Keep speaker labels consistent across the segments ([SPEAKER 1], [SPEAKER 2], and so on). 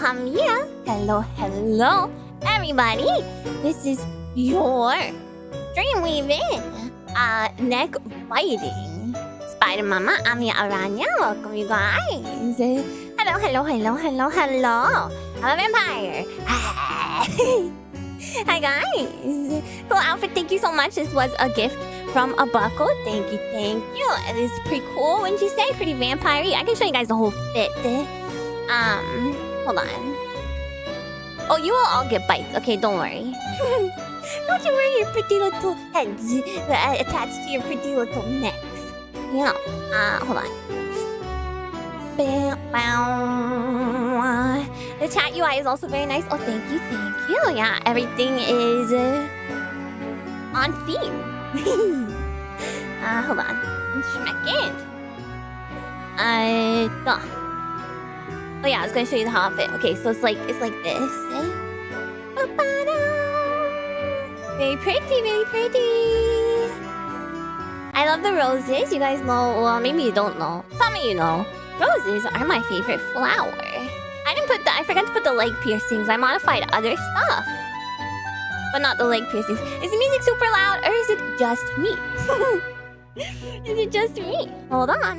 [SPEAKER 1] Amiya. Hello, everybody. This is your dreamweaving, neck biting spider mama, Amiya Aranha. Welcome, you guys. Hello. I'm a vampire. Hi, guys. Cool outfit. Thank you so much. This was a gift from a buckle. Thank you. It is pretty cool, wouldn't you say? Pretty vampire-y. I can show you guys the whole fit. Hold on. Oh, you will all get bites. Okay, don't worry. Don't you worry your pretty little heads attached to your pretty little necks. Yeah. Hold on. The chat UI is also very nice. Oh, thank you. Yeah, everything is on theme. Hold on. Schmeckend. Oh yeah, I was gonna show you the outfit. Okay, so it's like this. Very pretty. I love the roses. You guys know, well, maybe you don't know. Some of you know. Roses are my favorite flower. I forgot to put the leg piercings. I modified other stuff. But not the leg piercings. Is the music super loud or is it just me? Is it just me? Hold on.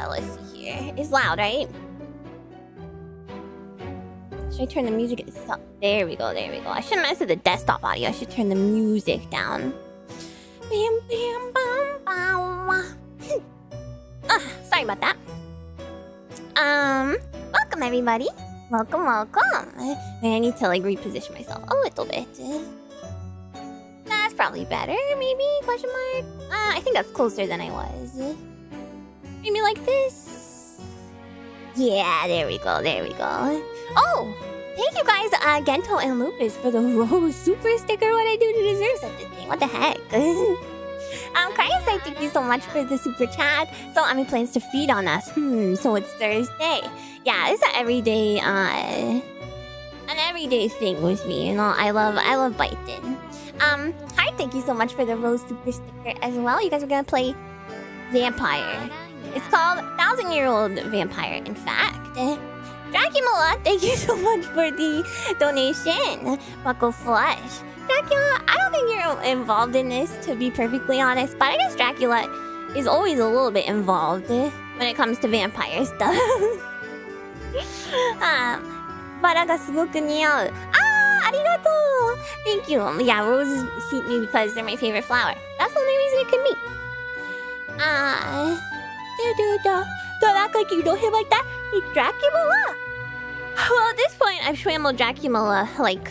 [SPEAKER 1] Let's see here. It's loud, right? Should I turn the music up? There we go. I shouldn't mess with the desktop audio. I should turn the music down. Sorry about that. Welcome everybody. Welcome. I need to like reposition myself a little bit. That's probably better, maybe? Question mark? I think that's closer than I was. Maybe like this? Yeah, there we go. Oh! Thank you guys, Gento and Lupus, for the Rose Super Sticker. What I do to deserve such a thing? What the heck? Kaisa, thank you so much for the super chat. So, Ami plans to feed on us. So it's Thursday. Yeah, it's an everyday thing with me. You know, I love biting. Hi, thank you so much for the Rose Super Sticker as well. You guys are gonna play Vampire. It's called 1,000-Year-Old Vampire, in fact. Dracula, thank you so much for the donation. Buckle Flush. Dracula, I don't think you're involved in this, to be perfectly honest, but I guess Dracula is always a little bit involved when it comes to vampire stuff. バラがすごく似合う。ありがとう Thank you. Yeah, roses suit me because they're my favorite flower. That's the only reason it could be. Don't act like you know him like that. It's Dracula. Well, at this point, I've swammed Dracula like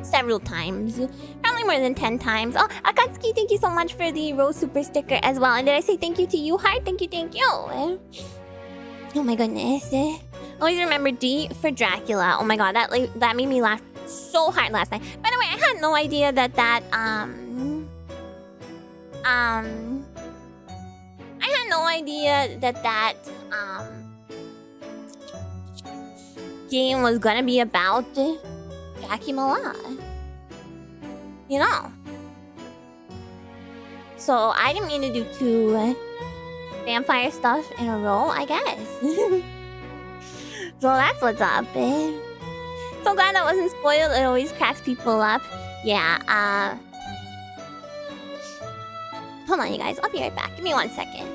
[SPEAKER 1] several times. Probably more than 10 times. Oh, Akatsuki, thank you so much for the Rose Super Sticker as well. And did I say thank you to you, Heart? Thank you. Oh my goodness. Always remember D for Dracula. Oh my god, that made me laugh so hard last night. By the way, I had no idea that game was gonna be about Dracula. You know. So I didn't mean to do 2 vampire stuff in a row, I guess. So that's what's up. So glad that wasn't spoiled. It always cracks people up. Yeah, hold on, you guys. I'll be right back. Give me 1 second.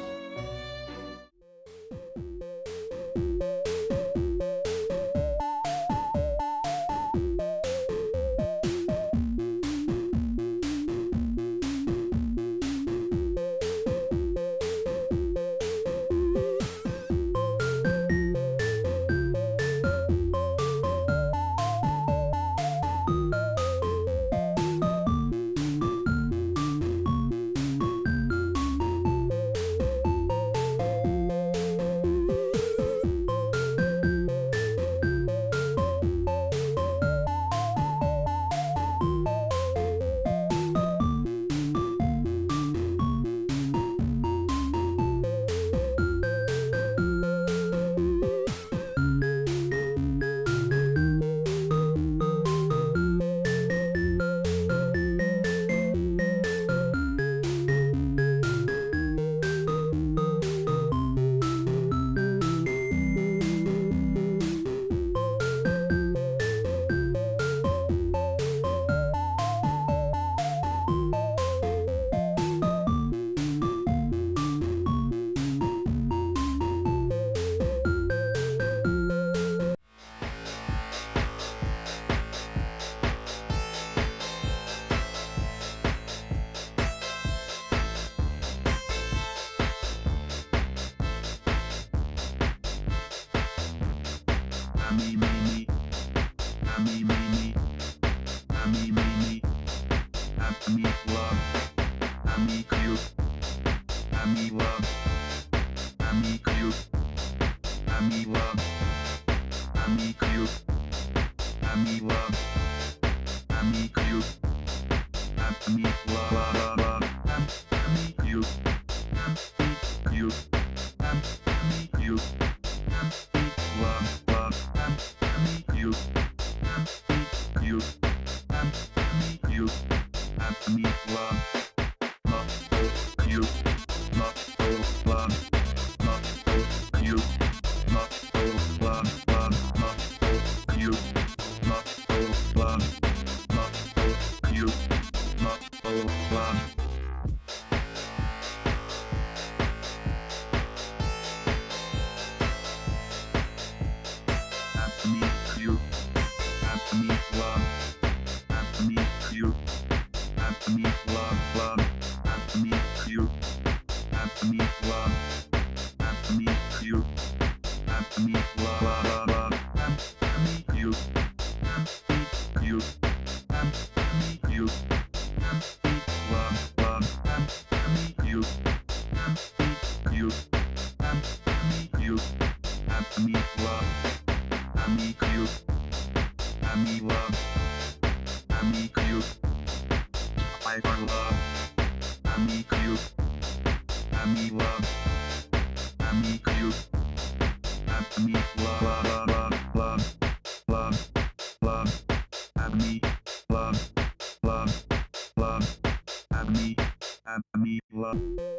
[SPEAKER 2] Love.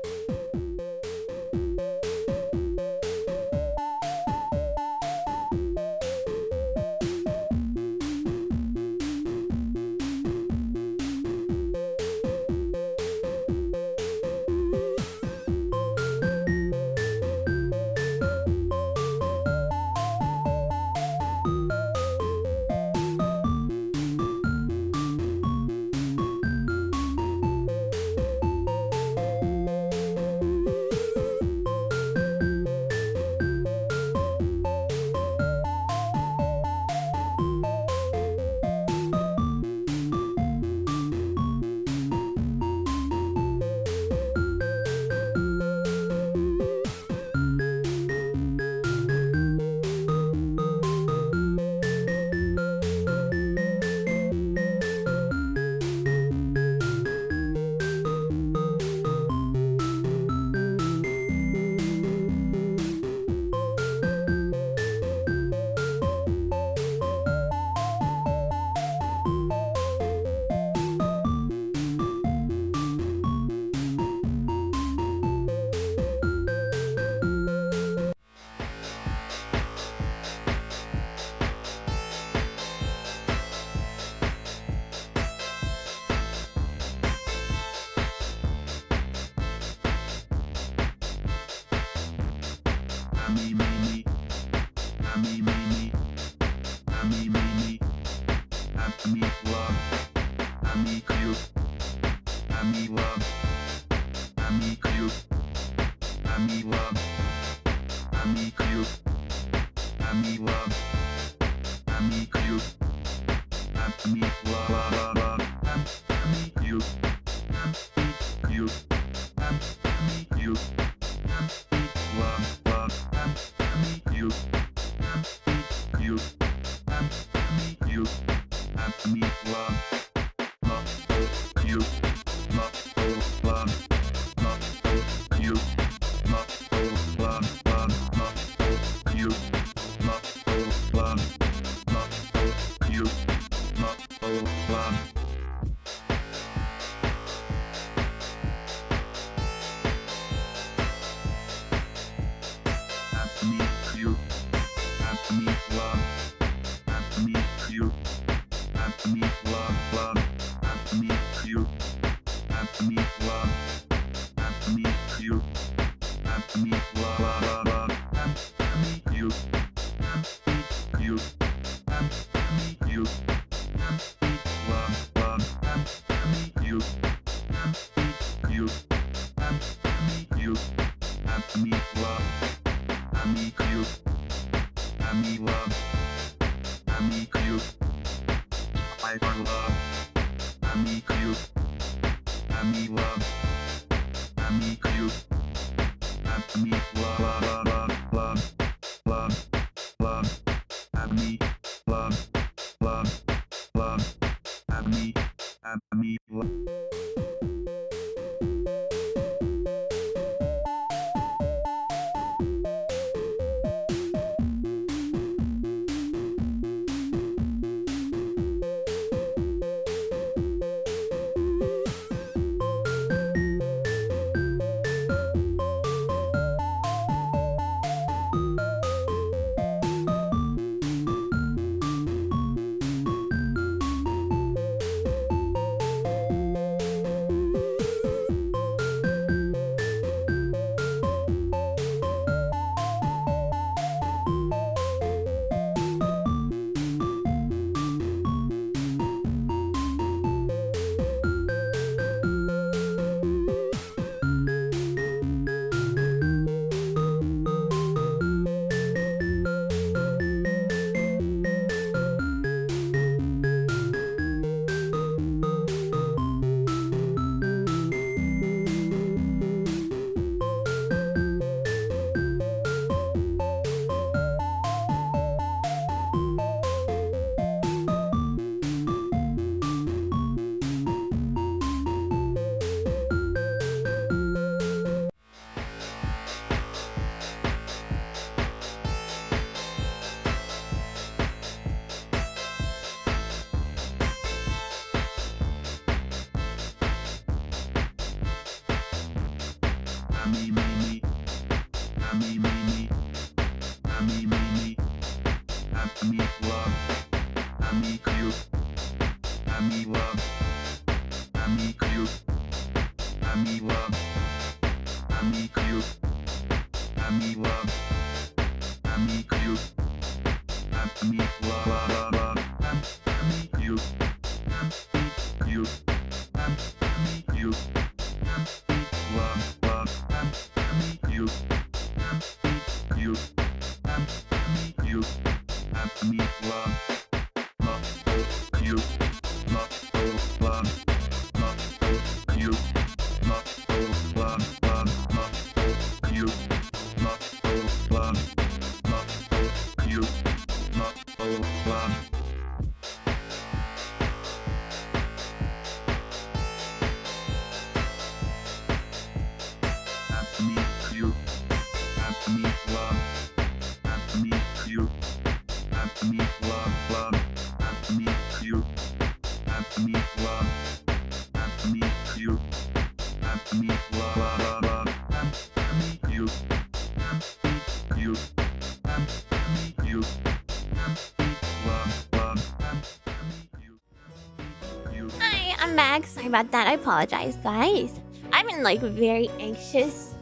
[SPEAKER 1] Hi, I'm back. Sorry about that. I apologize, guys. I've been like very anxious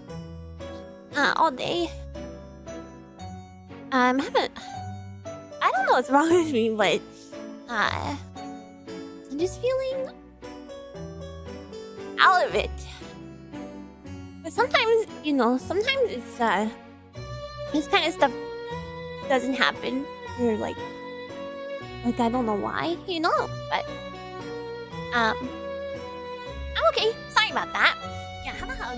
[SPEAKER 1] all day. Haven't. I don't know what's wrong with me, but I'm just feeling out of it. But sometimes, you know, sometimes it's this kind of stuff doesn't happen. You're like I don't know why, you know, but I'm okay. Sorry about that. Yeah, have a hug.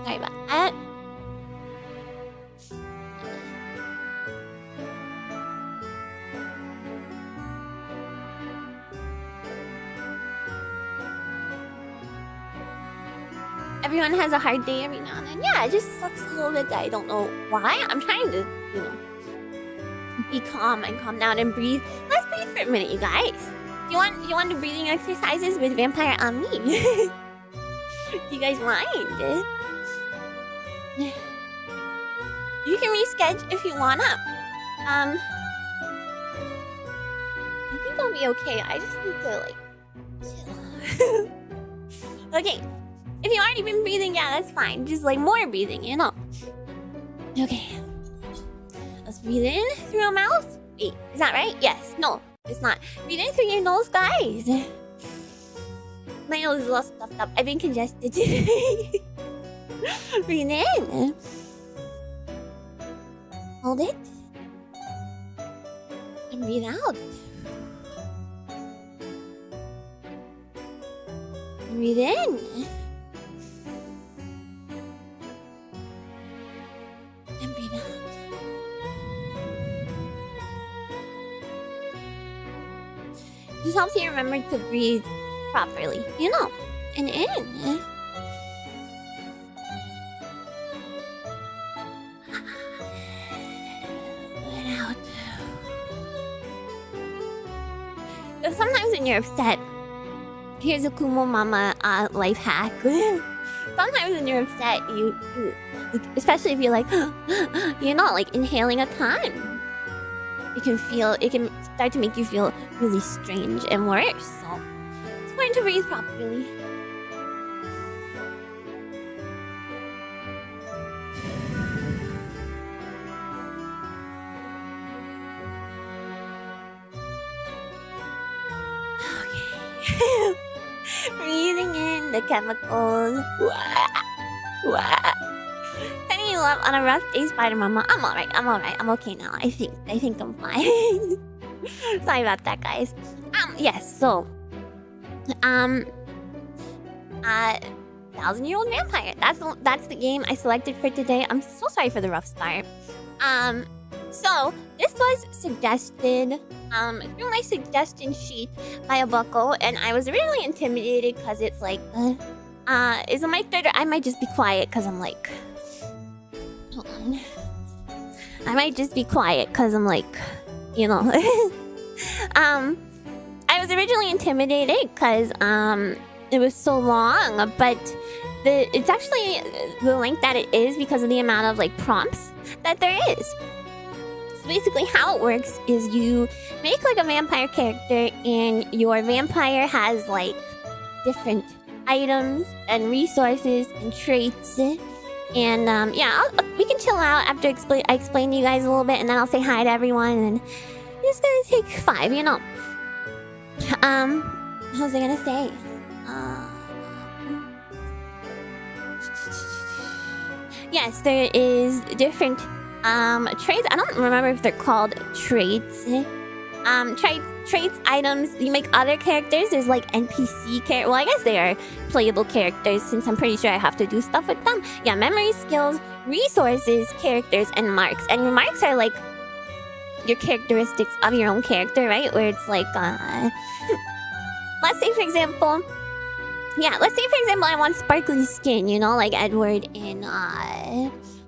[SPEAKER 1] Sorry about that. Everyone has a hard day every now and then. Yeah, it just sucks a little bit that I don't know why. I'm trying to, you know, be calm and calm down and breathe. Let's breathe for a minute, you guys. You want the breathing exercises with Vampire Ami? Do you guys mind? You can reschedule if you wanna. I think I'll be okay. I just need to like chill. Okay. If you've already been breathing, yeah, that's fine. Just like more breathing, you know. Okay. Let's breathe in through your mouth. Wait, is that right? Yes. No, it's not. Breathe in through your nose, guys. My nose is all stuffed up. I've been congested today. Breathe in. Hold it. And breathe out. Breathe in. And breathe out. This helps you remember to breathe properly, you know, and in. And out. So sometimes when you're upset, here's a Kumo Mama life hack. Sometimes when you're upset, you especially if you're like, you know, like inhaling a ton. It can start to make you feel really strange and worse. So it's important to breathe properly. Okay. Breathing in the chemicals. Sending you love on a rough day, Spider Mama. I'm alright. I'm okay now. I think I'm fine. Sorry about that, guys. Yes, so 1,000-year-old vampire. That's the game I selected for today. I'm so sorry for the rough start. So this was suggested through my suggestion sheet by a bucko, and I was really intimidated because it's like, is the mic better? I might just be quiet because I'm like, hold on. I might just be quiet because I'm like, you know. I was originally intimidated because it was so long, but it's actually the length that it is because of the amount of like prompts that there is. So basically how it works is you make like a vampire character, and your vampire has like different items and resources and traits. And yeah, we can chill out after I explain to you guys a little bit, and then I'll say hi to everyone, and it's gonna take 5, you know. What was I gonna say? Yes, there is different traits. I don't remember if they're called traits. Traits, items. You make other characters. There's like NPC characters. Well, I guess they are playable characters, since I'm pretty sure I have to do stuff with them. Yeah, memory, skills, resources, characters, and marks. And your marks are like your characteristics of your own character, right? Where it's like, let's say for example, I want sparkly skin, you know, like Edward in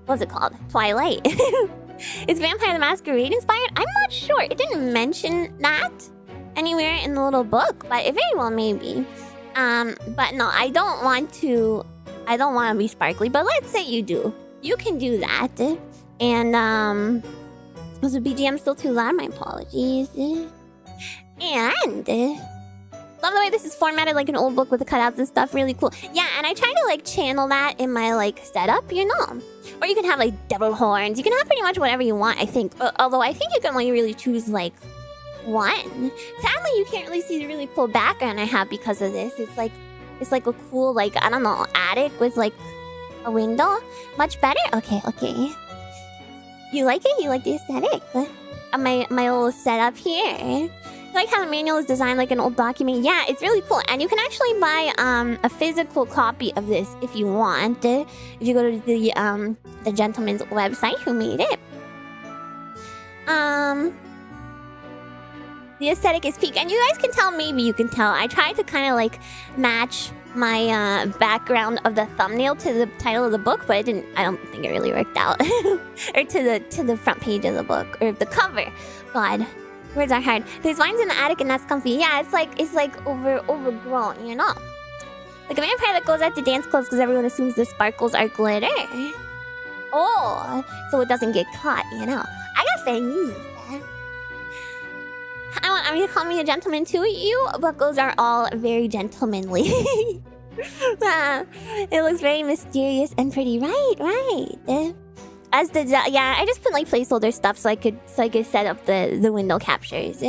[SPEAKER 1] what's it called? Twilight. Is Vampire the Masquerade inspired? I'm not sure. It didn't mention that anywhere in the little book, but it very well may be. But no, I don't want to be sparkly, but let's say you do. You can do that. And was the BGM still too loud? My apologies. And love the way this is formatted like an old book with the cutouts and stuff. Really cool. Yeah, and I try to like channel that in my like setup, you know. Or you can have like devil horns. You can have pretty much whatever you want, I think. Although I think you can only really choose like one. Sadly, you can't really see the really cool background I have because of this. It's like a cool, like, I don't know, attic with like a window. Much better? Okay. You like it? You like the aesthetic? My little setup here. I like how the manual is designed like an old document. Yeah, it's really cool. And you can actually buy a physical copy of this if you want. If you go to the gentleman's website who made it. The aesthetic is peak. And you guys can tell, maybe you can tell, I tried to kind of like match my background of the thumbnail to the title of the book, but I don't think it really worked out. Or to the front page of the book, or the cover. God, words are hard. There's vines in the attic and that's comfy. Yeah, it's like overgrown, you know. Like a vampire that goes out to dance clubs because everyone assumes the sparkles are glitter. Oh, so it doesn't get caught, you know. I got fannies. I mean, call me a gentleman too. You buckles are all very gentlemanly. It looks very mysterious and pretty, right? As the I just put like placeholder stuff so I could set up the window captures.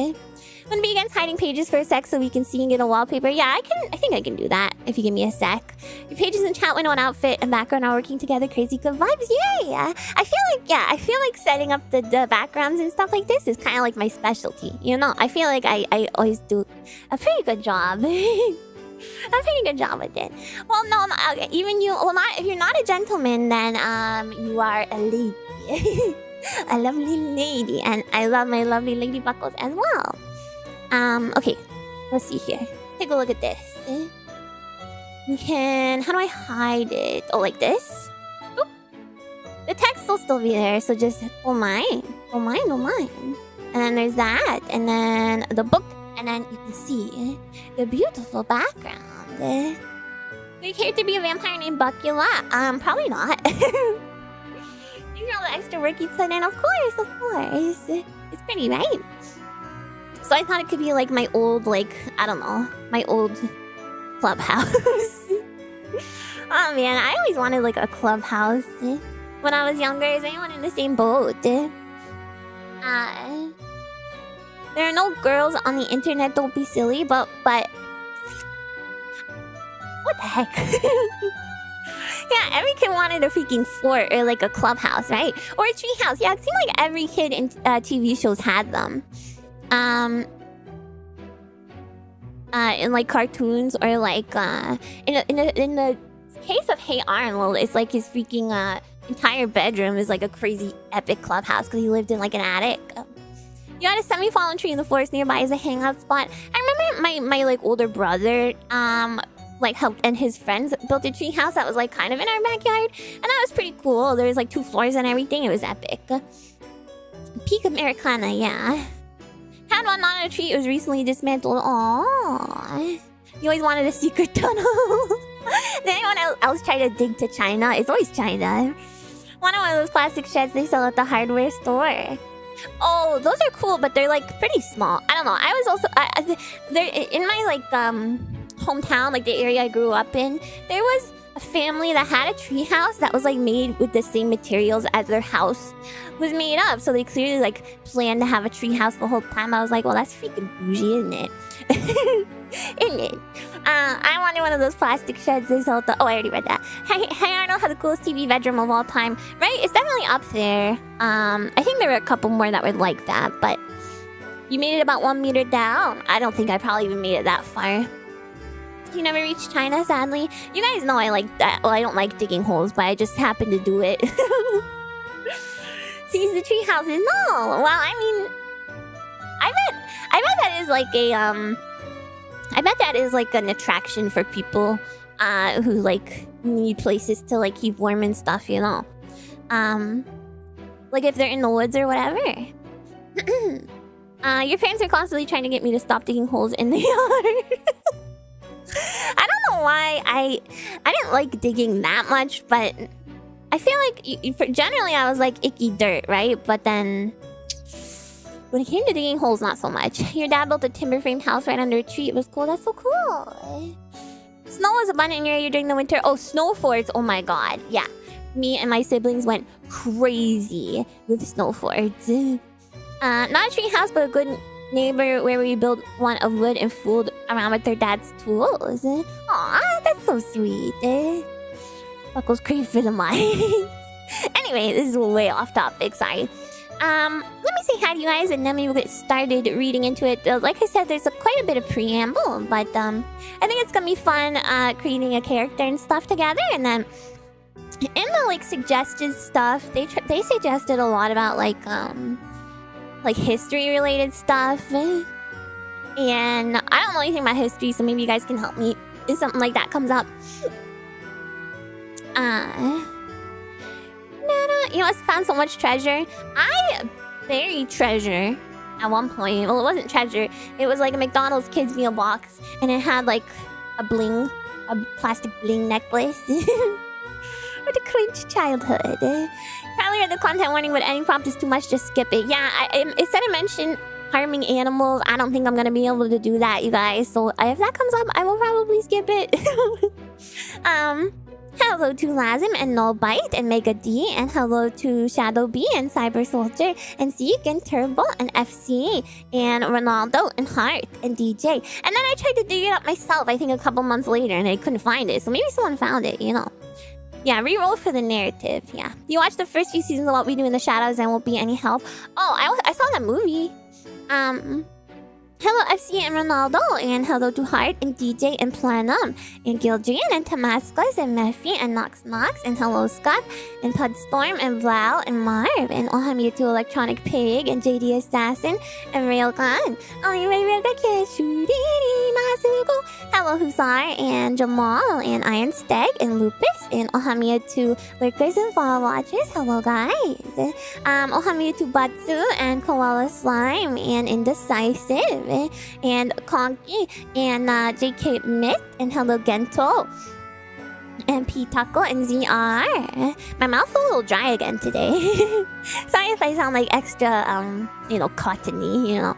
[SPEAKER 1] When it begins hiding pages for a sec so we can see and get a wallpaper. Yeah, I think I can do that if you give me a sec. Your pages and chat window and outfit and background are working together. Crazy good vibes. Yay! I feel like setting up the backgrounds and stuff like this is kind of like my specialty. You know, I feel like I always do a pretty good job. A pretty good job with it. Well, no, okay, even you. Well, not if you're not a gentleman, then you are a lady, a lovely lady, and I love my lovely lady buckles as well. Okay, let's see here. Take a look at this. We can. How do I hide it? Oh, like this. Oop. The text will still be there, so just don't mind. And then there's that, and then the book. And then you can see the beautiful background. Do you care to be a vampire named Buckula? Probably not. These are all the extra work you put in. Of course. It's pretty, right? So I thought it could be like my old, like, I don't know, my old clubhouse. Oh man, I always wanted like a clubhouse. When I was younger, is anyone in the same boat? There are no girls on the internet, don't be silly, but... What the heck? Yeah, every kid wanted a freaking fort or like a clubhouse, right? Or a treehouse. Yeah, it seemed like every kid in TV shows had them. In like cartoons or like in the case of Hey Arnold, it's like his freaking entire bedroom is like a crazy epic clubhouse because he lived in like an attic. You got a semi-fallen tree in the forest nearby as a hangout spot. I remember my like older brother like helped, and his friends built a tree house that was like kind of in our backyard, and that was pretty cool. There was like 2 floors and everything. It was epic. Peak Americana, yeah. Had one on a tree. It was recently dismantled. Aww. You always wanted a secret tunnel. Did anyone else try to dig to China? It's always China. One of those plastic sheds they sell at the hardware store. Oh, those are cool, but they're like pretty small. I don't know. I was also they're in my like hometown, like the area I grew up in. There was a family that had a tree house that was like made with the same materials as their house was made of. So they clearly like planned to have a tree house the whole time. I was like, well, that's freaking bougie, isn't it? Isn't it? I wanted one of those plastic sheds. There's all the... Oh, I already read that. Hey Arnold had the coolest TV bedroom of all time. Right? It's definitely up there. I think there were a couple more that were like that, but you made it about 1 meter down. I don't think I probably even made it that far. You never reached China, sadly. You guys know I like that. Well, I don't like digging holes, but I just happen to do it. Sees the tree houses. No. Well, I mean, I bet that is like a I bet that is like an attraction for people who like need places to like keep warm and stuff, you know. Like if they're in the woods or whatever. Your parents are constantly trying to get me to stop digging holes in the yard. I don't know why I didn't like digging that much, but I feel like generally I was like icky dirt, right? But then when it came to digging holes, not so much. Your dad built a timber framed house right under a tree. It was cool. That's so cool. Snow was abundant in your area during the winter. Oh, snow forts. Oh my god. Yeah. Me and my siblings went crazy with snow forts. Not a tree house, but a good neighbor where we built one of wood and fooled around with their dad's tools. Aw, that's so sweet. Buckles crave for the mind. Anyway, this is way off topic. Sorry. Let me say hi to you guys, and then we will get started reading into it. Like I said, there's quite a bit of preamble, but I think it's gonna be fun creating a character and stuff together. And then in the like suggested stuff, they suggested a lot about like history related stuff, and I don't know anything about history, so maybe you guys can help me if something like that comes up. You know, I found so much treasure. I buried treasure at one point. Well, it wasn't treasure. It was like a McDonald's kids meal box, and it had like a plastic bling necklace. What a cringe childhood. Probably read the content warning, but any prompt is too much, just skip it. Yeah, it said it mentioned harming animals. I don't think I'm gonna be able to do that, you guys. So if that comes up, I will probably skip it. Hello to Lazim and Nullbite and Mega D, and hello to Shadow B and Cyber Soldier and Zeke and Turbo and FC and Ronaldo and Hart and DJ. And then I tried to dig it up myself, I think a couple months later, and I couldn't find it. So maybe someone found it, you know. Yeah, reroll for the narrative, yeah. You watched the first few seasons of What We Do in the Shadows and Won't Be Any Help. Oh, I saw that movie. Hello FC and Ronaldo, and hello to Hart and DJ and Plenum and Gildrian and Damascus and Mephi and Nox and hello Scott and Pudstorm and Vlau and Marv and Ohamia to Electronic Pig and JD Assassin and Railgun. Hello Hussar and Jamal and Iron Stag and Lupus and Ohamia to Lurkers and Fall Watchers. Hello guys. Ohamia to Batsu and Koala Slime and Indecisive and Conky and JK Myth and hello Gento and P Taco and ZR. My mouth's a little dry again today. Sorry if I sound like extra cottony, you know.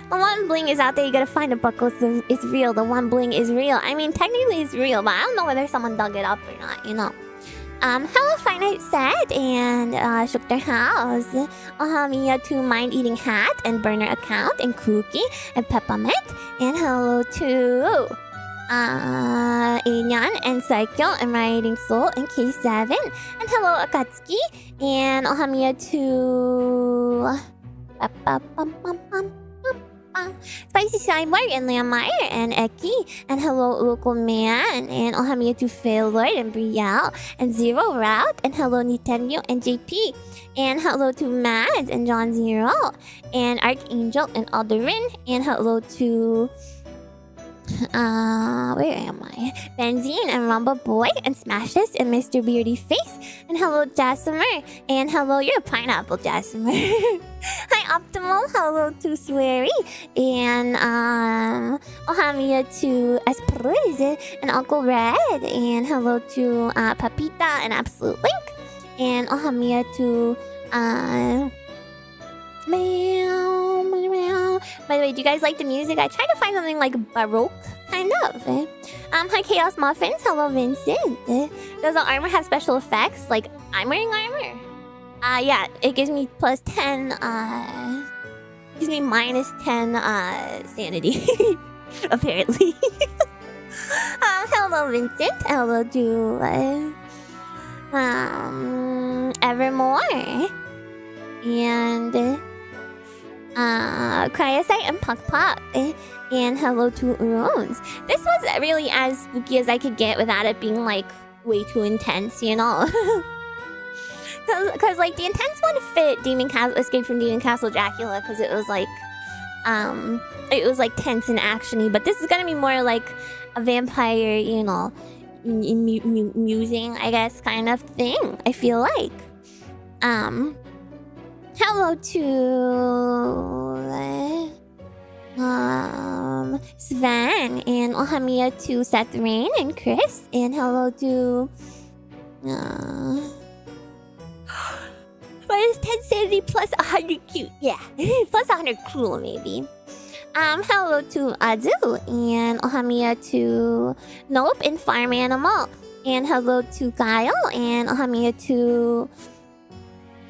[SPEAKER 1] The one bling is out there, you gotta find it, Buckles. It's real. The one bling is real. I mean, technically it's real, but I don't know whether someone dug it up or not, you know. Hello Finite Set and Shook Their House. Ohamia to Mind Eating Hat and Burner Account and Cookie and Peppermint. And hello to Anyan and Psycho and Riding Soul and K7. And hello Akatsuki and Ohamia to Spicy Cyborg and Lamire and Eki and hello Local Man and Ohamia to Failord and Brielle and Zero Route and hello Nintendo and JP and hello to Mads and John Zero and Archangel and Alderin and hello to where am I? Benzine and Rumble Boy and Smashes and Mr. Beardy Face and hello Jasmer and hello, you're a pineapple, Jasmer. Hi Optimal, hello to Swery and Ohamia to Espruz and Uncle Red and hello to Papita and Absolute Link and Ohamia to By the way, do you guys like the music? I tried to find something like Baroque, kind of. Hi, Chaos Muffins. Hello, Vincent. Does the armor have special effects? Like, I'm wearing armor. Yeah, it gives me plus 10, gives me minus 10, sanity. Apparently. Hello, Vincent. Hello to, Evermore. And, Cryosite and Puck Puck. And hello to Urones. This was really as spooky as I could get without it being, like, way too intense, you know? Because like, the intense one fit Escape from Demon Castle Dracula, because it was, like, tense and actiony. But this is gonna be more like a vampire, you know, musing, I guess, kind of thing, I feel like. Hello to Sven, and Amiya to Seth Rain and Chris, and hello to minus 10 sanity plus 100 cute, yeah. Plus 100 cool, maybe. Hello to Azu, and Amiya to Nope and Farm Animal, and hello to Kyle, and Amiya to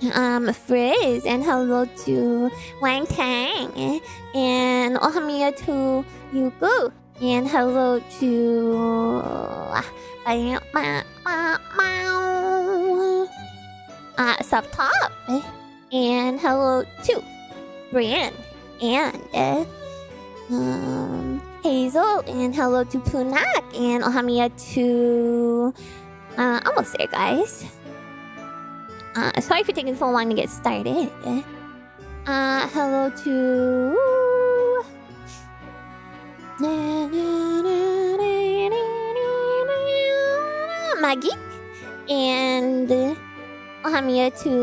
[SPEAKER 1] Frizz, and hello to Wang Tang, and Amiya to Yuku, and hello to Subtop, and hello to Brian, and Hazel, and hello to Punak, and Amiya to almost there, guys. Sorry for taking so long to get started. Hello to Maggie, and Amiya to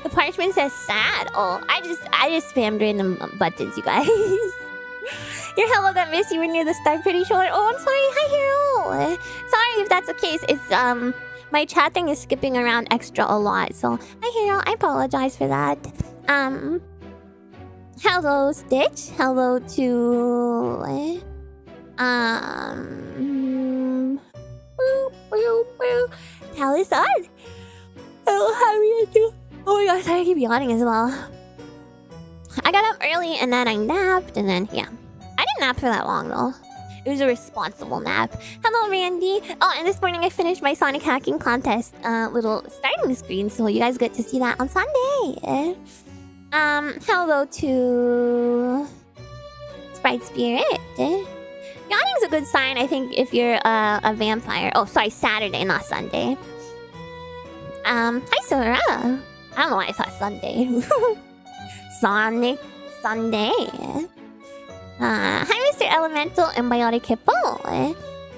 [SPEAKER 1] the parchment says sad. Oh, I just spammed random buttons, you guys. Your hello got missed. You were near the start, pretty sure. Oh, I'm sorry. Hi, Hero. Sorry if that's the case. It's my chat thing is skipping around extra a lot. So, hi, Hero. I apologize for that. Hello, Stitch. Hello to Talisad. Hello, how are you doing? Oh my gosh, I keep yawning as well. I got up early and then I napped and then yeah. I didn't nap for that long though. It was a responsible nap. Hello, Randy. Oh, and this morning I finished my Sonic hacking contest little starting screen, so you guys get to see that on Sunday. Hello to Sprite Spirit. Yawning's a good sign, I think, if you're a vampire. Oh, sorry, Saturday, not Sunday. Hi, Sora. I don't know why I thought Sunday. Sonic Sunday. Hi, Mr. Elemental and Biotic Hippo.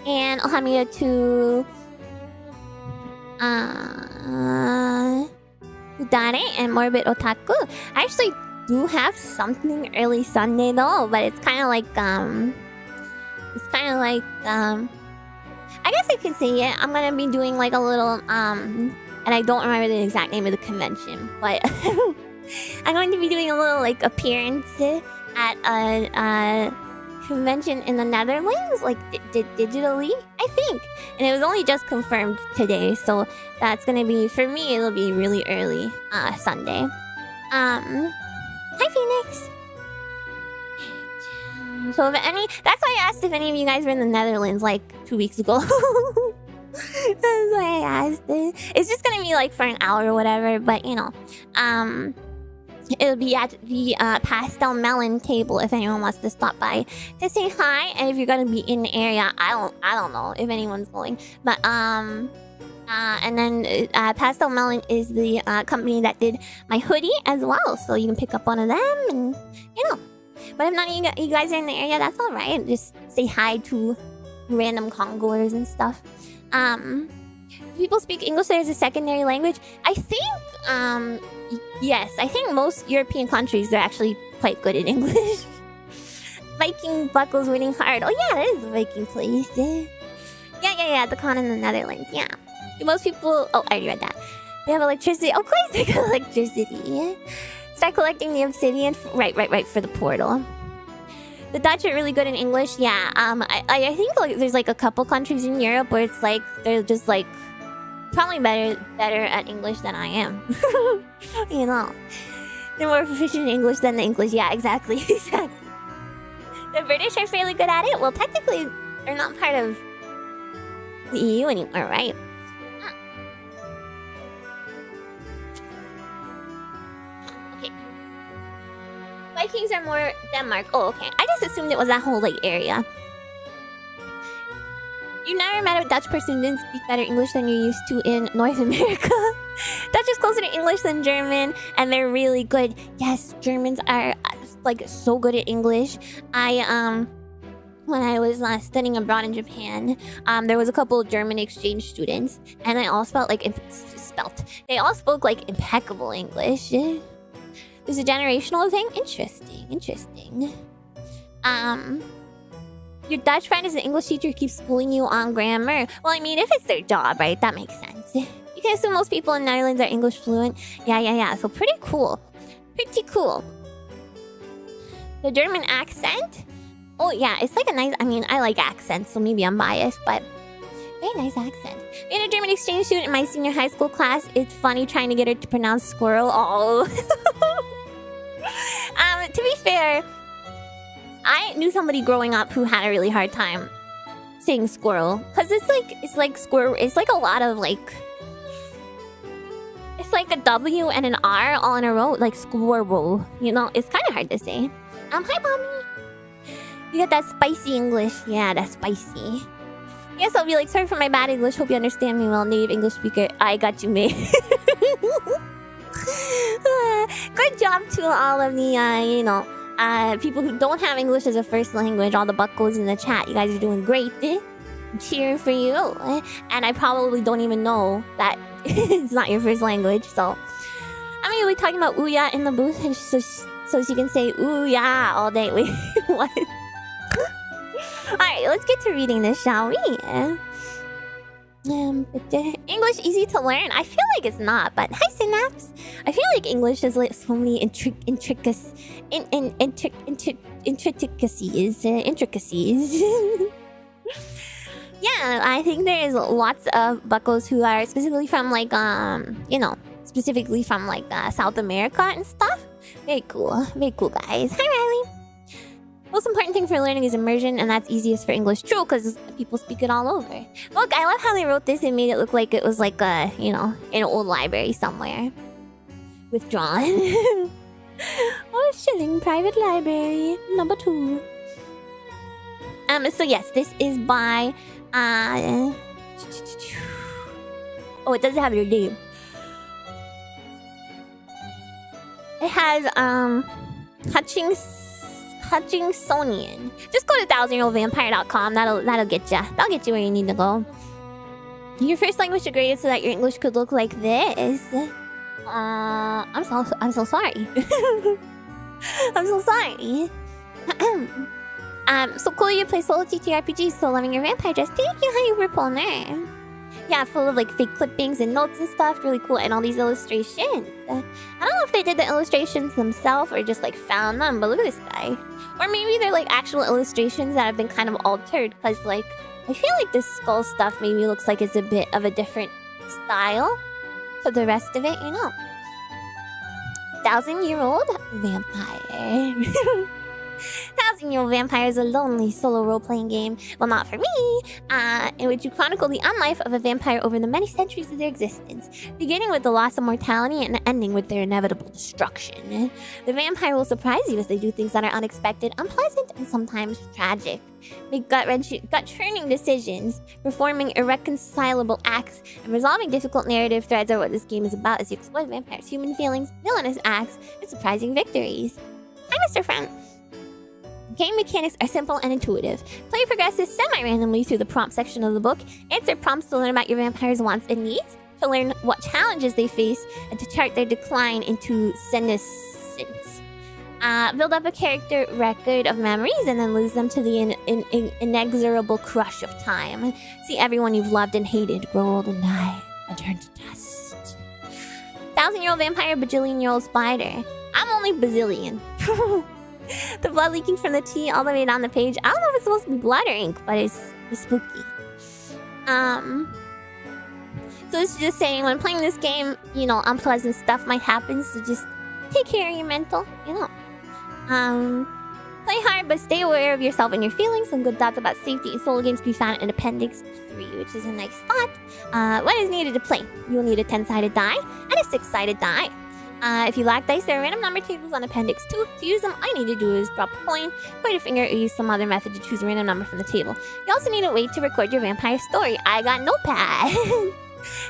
[SPEAKER 1] And Amiya to Udare and Morbid Otaku. I actually do have something early Sunday though, but it's kind of like I guess I could say it. I'm gonna be doing like a little and I don't remember the exact name of the convention, but I'm going to be doing a little like appearance at a convention in the Netherlands, like digitally, I think. And it was only just confirmed today, so that's gonna be, for me, it'll be really early Sunday. Hi, Phoenix. So if any, that's why I asked if any of you guys were in the Netherlands like 2 weeks ago. That's why I asked it. It's just gonna be like for an hour or whatever, but you know, it'll be at the Pastel Melon table if anyone wants to stop by to say hi. And if you're gonna be in the area, I don't know if anyone's going, but and then Pastel Melon is the company that did my hoodie as well, so you can pick up one of them, and you know. But if none of you guys are in the area, that's all right. Just say hi to random Congoers and stuff. People speak English there as a secondary language. I think, yes. I think most European countries are actually quite good at English. Viking Buckles winning hard. Oh yeah, that is the Viking place. Yeah, the con in the Netherlands. Yeah. Do most people... Oh, I already read that. They have electricity. Of course they got electricity. Start collecting the obsidian. Right, for the portal. The Dutch are really good in English. Yeah, I think like there's like a couple countries in Europe where it's like they're just like probably better at English than I am. You know, they're more proficient in English than the English. Yeah, exactly, exactly. The British are fairly good at it. Well, technically, they're not part of the EU anymore, right? Okay. Vikings are more Denmark. Oh, okay. I just assumed it was that whole like area. You never met a Dutch person who didn't speak better English than you're used to in North America. Dutch is closer to English than German, and they're really good. Yes, Germans are like so good at English. When I was studying abroad in Japan, there was a couple of German exchange students, and they all they all spoke like impeccable English. There's a generational thing. Interesting. Your Dutch friend is an English teacher who keeps schooling you on grammar. Well, I mean, if it's their job, right? That makes sense. You can assume most people in Netherlands are English fluent. Yeah. So pretty cool. The German accent? Oh, yeah. It's like a nice... I mean, I like accents, so maybe I'm biased, but... Very nice accent. We had a German exchange student in my senior high school class. It's funny trying to get her to pronounce squirrel. Oh. To be fair... I knew somebody growing up who had a really hard time saying squirrel. Because it's like squirrel. It's like a lot of like... It's like a W and an R all in a row. Like squirrel. You know, it's kind of hard to say. Hi, mommy. You got that spicy English. Yeah, that's spicy. Yes, I'll be like, sorry for my bad English. Hope you understand me well, native English speaker. I got you, mate. Good job to all of the, people who don't have English as a first language, all the buckles in the chat. You guys are doing great. I'm cheering for you. And I probably don't even know that it's not your first language, so... I mean, we're talking about ooh-yeah in the booth, and so she can say ooh-yeah all day. Wait, what? Alright, let's get to reading this, shall we? English easy to learn? I feel like it's not, but hi, Synapse! I feel like English has like so many intricacies. Yeah, I think there is lots of buckos who are specifically from like, South America and stuff. Very cool guys. Hi, Riley! Most important thing for learning is immersion, and that's easiest for English. True, because people speak it all over. Look, I love how they wrote this and made it look like it was like a, in an old library somewhere. Withdrawn. Oh, shilling private library number 2. So yes, this is by oh, it doesn't have your name. It has Hutchinsonian. Just go to 1000yearoldvampire.com. That'll get you. That'll get you where you need to go. Your first language degraded so that your English could look like this. I'm so sorry. I'm so sorry. So cool you play solo TTRPG, so loving your vampire dress. Thank you, honey, purple name. Yeah, full of like fake clippings and notes and stuff. Really cool. And all these illustrations. I don't know if they did the illustrations themselves or just like found them, but look at this guy. Or maybe they're like actual illustrations that have been kind of altered, because like I feel like this skull stuff maybe looks like it's a bit of a different style to the rest of it, 1000-year-old vampire. 1000-Year-Old Vampire is a lonely solo role-playing game, well, not for me, in which you chronicle the unlife of a vampire over the many centuries of their existence, beginning with the loss of mortality and ending with their inevitable destruction. The vampire will surprise you as they do things that are unexpected, unpleasant, and sometimes tragic. Make gut-churning decisions, performing irreconcilable acts, and resolving difficult narrative threads are what this game is about as you explore the vampire's human feelings, villainous acts, and surprising victories. Hi, Mr. Friend! Game mechanics are simple and intuitive. Play progresses semi-randomly through the prompt section of the book. Answer prompts to learn about your vampire's wants and needs, to learn what challenges they face, and to chart their decline into senescence. Build up a character record of memories and then lose them to the inexorable crush of time. See everyone you've loved and hated grow old and die and turn to dust. 1,000-year-old vampire, bajillion-year-old spider. I'm only bazillion. The blood leaking from the T all the way down the page. I don't know if it's supposed to be blood or ink, but it's spooky. So it's just saying when playing this game, you know, unpleasant stuff might happen, so just take care of your mental, you know. Play hard, but stay aware of yourself and your feelings. Some good thoughts about safety in solo games can be found in Appendix 3, which is a nice thought. What is needed to play? You will need a 10-sided die and a 6-sided die. If you lack dice, there are random number tables on Appendix 2. To use them, all you need to do is drop a coin, point a finger, or use some other method to choose a random number from the table. You also need a way to record your vampire story. I got Notepad.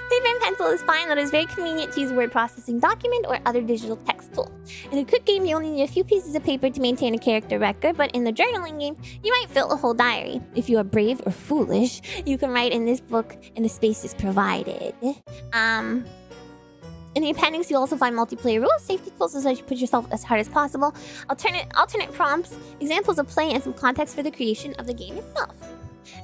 [SPEAKER 1] Paper and pencil is fine, though it is very convenient to use a word processing document or other digital text tool. In a quick game, you only need a few pieces of paper to maintain a character record, but in the journaling game, you might fill a whole diary. If you are brave or foolish, you can write in this book and the space is provided. In the appendix, you'll also find multiplayer rules, safety tools so that you put yourself as hard as possible, alternate prompts, examples of play, and some context for the creation of the game itself.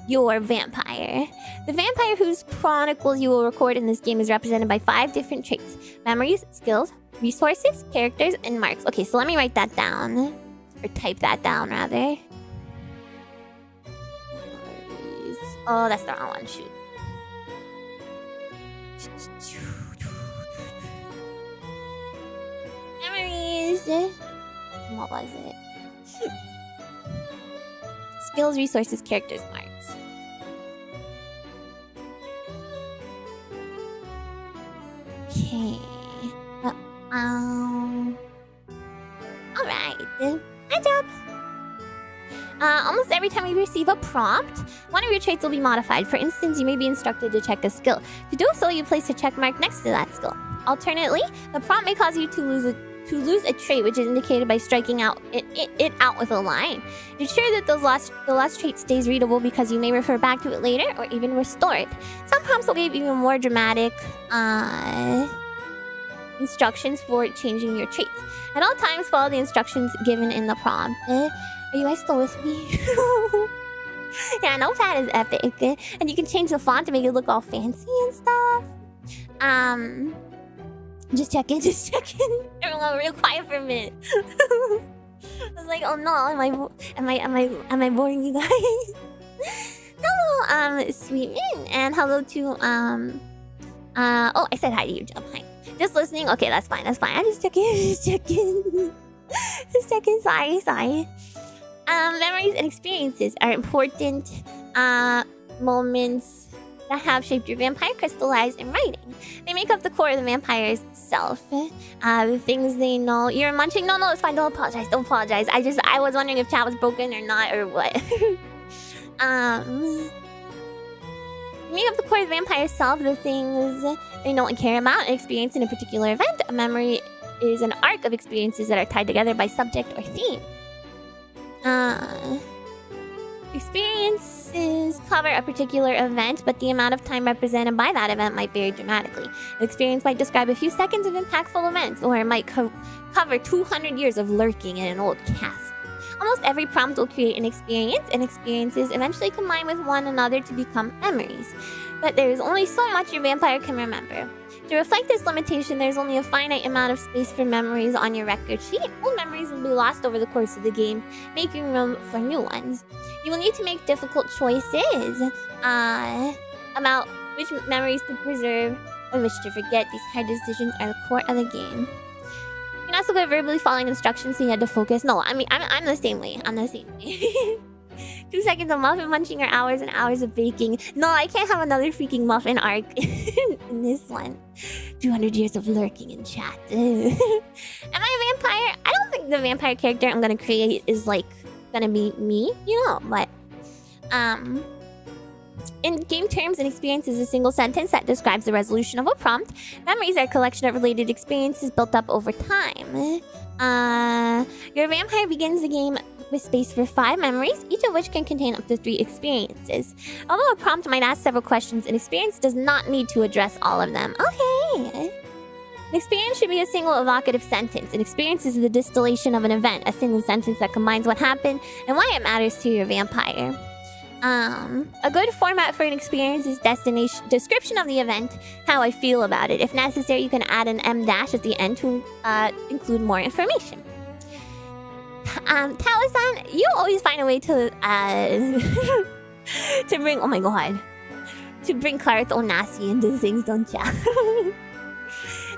[SPEAKER 1] Your vampire. The vampire whose chronicles you will record in this game is represented by 5 different traits: memories, skills, resources, characters, and marks. Okay, so let me write that down. Or type that down, rather. Oh, that's the wrong one. Shoot. Memories. What was it? Skills, resources, characters, marks. Okay. Alright. Good job. Almost every time you receive a prompt, one of your traits will be modified. For instance, you may be instructed to check a skill. To do so, you place a check mark next to that skill. Alternately, the prompt may cause you to lose a trait, which is indicated by striking it out with a line. Ensure that the last trait stays readable because you may refer back to it later or even restore it. Some prompts will give even more dramatic instructions for changing your traits. At all times, follow the instructions given in the prompt. Are you guys still with me? Yeah, Notepad is epic. And you can change the font to make it look all fancy and stuff. Just checking. Everyone real quiet for a minute. I was like, oh no, am I boring you guys? Hello, Sweetman, and hello to oh, I said hi to you, Jump. Hi. Just listening. Okay, that's fine. I'm just checking. Sorry. Memories and experiences are important moments that have shaped your vampire crystallized in writing. They make up the core of the vampire's self. The things they know. You're munching? No, it's fine. Don't apologize. I was wondering if chat was broken or not or what. Make up the core of the vampire's self, the things they know and care about, and experience in a particular event. A memory is an arc of experiences that are tied together by subject or theme. Experiences cover a particular event, but the amount of time represented by that event might vary dramatically. An experience might describe a few seconds of impactful events, or it might cover 200 years of lurking in an old castle. Almost every prompt will create an experience, and experiences eventually combine with one another to become memories. But there is only so much your vampire can remember. To reflect this limitation, there's only a finite amount of space for memories on your record sheet. Old memories will be lost over the course of the game, making room for new ones. You will need to make difficult choices about which memories to preserve and which to forget. These hard decisions are the core of the game. You can also go verbally following instructions, so you had to focus. No, I mean, I'm the same way. 2 seconds of muffin munching or hours and hours of baking. No, I can't have another freaking muffin arc in this one. 200 years of lurking in chat. Am I a vampire? I don't think the vampire character I'm gonna create is like gonna be me, you know, but in game terms, an experience is a single sentence that describes the resolution of a prompt. Memories are a collection of related experiences built up over time. Your vampire begins the game with space for 5 memories, each of which can contain up to 3 experiences. Although a prompt might ask several questions, an experience does not need to address all of them. Okay. An experience should be a single evocative sentence. An experience is the distillation of an event, a single sentence that combines what happened and why it matters to your vampire. A good format for an experience is description of the event, how I feel about it. If necessary, you can add an M- at the end to include more information. Taliesin, you always find a way to to bring, oh my god, to bring Clarith Onasi into things, don't ya?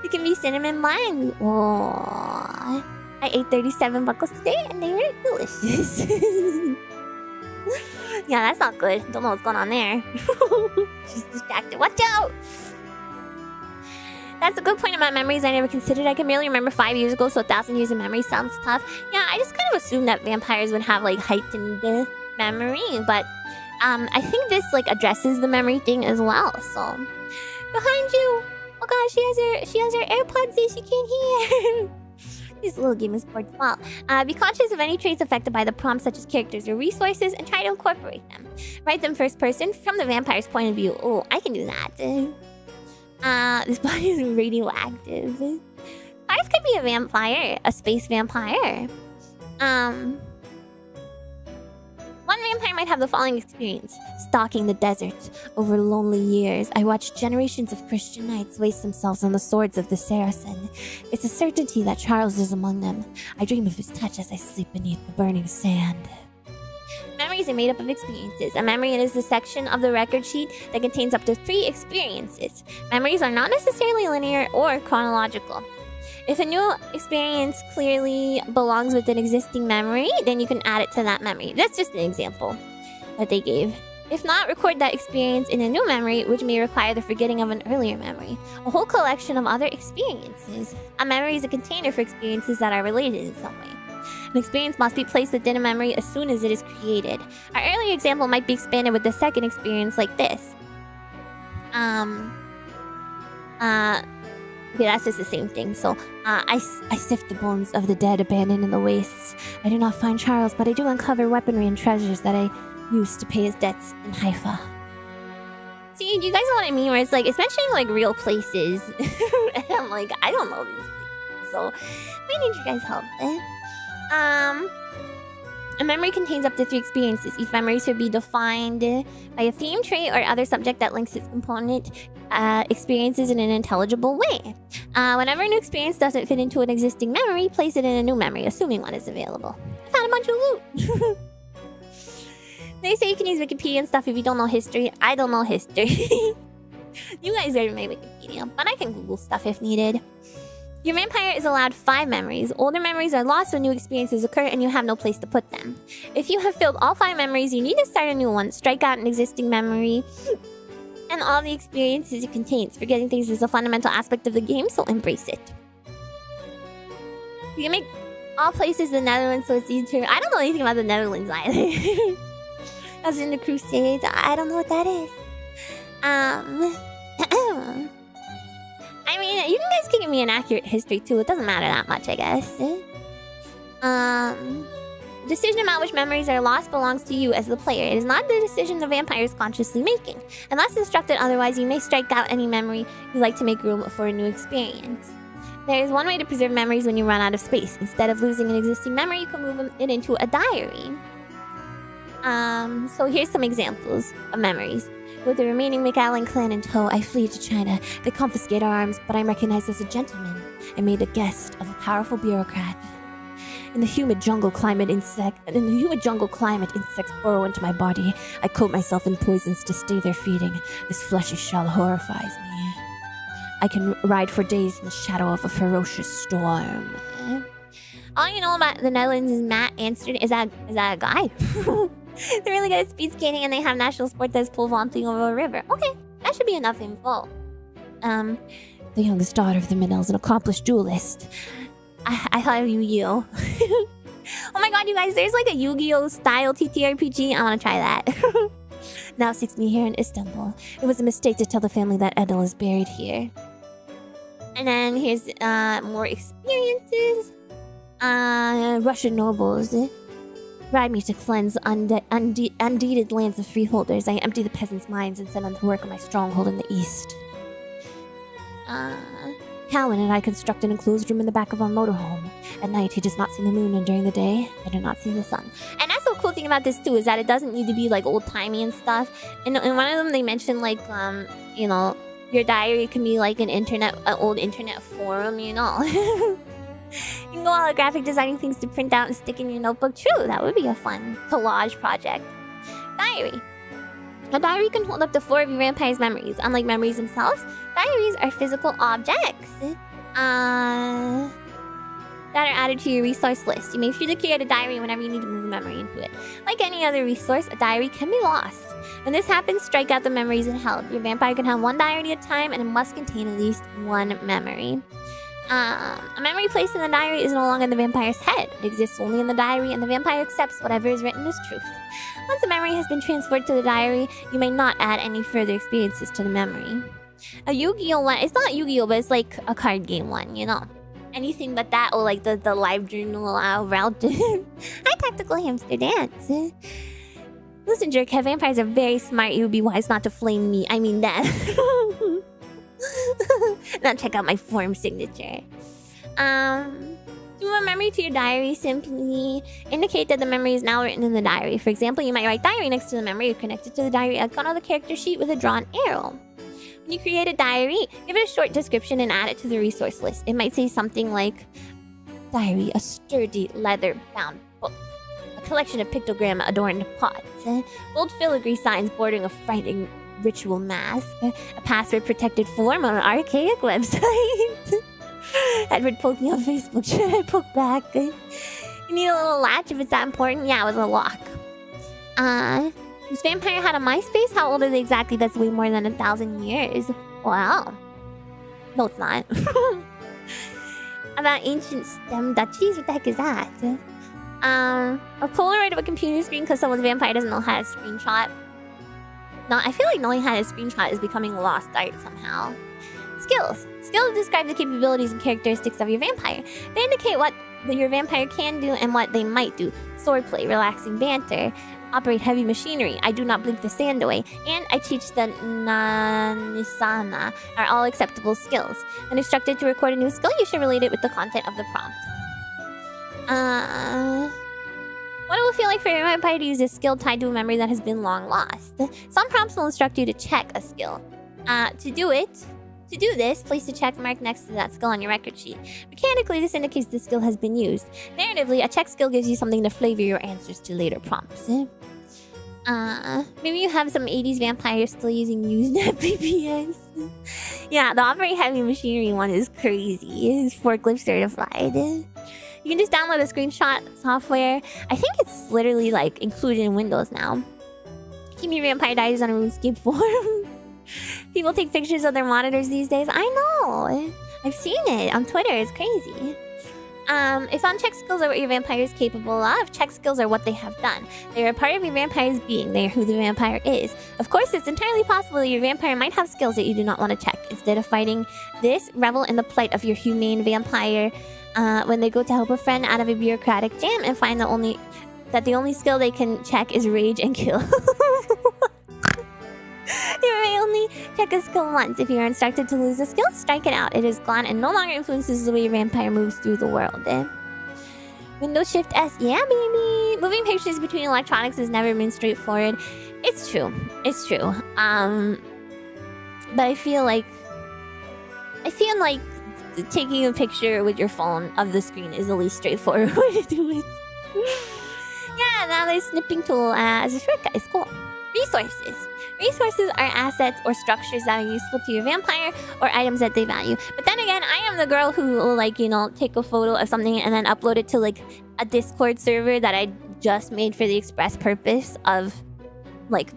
[SPEAKER 1] You can be cinnamon buns. Oh, I ate 37 buckles today and they were delicious. Yeah, that's not good. Don't know what's going on there. She's distracted. Watch out! That's a good point about memories I never considered. I can merely remember 5 years ago, so 1,000 years of memory sounds tough. Yeah, I just kind of assumed that vampires would have like heightened memory, but I think this like addresses the memory thing as well. So behind you. Oh gosh, she has her AirPods in. She can't hear. This little game is bored as well. Be conscious of any traits affected by the prompts, such as characters or resources, and try to incorporate them. Write them first person from the vampire's point of view. Oh, I can do that. This body is radioactive. Clarith could be a vampire, a space vampire. One vampire might have the following experience. Stalking the desert. Over lonely years, I watched generations of Christian knights waste themselves on the swords of the Saracen. It's a certainty that Charles is among them. I dream of his touch as I sleep beneath the burning sand. Memories are made up of experiences. A memory is the section of the record sheet that contains up to 3 experiences. Memories are not necessarily linear or chronological. If a new experience clearly belongs with an existing memory, then you can add it to that memory. That's just an example that they gave. If not, record that experience in a new memory, which may require the forgetting of an earlier memory. A whole collection of other experiences. A memory is a container for experiences that are related in some way. An experience must be placed within a memory as soon as it is created. Our earlier example might be expanded with the second experience like this. Okay, that's just the same thing. So, I sift the bones of the dead abandoned in the wastes. I do not find Charles, but I do uncover weaponry and treasures that I used to pay his debts in Haifa. See, you guys know what I mean? Where it's like, it's mentioning like real places. And I'm like, I don't know these places. So, I need you guys' help. A memory contains up to 3 experiences. Each memory should be defined by a theme, trait, or other subject that links its component experiences in an intelligible way. Whenever a new experience doesn't fit into an existing memory, place it in a new memory, assuming one is available. I found a bunch of loot. They say you can use Wikipedia and stuff if you don't know history. I don't know history. You guys are my Wikipedia, but I can Google stuff if needed. Your vampire is allowed 5 memories. Older memories are lost when new experiences occur and you have no place to put them. If you have filled all 5 memories, you need to start a new one. Strike out an existing memory and all the experiences it contains. Forgetting things is a fundamental aspect of the game, so embrace it. You can make all places the Netherlands, so it's easier. I don't know anything about the Netherlands either. I was in the Crusades. I don't know what that is. I mean, you guys can give me an accurate history too. It doesn't matter that much, I guess. Decision about which memories are lost belongs to you as the player. It is not the decision the vampire is consciously making. Unless instructed otherwise, you may strike out any memory you like to make room for a new experience. There is one way to preserve memories when you run out of space. Instead of losing an existing memory, you can move it into a diary. So here's some examples of memories. With the remaining McAllen clan in tow, I flee to China. They confiscate our arms, but I'm recognized as a gentleman and made a guest of a powerful bureaucrat. In the humid jungle climate, insects burrow into my body. I coat myself in poisons to stay their feeding. This fleshy shell horrifies me. I can ride for days in the shadow of a ferocious storm. All you know about the Netherlands is Matt Amsterdam. Is that a guy? They're really good at speed skating and they have national sport that's pole vaulting over a river. Okay, that should be enough info. The youngest daughter of the Minnells, an accomplished duelist. I thought of Yu-Gi-Oh! Oh my god, you guys, there's like a Yu-Gi-Oh! Style TTRPG. I want to try that. Now seeks me here in Istanbul. It was a mistake to tell the family that Edel is buried here. And then here's more experiences. Russian nobles. Ride me to cleanse undeeded lands of freeholders. I empty the peasants' minds and send them to work on my stronghold in the east. Calvin and I construct an enclosed room in the back of our motorhome. At night, he does not see the moon, and during the day, I do not see the sun. And that's the cool thing about this too, is that it doesn't need to be like old-timey and stuff. And in one of them, they mentioned like, you know, your diary can be like an old internet forum, you know. You can go all the graphic designing things to print out and stick in your notebook. True, that would be a fun collage project. Diary. A diary can hold up to 4 of your vampire's memories. Unlike memories themselves, diaries are physical objects that are added to your resource list. You may choose to create a diary whenever you need to move a memory into it. Like any other resource, a diary can be lost. When this happens, strike out the memories it held. Your vampire can have 1 diary at a time, and it must contain at least 1 memory. A memory placed in the diary is no longer in the vampire's head. It exists only in the diary, and the vampire accepts whatever is written as truth. Once the memory has been transferred to the diary, you may not add any further experiences to the memory. A Yu-Gi-Oh one, it's not Yu-Gi-Oh, but it's like a card game one, you know. Anything but that, or like the live journal route. Hi, Tactical Hamster Dance. Listen, jerkhead, vampires are very smart. You would be wise not to flame me. I mean that. Now check out my form signature. To move a memory to your diary, simply indicate that the memory is now written in the diary. For example, you might write diary next to the memory or connect it to the diary icon on the character sheet with a drawn arrow. When you create a diary, give it a short description and add it to the resource list. It might say something like, diary, a sturdy leather-bound book, a collection of pictogram-adorned pots, gold filigree signs bordering a frightening ritual mask, a password-protected form on an archaic website. Edward poked me on Facebook. Should I poke back? You need a little latch if it's that important? Yeah, with a lock. This vampire had a MySpace? How old are they exactly? That's way more than 1,000 years. Wow. No, it's not. About ancient STEM duchies? What the heck is that? A Polaroid of a computer screen because someone's vampire doesn't know how to screenshot. No, I feel like knowing how to screenshot is becoming a lost art somehow. Skills. Skills describe the capabilities and characteristics of your vampire. They indicate what your vampire can do and what they might do. Swordplay, relaxing banter, operate heavy machinery, I do not blink the sand away, and I teach the Nanisana are all acceptable skills. When instructed to record a new skill, you should relate it with the content of the prompt. What it will feel like for your vampire to use a skill tied to a memory that has been long lost. Some prompts will instruct you to check a skill. To do this, place a check mark next to that skill on your record sheet. Mechanically, this indicates the skill has been used. Narratively, a check skill gives you something to flavor your answers to later prompts. Maybe you have some 80s vampires still using Usenet VPNs. Yeah, the operate heavy machinery one is crazy. It's forklift certified. You can just download a screenshot software. I think it's literally like included in Windows now. Keep your vampire diaries on a RuneScape forum. People take pictures of their monitors these days. I know. I've seen it on Twitter. It's crazy. If unchecked skills are what your vampire is capable of, checked skills are what they have done. They are a part of your vampire's being. They are who the vampire is. Of course, it's entirely possible that your vampire might have skills that you do not want to check. Instead of fighting this, revel in the plight of your humane vampire when they go to help a friend out of a bureaucratic jam and find that the only skill they can check is rage and kill. You may only check a skill once. If you are instructed to lose a skill, strike it out. It is gone and no longer influences the way your vampire moves through the world. Windows Shift S, yeah baby! Moving pictures between electronics has never been straightforward. It's true. It's true. But I feel like taking a picture with your phone of the screen is the least straightforward way to do it. Yeah, now there's snipping tool as a shortcut. It's cool. Resources. Resources are assets or structures that are useful to your vampire or items that they value. But then again, I am the girl who will, like, you know, take a photo of something and then upload it to, like, a Discord server that I just made for the express purpose of, like,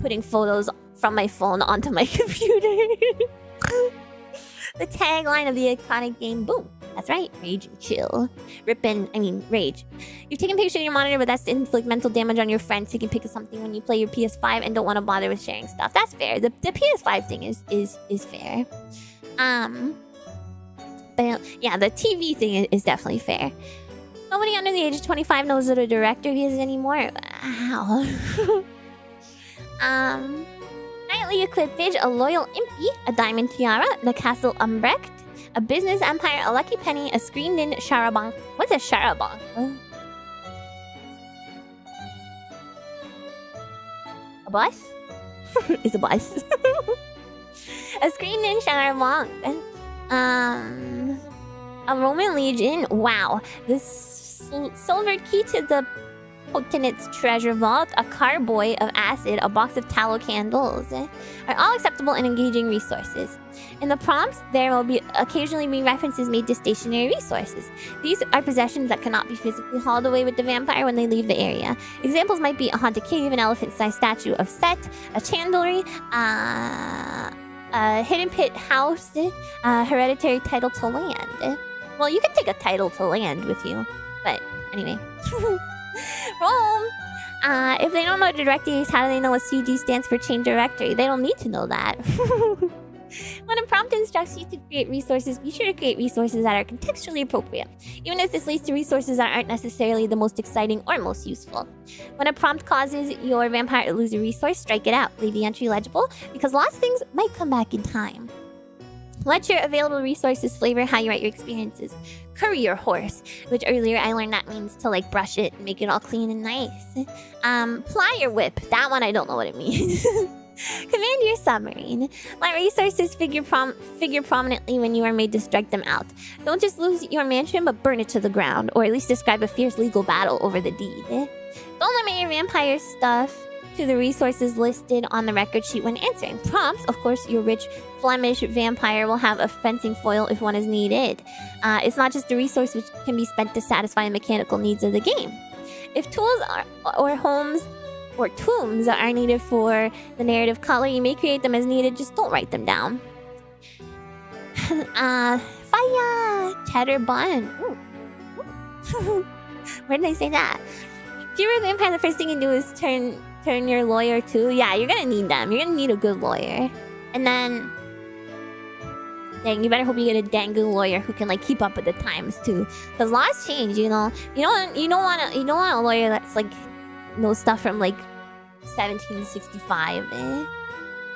[SPEAKER 1] putting photos from my phone onto my computer. The tagline of the iconic game, boom. That's right, rage and chill. Rage. You've taken pictures of your monitor, but that's to inflict mental damage on your friends. So you can pick something when you play your PS5 and don't want to bother with sharing stuff. That's fair. The PS5 thing is fair. But yeah, the TV thing is definitely fair. Nobody under the age of 25 knows what a director is anymore. Wow. Knightly equipage, a loyal impy, a diamond tiara, the castle Umbrecht, a business empire, a lucky penny, a screened-in charabanc. What's a charabanc? A bus? It's a bus. A screened-in charabanc. A Roman legion. Wow. This silver key to the Potentate's treasure vault, a carboy of acid, a box of tallow candles are all acceptable and engaging resources. In the prompts, there will occasionally be references made to stationary resources. These are possessions that cannot be physically hauled away with the vampire when they leave the area. Examples might be a haunted cave, an elephant-sized statue of Set, a chandlery, a hidden pit house, a hereditary title to land. Well, you can take a title to land with you, but anyway. Rome! If they don't know directories, how do they know what CG stands for change directory? They don't need to know that. When a prompt instructs you to create resources, be sure to create resources that are contextually appropriate, even if this leads to resources that aren't necessarily the most exciting or most useful. When a prompt causes your vampire to lose a resource, strike it out. Leave the entry legible, because lost things might come back in time. Let your available resources flavor how you write your experiences. Curry your horse, which earlier I learned that means to like brush it and make it all clean and nice. Ply your whip. That one I don't know what it means. Command your submarine. Let resources figure prominently when you are made to strike them out. Don't just lose your mansion, but burn it to the ground, or at least describe a fierce legal battle over the deed. Don't limit your vampire stuff to the resources listed on the record sheet when answering prompts. Of course, your rich Flemish vampire will have a fencing foil if one is needed. It's not just a resource which can be spent to satisfy the mechanical needs of the game. If tools or homes or tombs are needed for the narrative color, you may create them as needed, just don't write them down. Fire! Cheddar bun. Where did I say that? If you're a vampire, the first thing you do is turn your lawyer too. Yeah, you're gonna need them. You're gonna need a good lawyer. And then... dang, you better hope you get a dang good lawyer who can like keep up with the times too. Because laws change, you know. You don't want a lawyer that's like knows stuff from like 1765, eh?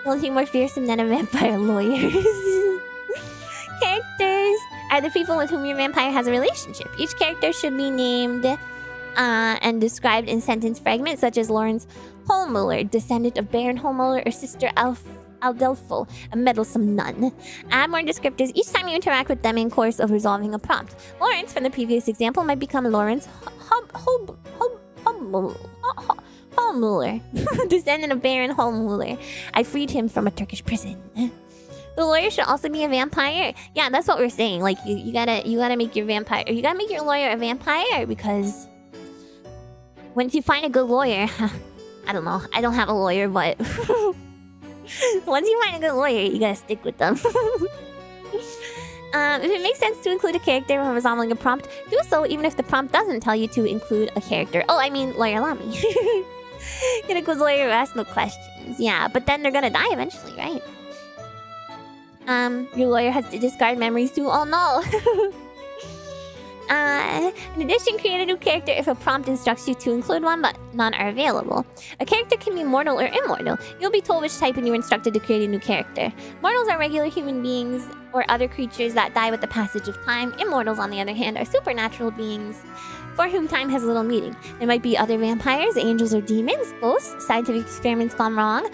[SPEAKER 1] Nothing more fearsome than a vampire lawyer. Characters are the people with whom your vampire has a relationship. Each character should be named and described in sentence fragments, such as Lawrence Holmuller, descendant of Baron Holmuller, or Sister Aldelfo, a meddlesome nun. Add more descriptors each time you interact with them in course of resolving a prompt. Lawrence, from the previous example, might become Lawrence Holmuller, descendant of Baron Holmuller. I freed him from a Turkish prison. The lawyer should also be a vampire. Yeah, that's what we're saying. Like you gotta make your vampire. You gotta make your lawyer a vampire, because once you find a good lawyer, I don't know. I don't have a lawyer, but once you find a good lawyer, you gotta stick with them. If it makes sense to include a character when resolving a prompt, do so even if the prompt doesn't tell you to include a character. Oh, I mean, Lawyer Lamy. Get a good lawyer who asks no questions. Yeah, but then they're gonna die eventually, right? Your lawyer has to discard memories too. Oh no! In addition, create a new character if a prompt instructs you to include one, but none are available. A character can be mortal or immortal. You'll be told which type when you're instructed to create a new character. Mortals are regular human beings or other creatures that die with the passage of time. Immortals, on the other hand, are supernatural beings for whom time has little meaning. There might be other vampires, angels, or demons, ghosts, scientific experiments gone wrong,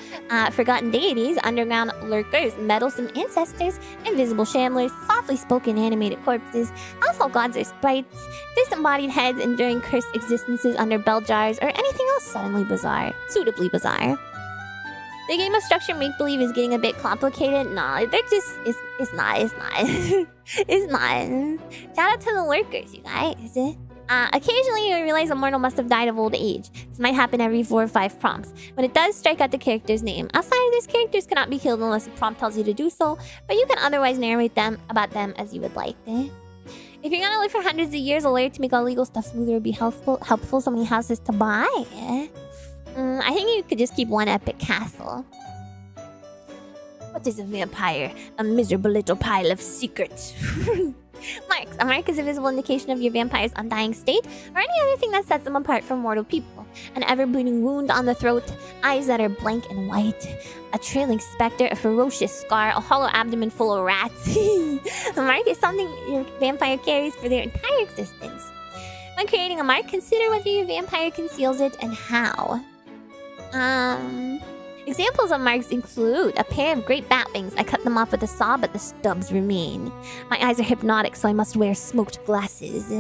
[SPEAKER 1] forgotten deities, underground lurkers, meddlesome ancestors, invisible shamblers, softly spoken animated corpses, household gods or sprites, disembodied heads enduring cursed existences under bell jars, or anything else suitably bizarre. The game of structure make-believe is getting a bit complicated. Nah, they're just... It's not. It's not. Shout out to the lurkers, you guys. Occasionally you realize a mortal must have died of old age. This might happen every 4 or 5 prompts. When it does, strike out the character's name. Outside of this, characters cannot be killed unless a prompt tells you to do so, but you can otherwise narrate about them as you would like. If you're gonna live for hundreds of years, a lawyer to make all legal stuff smoother would be helpful. So many houses to buy. I think you could just keep one epic castle. What is a vampire? A miserable little pile of secrets. Marks. A mark is a visible indication of your vampire's undying state, or any other thing that sets them apart from mortal people. An ever-bleeding wound on the throat, eyes that are blank and white, a trailing specter, a ferocious scar, a hollow abdomen full of rats. A mark is something your vampire carries for their entire existence. When creating a mark, consider whether your vampire conceals it and how. Examples of marks include a pair of great bat wings. I cut them off with a saw, but the stubs remain. My eyes are hypnotic, so I must wear smoked glasses.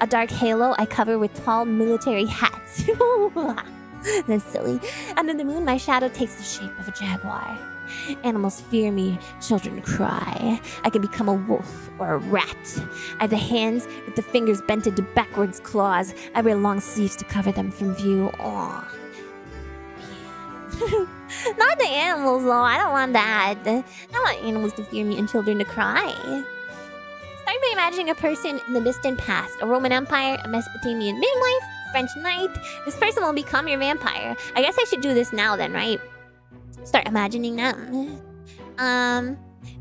[SPEAKER 1] A dark halo I cover with tall military hats. That's silly. Under the moon, my shadow takes the shape of a jaguar. Animals fear me, children cry. I can become a wolf or a rat. I have the hands with the fingers bent into backwards claws. I wear long sleeves to cover them from view. Aww. Not the animals, though. I don't want that. I want animals to fear me and children to cry. Start by imagining a person in the distant past. A Roman Empire, a Mesopotamian midwife, French knight. This person will become your vampire. I guess I should do this now then, right? Start imagining them.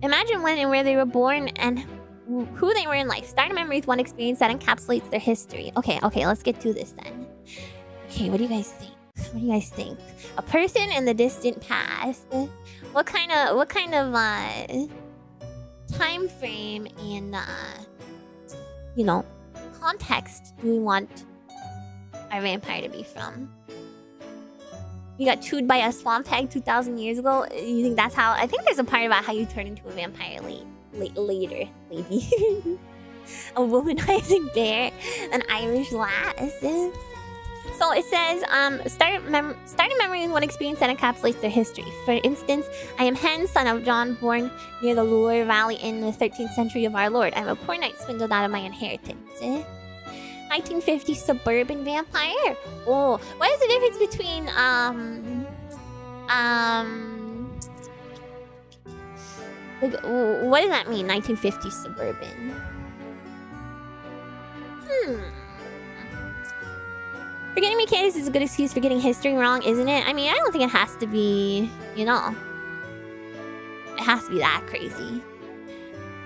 [SPEAKER 1] Imagine when and where they were born and who they were in life. Start a memory with one experience that encapsulates their history. Okay, let's get to this then. Okay, what do you guys think? What do you guys think? A person in the distant past. What kind of time frame and context do we want our vampire to be from? You got chewed by a swamp hag 2,000 years ago. You think that's how? I think there's a part about how you turn into a vampire later, lady. A womanizing bear, an Irish lass. So it says, start a memory with one experience that encapsulates their history. For instance, I am Hen, son of John, born near the Loire Valley in the 13th century of our Lord. I am a poor knight swindled out of my inheritance. 1950 suburban vampire? Oh, what is the difference between, like, what does that mean, 1950 suburban? Forgetting mechanics is a good excuse for getting history wrong, isn't it? I mean, I don't think it has to be, it has to be that crazy.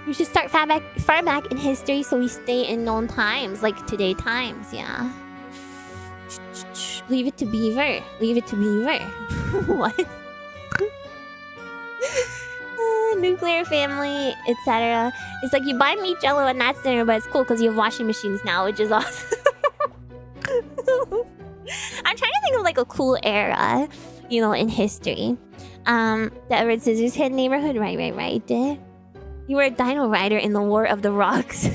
[SPEAKER 1] We should start far back in history so we stay in known times, like today times, yeah. Leave it to Beaver. Leave it to Beaver. What? Nuclear family, etc. It's like you buy meat jello and that's dinner, but it's cool because you have washing machines now, which is awesome. I'm trying to think of like a cool era, in history. The Edward Scissorhands neighborhood, right. You were a dino rider in the War of the Rocks.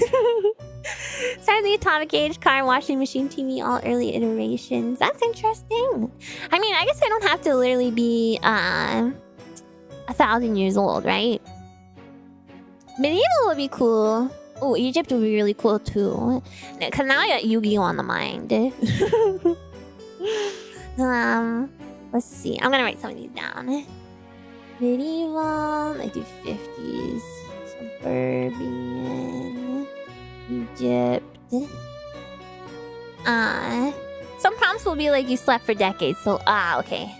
[SPEAKER 1] Started the atomic age, car, washing machine, TV, all early iterations. That's interesting. I mean, I guess I don't have to literally be 1,000 years old, right? Medieval would be cool. Oh, Egypt would be really cool too. Because now I got Yu-Gi-Oh on the mind. Let's see. I'm gonna write some of these down. Medieval, 1950s, suburban, Egypt. Some prompts will be like you slept for decades. So okay.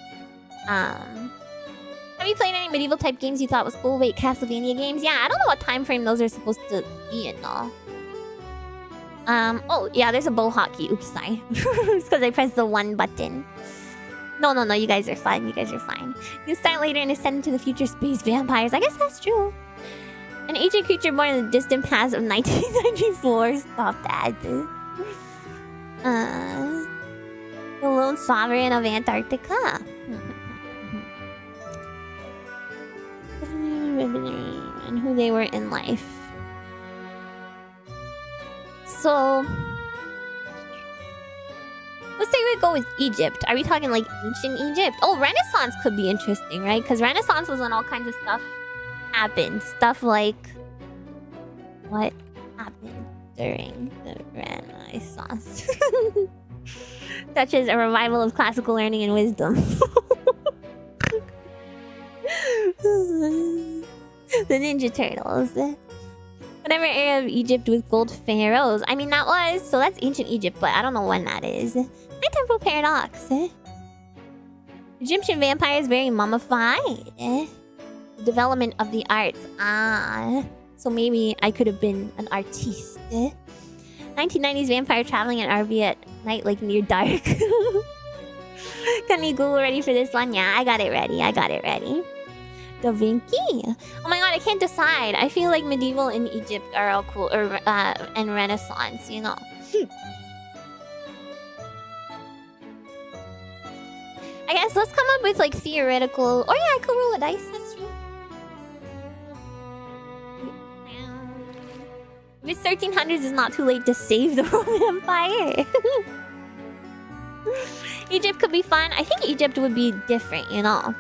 [SPEAKER 1] Have you played any medieval type games you thought was cool? Wait, Castlevania games? Yeah, I don't know what time frame those are supposed to be in though. Oh yeah, there's a bow hotkey. Oops, sorry. It's because I pressed the one button. No, you guys are fine. You guys are fine. You start later and ascend into the future space vampires. I guess that's true. An ancient creature born in the distant past of 1994. Stop that. The lone sovereign of Antarctica. And who they were in life. So let's say we go with Egypt. Are we talking like ancient Egypt? Oh, Renaissance could be interesting, right? Because Renaissance was when all kinds of stuff happened. Stuff like what happened during the Renaissance. Such as a revival of classical learning and wisdom. The Ninja Turtles. Whatever era of Egypt with gold pharaohs. I mean, that was... So that's ancient Egypt, but I don't know when that is. My temporal paradox. Egyptian vampires very mummified. The development of the arts. So maybe I could have been an artiste. 1990s vampire traveling in RV at night, like near dark. Can we Google ready for this one? Yeah, I got it ready. Da Vinci. Oh my god, I can't decide. I feel like medieval and Egypt are all cool, or and Renaissance, you know. I guess let's come up with like theoretical. Oh yeah, I could roll a dice. That's true. If it's 1300s, it's not too late to save the Roman Empire. Egypt could be fun. I think Egypt would be different, you know.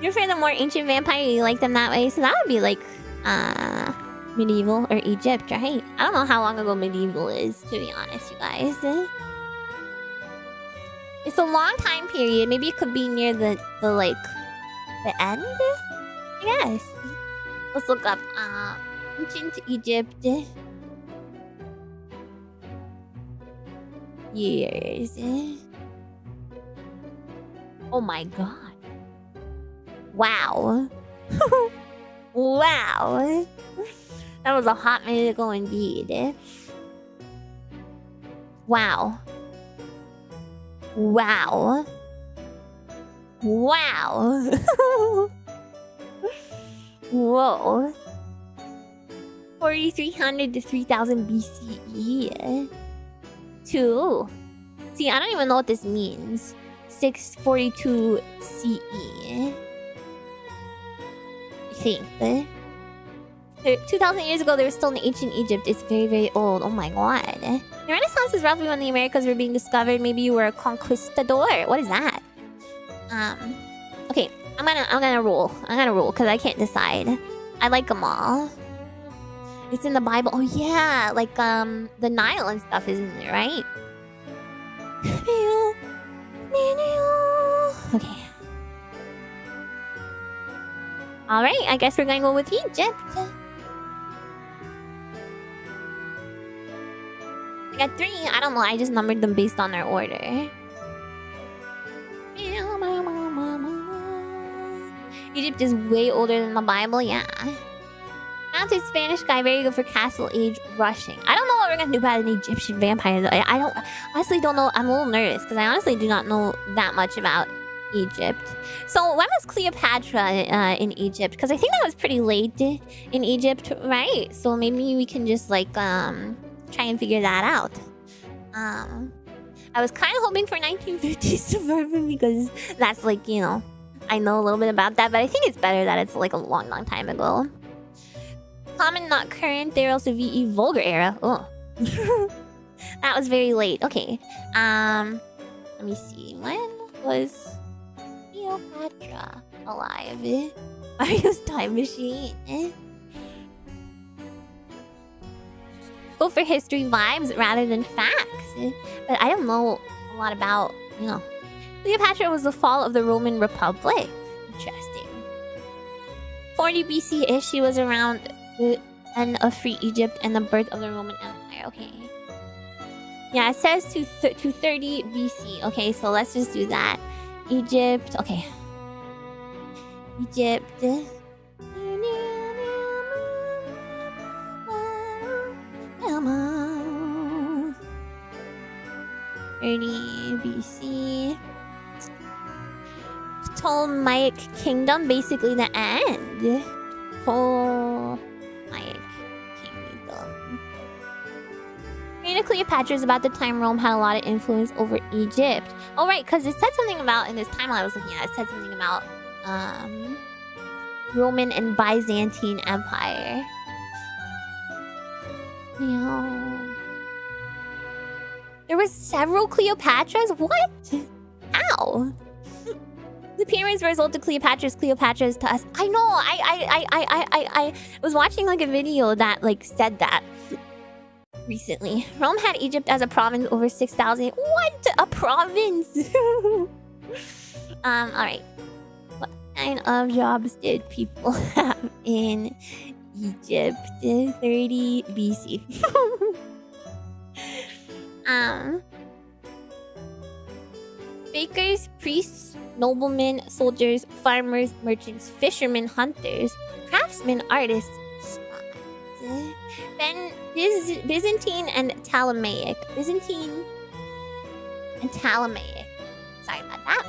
[SPEAKER 1] You're for the more ancient vampire, you like them that way, so that would be like medieval or Egypt, right? I don't know how long ago medieval is, to be honest, you guys. It's a long time period. Maybe it could be near the like the end, I guess. Let's look up ancient Egypt years. Oh my god. Wow. Wow. That was a hot minute ago indeed. Wow. Wow. Wow. Whoa. 4300 to 3000 BCE. 2. See, I don't even know what this means. 642 CE. I think. 2,000 years ago, there was still an ancient Egypt. It's very, very old. Oh my god. The Renaissance is roughly when the Americas were being discovered. Maybe you were a conquistador. What is that? Okay, I'm gonna roll. I'm gonna roll because I can't decide. I like them all. It's in the Bible. Oh yeah, like the Nile and stuff is in there, right? Okay. All right, I guess we're gonna go with Egypt. I got 3. I don't know. I just numbered them based on their order. Egypt is way older than the Bible. Yeah. Mounted Spanish guy, very good for castle age rushing. I don't know what we're gonna do about an Egyptian vampire. I honestly don't know. I'm a little nervous because I honestly do not know that much about Egypt. So when was Cleopatra in Egypt? Because I think that was pretty late in Egypt, right? So maybe we can just like try and figure that out. I was kind of hoping for 1950s suburban because that's like, you know, I know a little bit about that, but I think it's better that it's like a long, long time ago. Common, not current. There also VE vulgar era. Oh, that was very late. Okay. Let me see. When was Cleopatra alive? Mario's time machine. Go for history vibes rather than facts. But I don't know a lot about, you know. Cleopatra was the fall of the Roman Republic. Interesting. 40 BC-ish, she was around the end of Free Egypt and the birth of the Roman Empire. Okay. Yeah, it says to 30 BC. Okay, so let's just do that. Egypt. Okay. Egypt. 30 BC. Ptolemaic Kingdom, basically the end. Ptolemaic Kingdom. Reign of Cleopatra is about the time Rome had a lot of influence over Egypt. Oh right, because it said something about, in this timeline I was looking at, it said something about Roman and Byzantine Empire. Yeah. There were several Cleopatras? What? How? The pyramids were a result of Cleopatra's to us. I know. I was watching like a video that like said that recently. Rome had Egypt as a province over 6,000. What? A province? All right. What kind of jobs did people have in Egypt? 30 BC. bakers, priests, noblemen, soldiers, farmers, merchants, fishermen, hunters, craftsmen, artists, scribes. Then Byzantine and Ptolemaic. Byzantine and Ptolemaic. Sorry about that.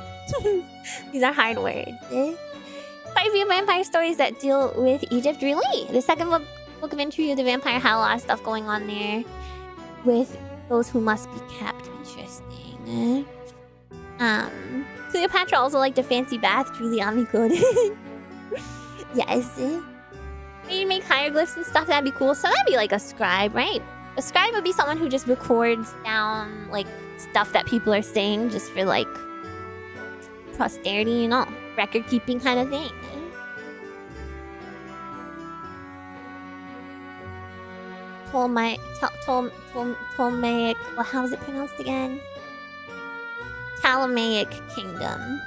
[SPEAKER 1] These are hard words. Quite a few vampire stories that deal with Egypt, really. The second book of Entry of the Vampire had a lot of stuff going on there with those who must be kept. Interesting. Cleopatra also liked a fancy bath, truly omnicoded. Yes. Maybe make hieroglyphs and stuff, that'd be cool. So that'd be like a scribe, right? A scribe would be someone who just records down like stuff that people are saying just for like posterity, you know, record keeping kind of thing. Ptolemaic, well, how is it pronounced again? Ptolemaic Kingdom.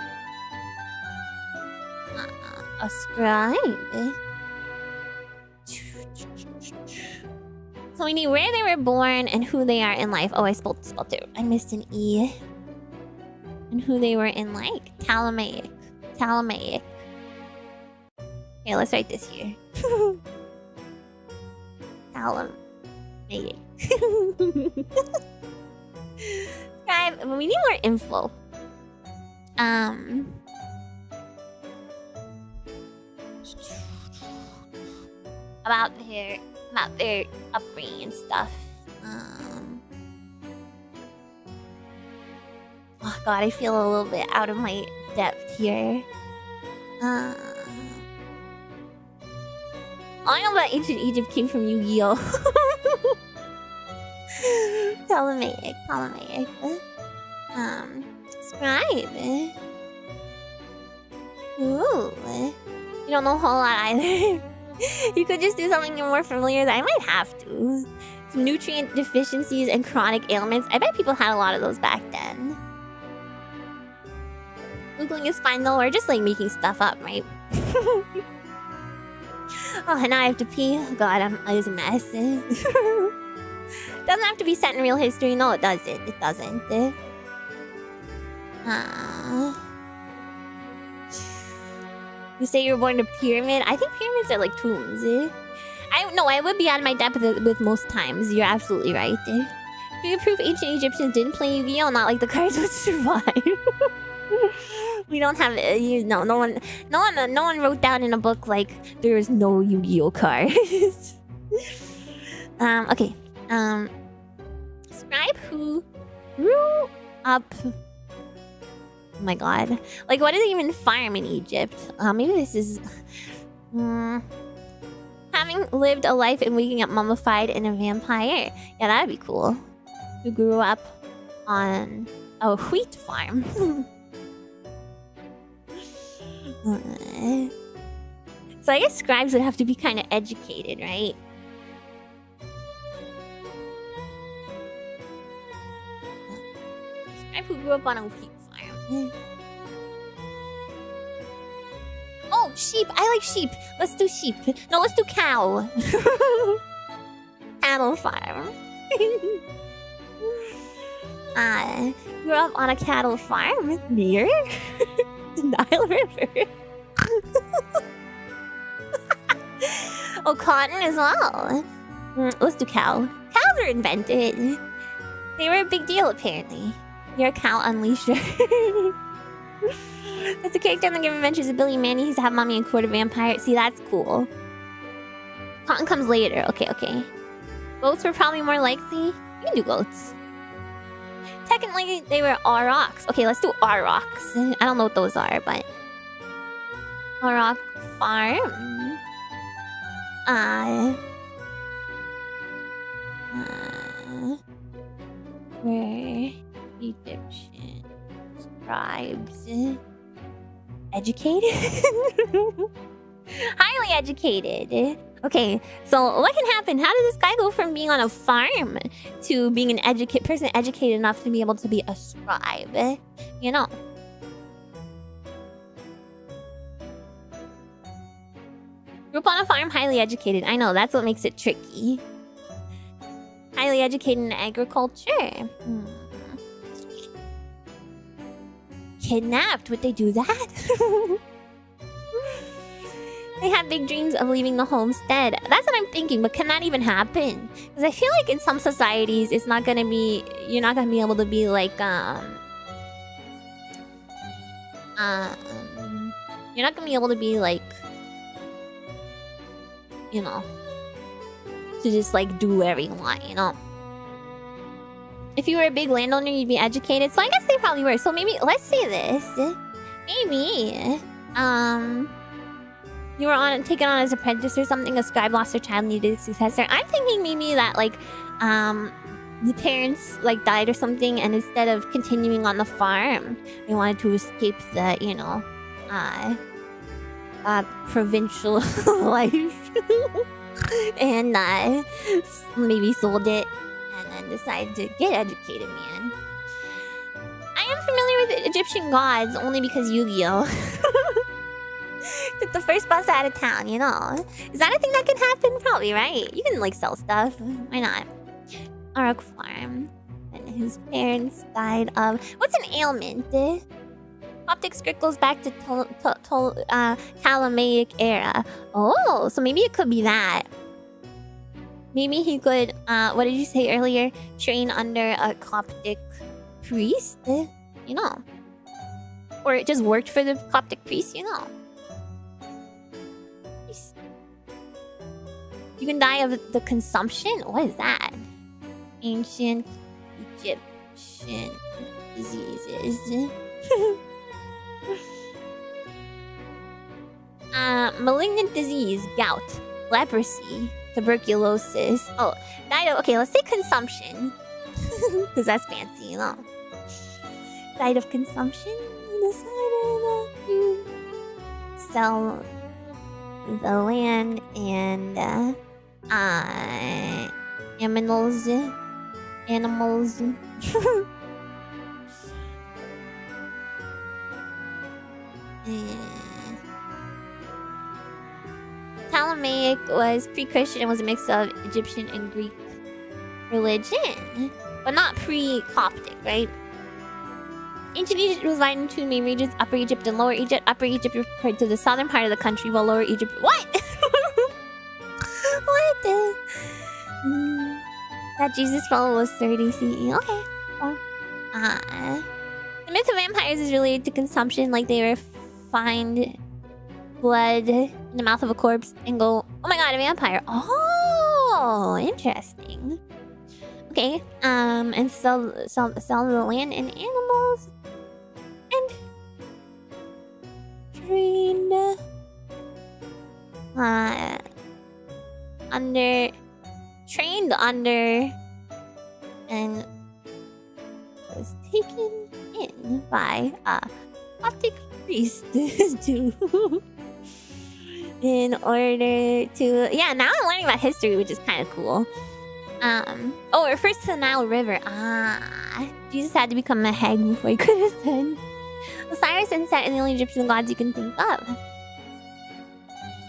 [SPEAKER 1] A scribe. So we need where they were born and who they are in life. Oh, I spelled it. I missed an E. And who they were in like. Ptolemaic. Okay, let's write this here. Ptolemaic. Scribe, we need more info. About their upbringing and stuff. Oh god, I feel a little bit out of my depth here. All I know about ancient Egypt came from Yu-Gi-Oh! Ptolemaic. Scribe. Ooh. You don't know a whole lot either. You could just do something you're more familiar with. I might have to. Some nutrient deficiencies and chronic ailments. I bet people had a lot of those back then. Googling is fine though, or just like making stuff up, right? Oh, and now I have to pee. Oh, god, it was a mess. Doesn't have to be set in real history. No, it doesn't. It doesn't. You say you were born in a pyramid? I think pyramids are like tombs. I would be out of my depth with most times. You're absolutely right. We prove ancient Egyptians didn't play Yu-Gi-Oh! Not like the cards would survive. We don't have no one wrote down in a book like there is no Yu-Gi-Oh! Cards. Okay. Scribe who grew up. Oh my god. Like, what do they even farm in Egypt? Maybe this is... having lived a life and waking up mummified and a vampire. Yeah, that'd be cool. Who grew up on a wheat farm. So I guess scribes would have to be kind of educated, right? Scribe who grew up on a wheat farm. Oh, sheep! I like sheep! Let's do sheep. No, let's do cow. Cattle farm. Grew up on a cattle farm near the Nile River. Oh, cotton as well. Let's do cow. Cows are invented. They were a big deal, apparently. You're a cow unleasher. That's a character in the Game of Adventures of Billy Manny. He's half mommy and quarter vampire. See, that's cool. Cotton comes later. Okay. Goats were probably more likely. You can do goats. Technically, they were aurochs. Okay, let's do aurochs. I don't know what those are, but... Auroch farm. Where Egyptian scribes educated? Highly educated. Okay, so what can happen? How did this guy go from being on a farm to being an person educated enough to be able to be a scribe? You know. Grew up on a farm, highly educated. I know, that's what makes it tricky. Highly educated in agriculture. kidnapped. Would they do that? They have big dreams of leaving the homestead. That's what I'm thinking, but can that even happen? Because I feel like in some societies, it's not gonna be... You're not gonna be able to be like, you're not gonna be able to be like... You know... To just like do whatever you want, you know? If you were a big landowner, you'd be educated. So I guess they probably were. So maybe... Let's say this. Maybe... You were taken on as apprentice or something. A scribe lost their child, needed a successor. I'm thinking maybe that like, the parents like died or something, and instead of continuing on the farm, they wanted to escape the, you know, provincial life, and maybe sold it, and then decided to get educated. Man, I am familiar with the Egyptian gods only because Yu-Gi-Oh. Took the first bus out of town, you know. Is that a thing that can happen? Probably, right? You can, like, sell stuff. Why not? Ark Farm. And his parents died of... What's an ailment? Optic script goes back to Ptolemaic era. Oh, so maybe it could be that. Maybe he could, what did you say earlier? Train under a Coptic priest? You know. Or it just worked for the Coptic priest, you know. You can die of the consumption? What is that? Ancient Egyptian diseases. Malignant disease, gout, leprosy, tuberculosis. Oh, died of... Okay, let's say consumption. Because that's fancy, you know. Died of consumption. Decided to sell the land and animals. Ptolemaic was pre-Christian and was a mix of Egyptian and Greek religion, but not pre-Coptic, right? Ancient Egypt was divided into two main regions, Upper Egypt and Lower Egypt. Upper Egypt referred to the southern part of the country, while Lower Egypt... What? What the... That Jesus followed was 30 CE. Okay. Well, the myth of vampires is related to consumption, like they find blood in the mouth of a corpse and go, oh my god, a vampire. Oh, interesting. Okay, and sell the land and animals. And trained under and was taken in by a Coptic priest to in order to... Yeah, now I'm learning about history, which is kind of cool. Oh, it refers to the Nile River. Jesus had to become a hag before he could ascend. Osiris and Set are the only Egyptian gods you can think of.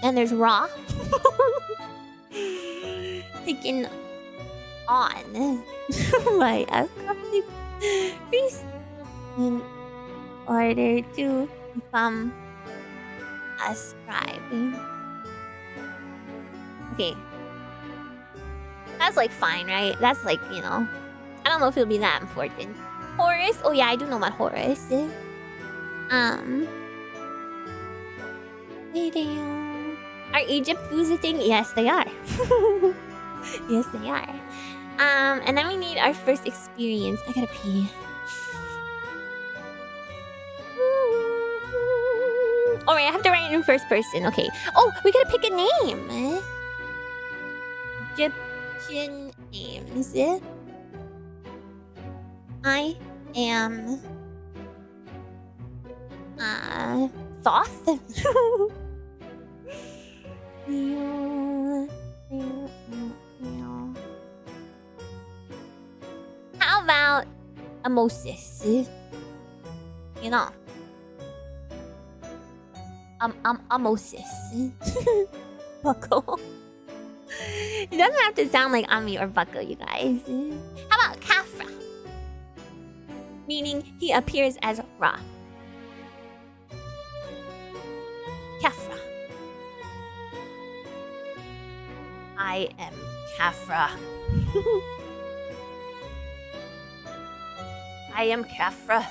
[SPEAKER 1] And there's Ra. Taken on by a Coptic priest in order to become a scribe. Okay. That's like fine, right? That's like, you know, I don't know if it'll be that important. Horus? Oh yeah, I do know about Horus. Are Egypt foods a thing? Yes, they are. Yes, they are. And then we need our first experience. I gotta pee. Alright, I have to write it in first person. Okay. Oh, we gotta pick a name. Egyptian names. I am Thoth. How about Amosis? You know. Amosis. Buckle. It doesn't have to sound like Ami or Buckle, you guys. How about Kafra? Meaning he appears as Ra. I am Kafra. I am Kafra.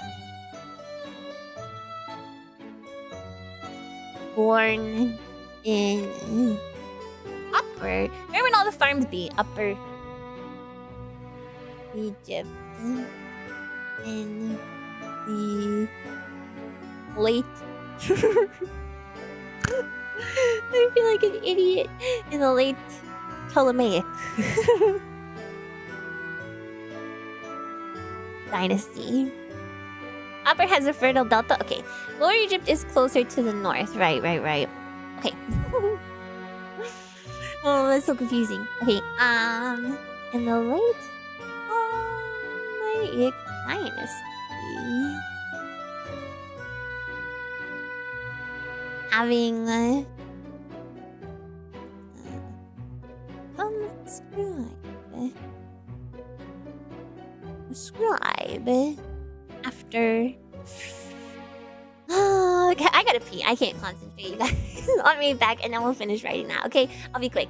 [SPEAKER 1] Born in Upper. Where would all the farms be? Upper Egypt. In the late. I feel like an idiot. In the late Ptolemaic dynasty. Upper has a fertile delta. Okay. Lower Egypt is closer to the north. Right. Okay. Oh, that's so confusing. Okay. In the late Ptolemaic dynasty, having scribe after. Okay, I gotta pee. I can't concentrate, you guys. I'll be back and then we'll finish writing now. Okay, I'll be quick.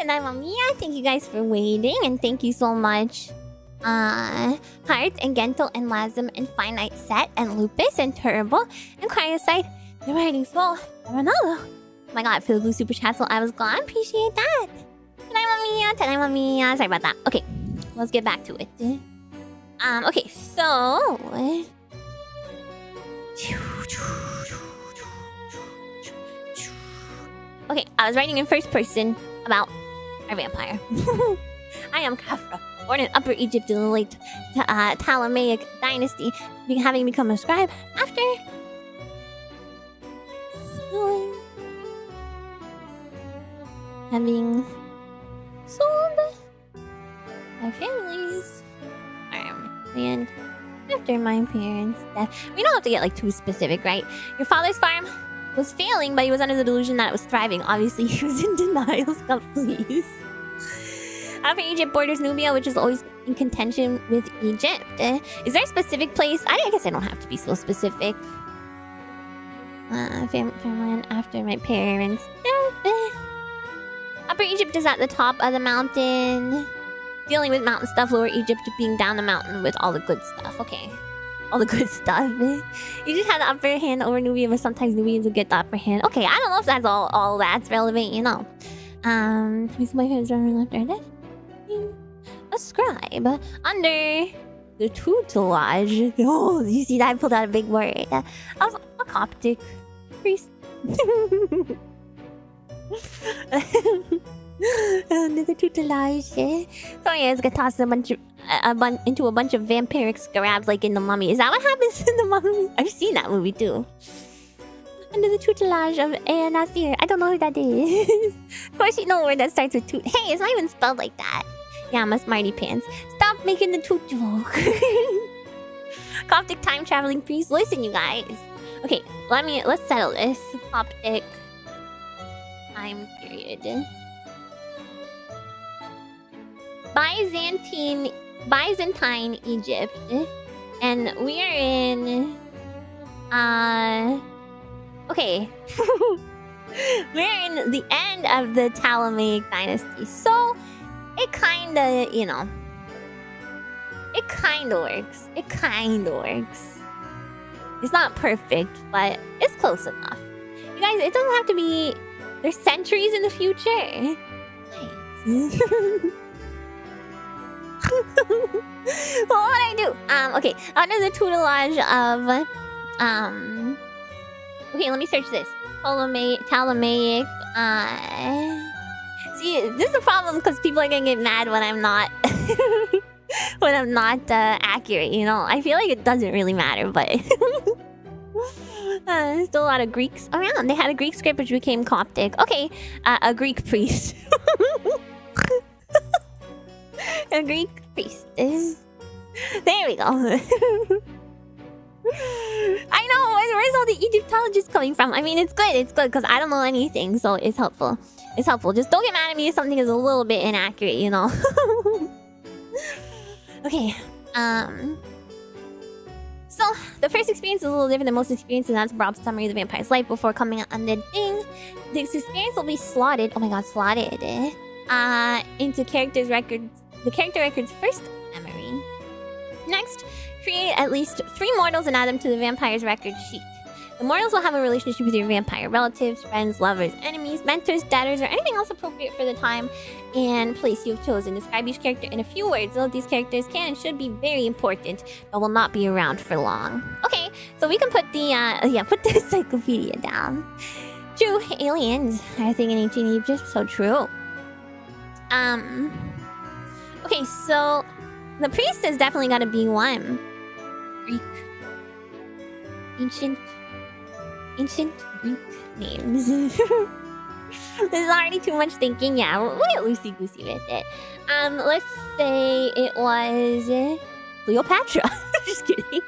[SPEAKER 1] And I'm Amiya. Thank you guys for waiting, and thank you so much. Heart and Gento and Lazim and Finite Set and Lupus and Turbo and Cryosite. The writing slow. Ronaldo. Oh my god, for the blue super chat, so I was gone. Appreciate that. And I'm Amiya. Sorry about that. Okay, let's get back to it. Okay, so okay, I was writing in first person about our vampire. I am Kafra. Born in Upper Egypt in the late Ptolemaic dynasty, having become a scribe after having sold my family's farm and after my parents' death. We don't have to get like too specific, right? Your father's farm was failing, but he was under the delusion that it was thriving. Obviously, he was in denial. Stop, please. Upper Egypt borders Nubia, which is always in contention with Egypt. Is there a specific place? I guess I don't have to be so specific. Farmland after my parents' death. Upper Egypt is at the top of the mountain. Dealing with mountain stuff. Lower Egypt being down the mountain with all the good stuff. Okay. All the good stuff. You just had the upper hand over Nubia, but sometimes Nubians will get the upper hand. Okay, I don't know if that's all that's relevant, you know. Who's my favorite left or death? A scribe under the tutelage. Oh, you see that? I pulled out a big word. Of a Coptic priest. Under the tutelage. So yeah, it's gonna toss into a bunch of vampiric scarabs like in The Mummy. Is that what happens in The Mummy? I've seen that movie too. Under the tutelage of Aya Nasir. I don't know who that is. Of course you know a word that starts with toot. Hey, it's not even spelled like that. Yeah, my smarty pants. Stop making the toot joke. Coptic time traveling priest. Listen, you guys. Okay, let's settle this. Coptic time period. Byzantine Egypt. And we are in okay. We're in the end of the Ptolemaic dynasty. So it kinda, you know, it kinda works. It kinda works. It's not perfect, but it's close enough. You guys, it doesn't have to be... There's centuries in the future. Nice. What would I do? Okay. Under the tutelage of... Okay, let me search this. Ptolemaic... See, this is a problem because people are gonna get mad when I'm not... when I'm not accurate, you know? I feel like it doesn't really matter, but... there's still a lot of Greeks around. They had a Greek script which became Coptic. Okay, a Greek priest. A Greek priest. There we go. I know, where's all the Egyptologists coming from? I mean, it's good because I don't know anything, so it's helpful. It's helpful. Just don't get mad at me if something is a little bit inaccurate, you know? Okay, so, the first experience is a little different than most experiences, and that's Rob's summary of the vampire's life before coming out on the thing. This experience will be slotted, oh my god, slotted, into character record's first memory. Next, create at least 3 mortals and add them to the vampire's record sheet. The mortals will have a relationship with your vampire relatives, friends, lovers, enemies, mentors, debtors, or anything else appropriate for the time and place you have chosen. Describe each character in a few words. Though these characters can and should be very important, but will not be around for long. Okay, so we can put the put the encyclopedia down. True, aliens are a thing in ancient Egypt. So true. Okay, so the priest is definitely got to be one. Greek. Ancient Greek names. This is already too much thinking. Yeah, we'll get loosey-goosey with it. Let's say it was Cleopatra. Just kidding.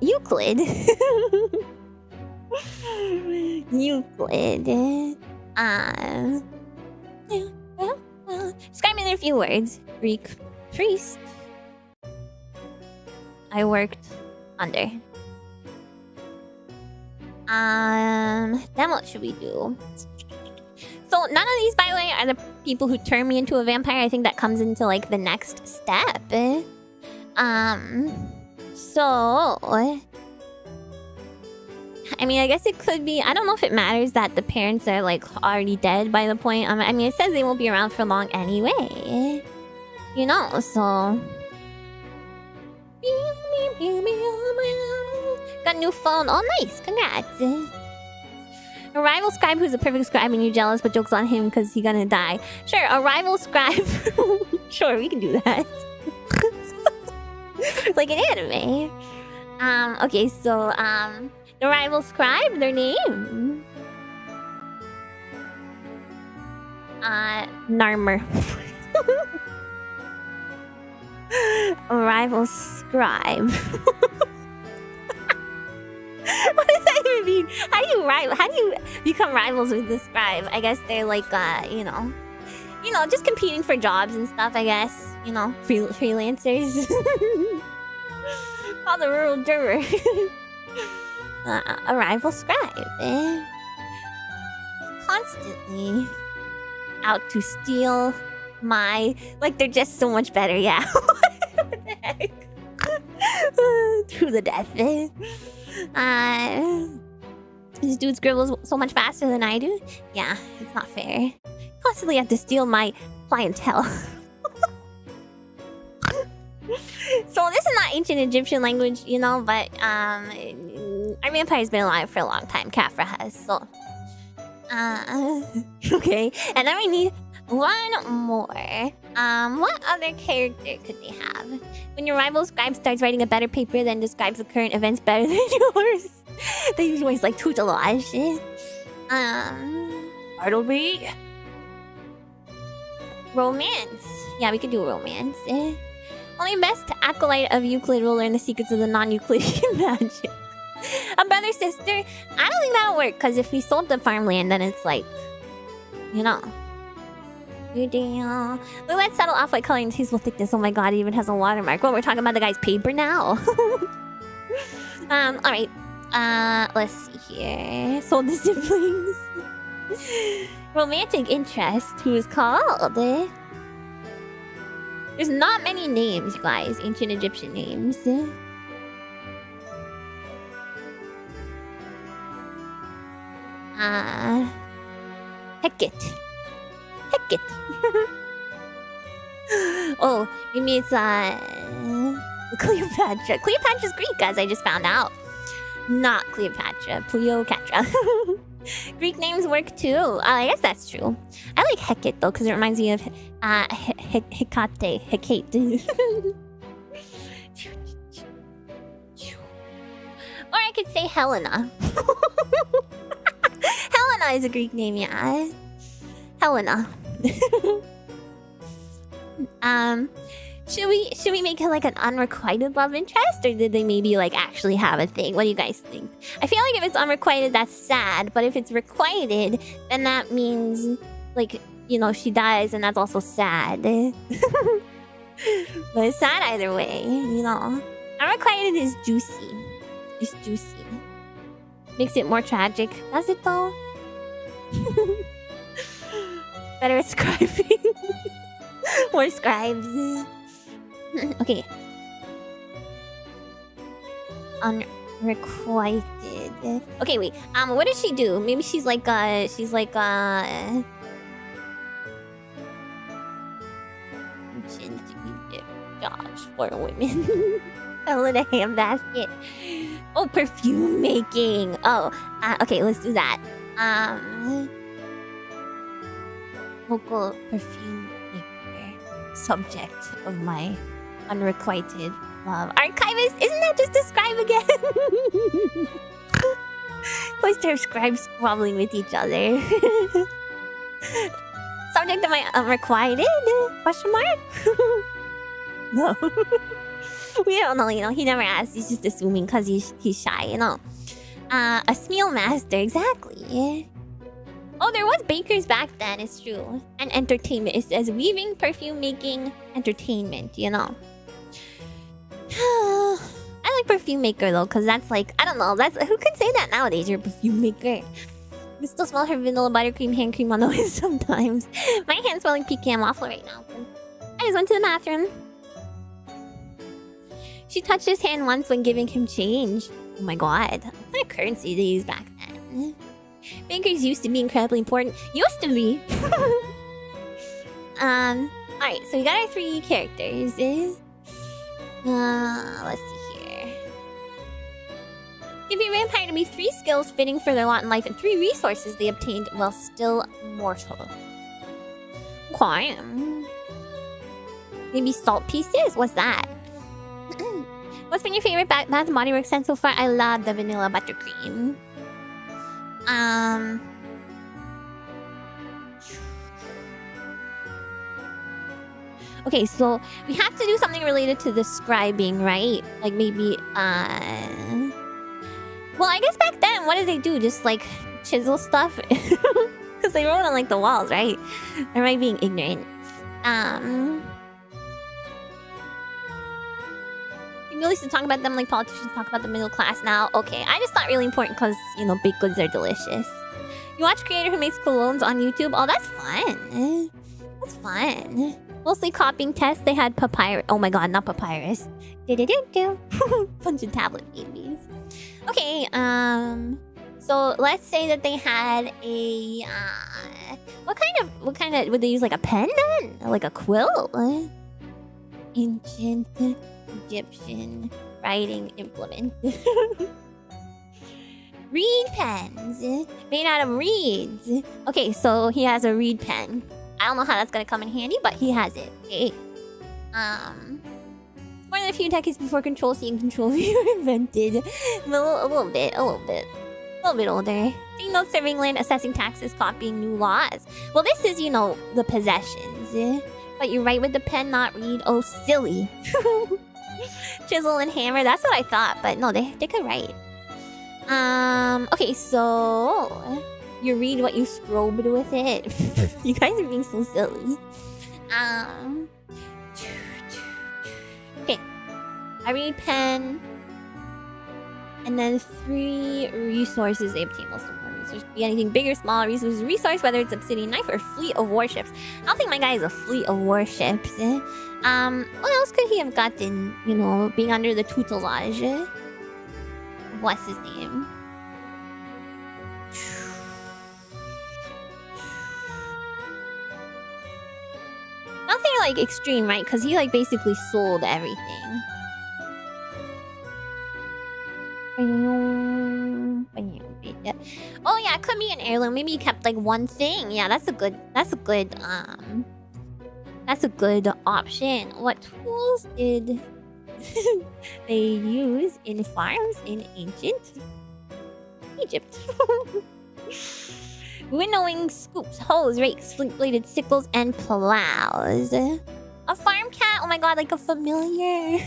[SPEAKER 1] Euclid. Euclid. Describe me in a few words. Greek priest. I worked under. Then what should we do? So none of these, by the way, are the people who turn me into a vampire. I think that comes into like the next step. So I mean, I guess it could be... I don't know if it matters that the parents are, like, already dead by the point... I mean, it says they won't be around for long anyway. You know, so... Got a new phone. Oh, nice. Congrats. A rival scribe who's a perfect scribe and you're jealous but jokes on him because he's gonna die. Sure, a rival scribe. Sure, we can do that. Like an anime. Okay, so, the rival scribe, their name. Narmer. A rival scribe. What does that even mean? How do you become rivals with the scribe? I guess they're like, you know, just competing for jobs and stuff, I guess. You know, freelancers. All the rural juror. A rival scribe, eh? Constantly out to steal my... Like, they're just so much better, yeah. What the heck? To the death, eh? This dude scribbles so much faster than I do. Yeah, it's not fair. Constantly have to steal my clientele. So this is not ancient Egyptian language, you know, but our vampire's been alive for a long time. Khafra has, so okay. And then we need one more. What other character could they have? When your rival scribe starts writing a better paper that describes the current events better than yours, they use words like tutelage. Bartleby. Romance. Yeah, we could do romance. Only best acolyte of Euclid will learn the secrets of the non-Euclidean magic. A brother, sister? I don't think that'll work, because if we sold the farmland, then it's like, you know. Look, let's settle off white color and tasteful thickness. Oh my god, it even has a watermark. Well, we're talking about the guy's paper now. Alright. Let's see here. Sold the siblings. Romantic interest. Who is called? There's not many names, guys. Ancient Egyptian names. Hecate. Hecate. Oh, maybe it's Cleopatra. Cleopatra's Greek, as I just found out. Not Cleopatra. Cleopatra. Greek names work too. I guess that's true. I like Hecate though, because it reminds me of Hecate. Hecate. Or I could say Helena. Helena is a Greek name, yeah. Helena. Should we make it like an unrequited love interest, or did they maybe like actually have a thing? What do you guys think? I feel like if it's unrequited, that's sad, but if it's requited, then that means like, you know, she dies, and that's also sad. But it's sad either way, you know. Unrequited is juicy. It's juicy. Makes it more tragic. Does it though? Better at scribing. More scribes. Okay. Unrequited. Okay, wait. What does she do? Maybe she's like Dodge for women. Helena handbasket. Oh, perfume making. Oh, okay, let's do that. Local perfume maker. Subject of my unrequited love. Archivist? Isn't that just a scribe again? Place to have scribes squabbling with each other. Subject of my unrequited? Question mark? No. We don't know, you know. He never asked. He's just assuming because he's shy, you know. A smeal master, exactly. Oh, there was bakers back then, it's true. And entertainment. It says weaving, perfume making, entertainment, you know. I like perfume maker though, because that's like, I don't know, that's who can say that nowadays? You're a perfume maker. You still smell her vanilla buttercream hand cream on the way sometimes. My hands smell like pecan waffle right now. I just went to the bathroom. She touched his hand once when giving him change. Oh my god. What kind of currency they used back then? Bankers used to be incredibly important. Used to be! Alright, so we got our 3 characters. Let's see here. Give your vampire to be 3 skills fitting for their lot in life and 3 resources they obtained while still mortal. Okay. Maybe salt pieces? What's that? What's been your favorite Bath & Body Works scent so far? I love the vanilla buttercream. Okay, so we have to do something related to describing, right? Like maybe, well, I guess back then, what did they do? Just like chisel stuff? Because they wrote on like the walls, right? Or am I being ignorant? People used to talk about them like politicians talk about the middle class now. Okay, I just thought really important because, you know, baked goods are delicious. You watch creator who makes colognes on YouTube? Oh, that's fun. That's fun. Mostly copying tests. They had papyrus. Oh my god, not papyrus. Bunch of tablet babies. Okay, so let's say that they had a what kind of would they use, like a pen then? Like a quill? Ancient Egyptian writing implement. Reed pens made out of reeds. Okay, so he has a reed pen. I don't know how that's gonna come in handy, but he has it. Okay. More than a few decades before Control C and Control V were invented. A little bit older. Taking notes, serving land, assessing taxes, copying new laws. Well, this is, you know, the possessions. But you write with the pen, not read. Oh, silly. Chisel and hammer. That's what I thought, but no, they could write. Okay, so you read what you scrolled with it. You guys are being so silly. Okay, I read pen, and then 3 resources they obtain. Most of them resources be anything big or small. Resource, whether it's obsidian knife or fleet of warships. I don't think my guy is a fleet of warships. What else could he have gotten? You know, being under the tutelage. What's his name? Nothing like extreme, right? Because he like basically sold everything. Oh yeah, it could be an heirloom. Maybe he kept like one thing. Yeah, that's a good option. What tools did they use in farms in ancient Egypt? Winnowing scoops, hoes, rakes, flint-bladed sickles, and plows. A farm cat? Oh my god, like a familiar.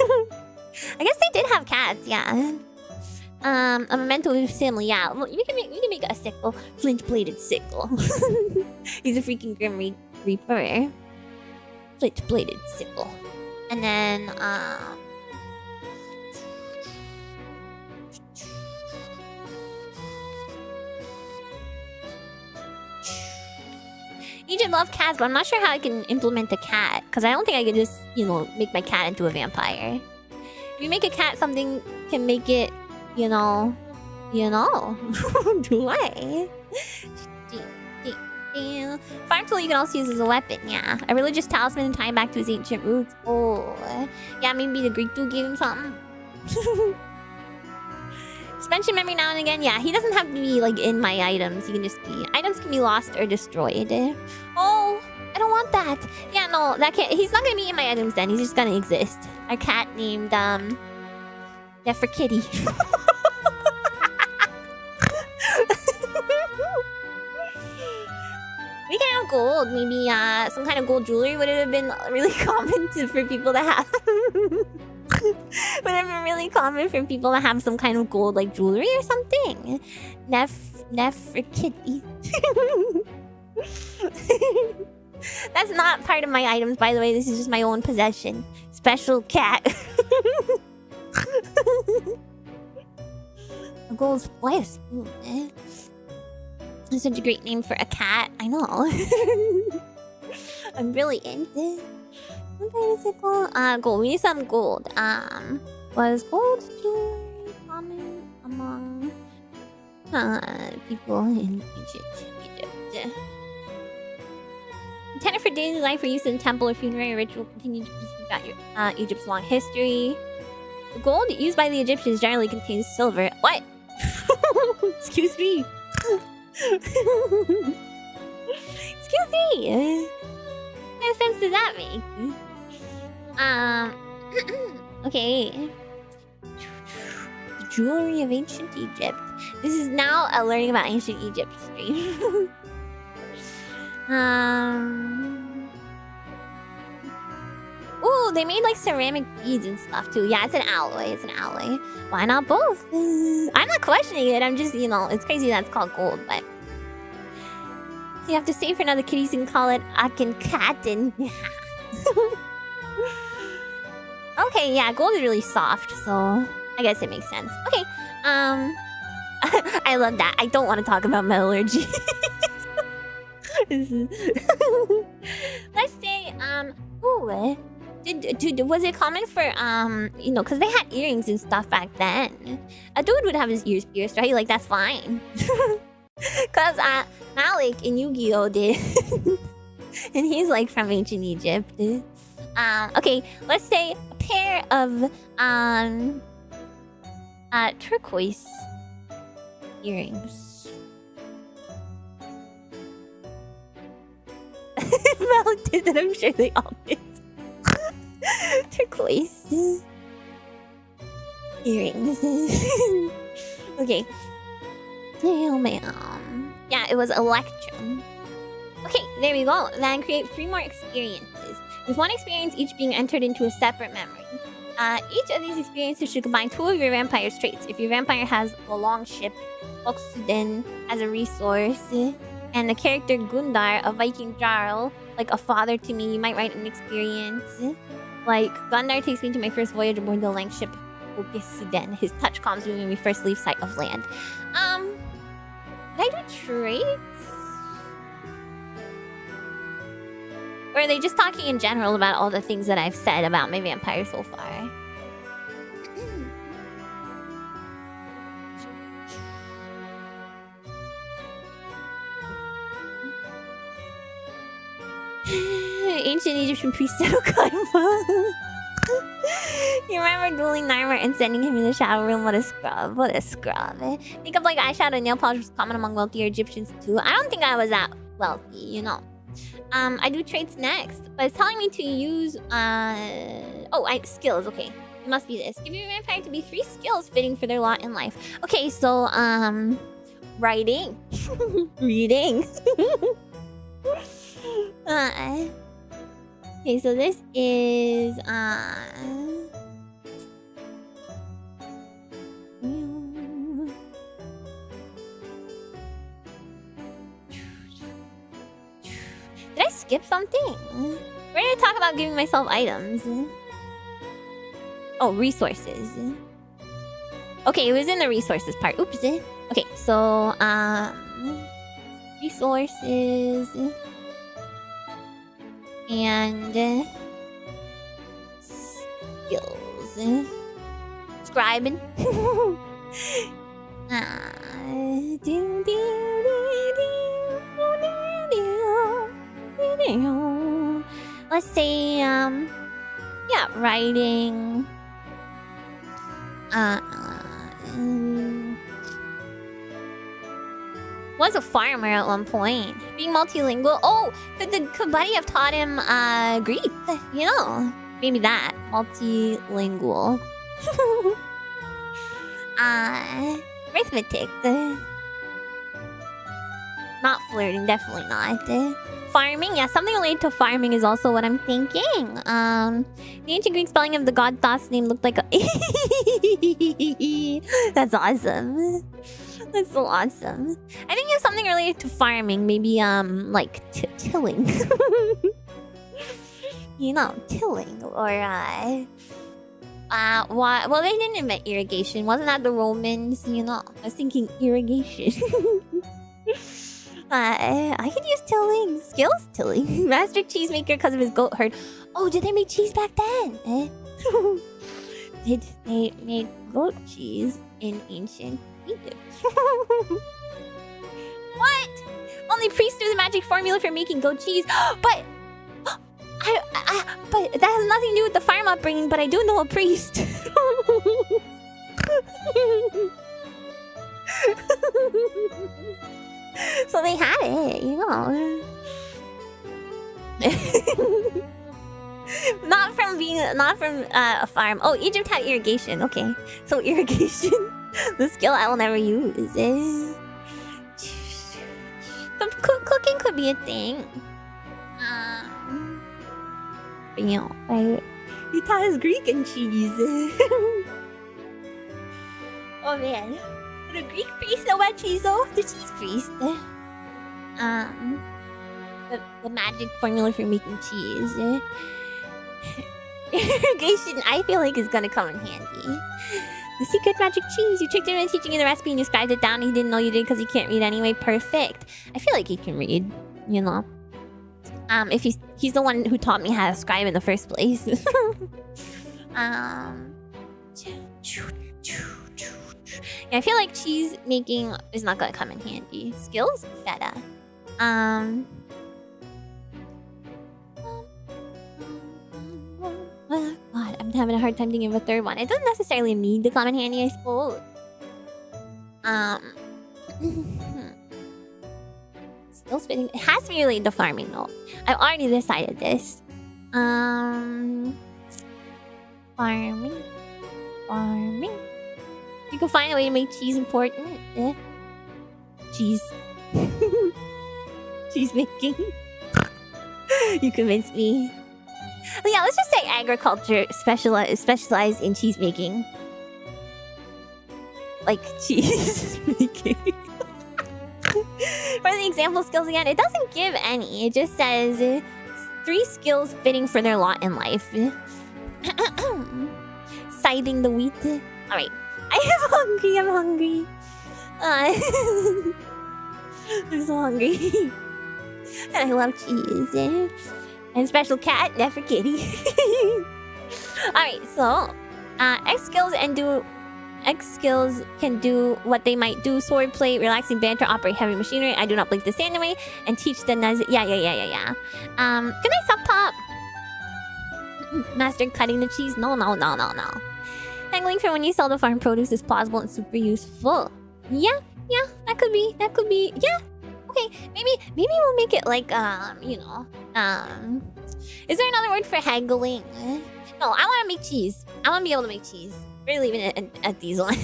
[SPEAKER 1] I guess they did have cats, yeah. A memento of his family, yeah. We can make a sickle, flint-bladed sickle. He's a freaking grim reaper. Flint-bladed sickle, and then Egypt love cats, but I'm not sure how I can implement a cat. Because I don't think I can just, you know, make my cat into a vampire. If you make a cat, something can make it, you know. Do I? Farm tool you can also use as a weapon, yeah. A religious talisman and tie back to his ancient roots. Oh. Yeah, maybe the Greek dude gave him something. Suspension memory now and again. Yeah, he doesn't have to be like in my items. He can just be... Items can be lost or destroyed. Oh, I don't want that. Yeah, no, that can't... He's not gonna be in my items then. He's just gonna exist. A cat named, Neferkitty. We can have gold. Maybe, some kind of gold jewelry would have been really common for people to have. Would have been really common for people to have some kind of gold, like jewelry or something. Neferkitty. That's not part of my items, by the way. This is just my own possession. Special cat. A gold spoon, eh? That's such a great name for a cat. I know. I'm really into it. Gold. We need some gold. Was gold jewelry common among people in ancient Egypt? Intended for daily life or use in temple or funerary ritual, continue to preserve about Egypt's long history. The gold used by the Egyptians generally contains silver. What? Excuse me. Excuse me. What sense does that make? Okay. The jewelry of ancient Egypt. This is now a learning about ancient Egypt stream. Ooh, they made like ceramic beads and stuff too. Yeah, it's an alloy. It's an alloy. Why not both? I'm not questioning it. I'm just, you know, it's crazy that's called gold, but you have to save for another kid. You can call it Akenkaten. Okay, yeah, gold is really soft, so I guess it makes sense. Okay, I love that. I don't want to talk about metallurgy. Let's say, ooh, was it common for, you know, because they had earrings and stuff back then. A dude would have his ears pierced, right? Like, that's fine. Because, Malik in Yu-Gi-Oh! Did. And he's, like, from ancient Egypt. Okay, let's say a pair of, turquoise earrings. Malik did that, I'm sure they all did. Turquoise earrings. Okay. Oh man. Yeah, it was Electrum. Okay, there we go. Then create 3 more experiences, with 1 experience each being entered into a separate memory. Each of these experiences should combine 2 of your vampire's traits. If your vampire has a long ship, Oxuden as a resource, and the character Gundar, a Viking Jarl, like a father to me, you might write an experience. Like, Gundar takes me to my first voyage aboard the lang ship Okesuden. His touch calms me when we first leave sight of land. Did I do traits? Or are they just talking in general about all the things that I've said about my vampire so far? Ancient Egyptian priest Karma. You remember dueling Narmer and sending him in the shower room? What a scrub. What a scrub. Makeup like eyeshadow and nail polish was common among wealthier Egyptians too. I don't think I was that wealthy, you know. I do traits next, but it's telling me to use skills. Okay, it must be this. Give your vampire to be 3 skills fitting for their lot in life. Okay, so writing, reading. Okay, so this is did I skip something? Where did I talk about giving myself items? Oh, resources. Okay, it was in the resources part. Oops. Okay, so resources and skills. Scribing. Let's say yeah, writing. Was a farmer at one point. Being multilingual. Oh, could Buddy have taught him Greek? You know, maybe that. Multilingual. Arithmetic. Not flirting, definitely not. Farming, yeah, something related to farming is also what I'm thinking. The ancient Greek spelling of the god Thoth's name looked like a... That's awesome. That's so awesome. I think it's something related to farming. Maybe, like, tilling. You know, tilling. Or, well, they didn't invent irrigation. Wasn't that the Romans? You know, I was thinking irrigation. I could use tilling. Skills? Tilling. Master cheesemaker because of his goat herd. Oh, did they make cheese back then? Did they make goat cheese in ancient Egypt? What? Only priests knew the magic formula for making goat cheese. But... but that has nothing to do with the farm upbringing, but I do know a priest. So they had it, you know. Not from a farm. Oh, Egypt had irrigation. Okay, so irrigation, the skill I will never use. But cooking could be a thing. But, you know, it has Greek and cheese. Oh man, the Greek priest know about cheese though. The cheese priest. The magic formula for making cheese. Irrigation, I feel like, is gonna come in handy. The secret magic cheese. You tricked him into teaching you the recipe and you scribed it down. He didn't know you did because he can't read anyway. Perfect. I feel like he can read, you know. If he's the one who taught me how to scribe in the first place. Yeah, I feel like cheese making is not gonna come in handy. Skills? Feta. God, I'm having a hard time thinking of a third one. It doesn't necessarily need to come in handy, I suppose. Still spinning. It has to be related to farming, though. I've already decided this. Farming. You can find a way to make cheese important. Cheese. Cheese making. You convinced me. Yeah, let's just say agriculture specialized in cheese making. Like cheese making. For the example skills again, it doesn't give any. It just says 3 skills fitting for their lot in life. Scything the wheat. Alright. I am hungry. I'm hungry. I'm so hungry. And I love cheese. And special cat, never kitty. Alright, so X skills can do what they might do: swordplay, relaxing banter, operate heavy machinery. I do not blink this anime, and teach the Yeah. Good night, Sup Top. Master cutting the cheese. No. Angling for when you sell the farm produce is plausible and super useful. Yeah, that could be. Yeah. Okay, maybe we'll make it like you know, is there another word for haggling? No, I want to make cheese. I want to be able to make cheese. We're leaving it at these ones.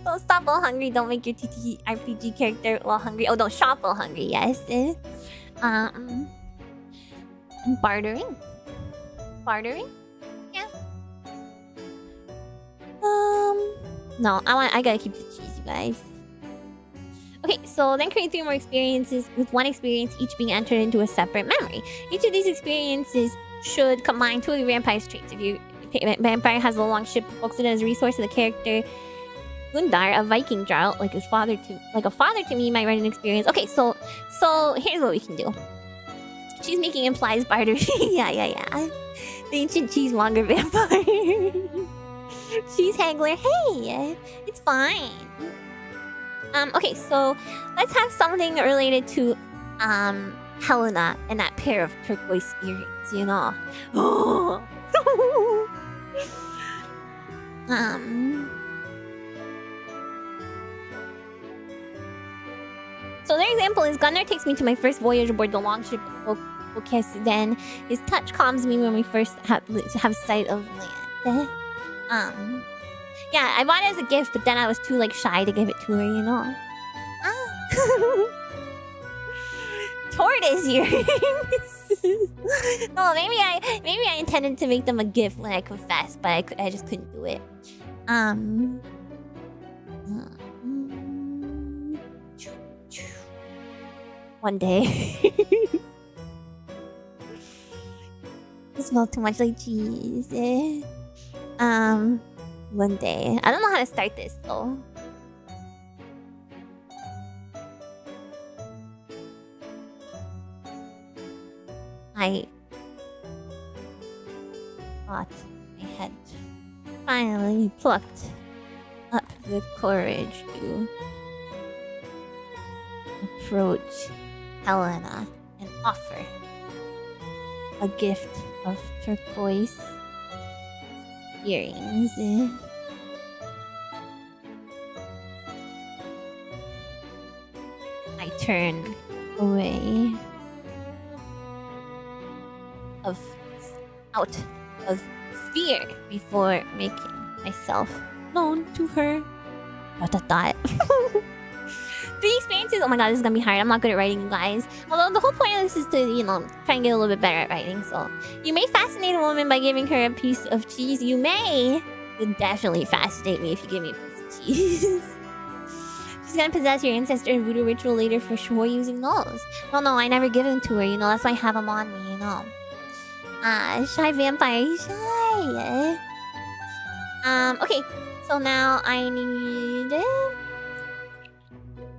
[SPEAKER 1] Don't stop while hungry. Don't make your TTRPG character while hungry. Oh, don't shop while hungry. Yes. Bartering. Yeah. No, I gotta keep the cheese, you guys. Okay, so then create 3 more experiences, with 1 experience each being entered into a separate memory. Each of these experiences should combine 2 of the vampire's traits. If your vampire has a long ship, books it as a resource, and the character Gundar, a Viking drought, like a father to me, might write an experience. Okay, so here's what we can do. Cheese making implies bartering. yeah. The ancient cheesemonger vampire. Cheese haggler. Hey, it's fine. Okay, so let's have something related to Helena and that pair of turquoise earrings, you know. So their example is: Gunnar takes me to my first voyage aboard the longship Then his touch calms me when we first have sight of land. Yeah, I bought it as a gift, but then I was too shy to give it to her, you know. Tortoise earrings. No, maybe I intended to make them a gift when I confessed, but I just couldn't do it. One day. It smells too much like cheese. One day. I don't know how to start this though. I thought I had finally plucked up the courage to approach Helena and offer a gift of turquoise earrings. turn away out of fear before making myself known to her. Dot. 3 experiences. Oh my god, this is gonna be hard. I'm not good at writing, you guys. Although the whole point of this is to, you know, try and get a little bit better at writing. So, you may fascinate a woman by giving her a piece of cheese. You may definitely fascinate me if you give me a piece of cheese. She's gonna possess your ancestor in voodoo ritual later for sure using those. No, I never give them to her. You know, that's why I have them on me. You know. Shy vampire, shy. Okay. So now I need.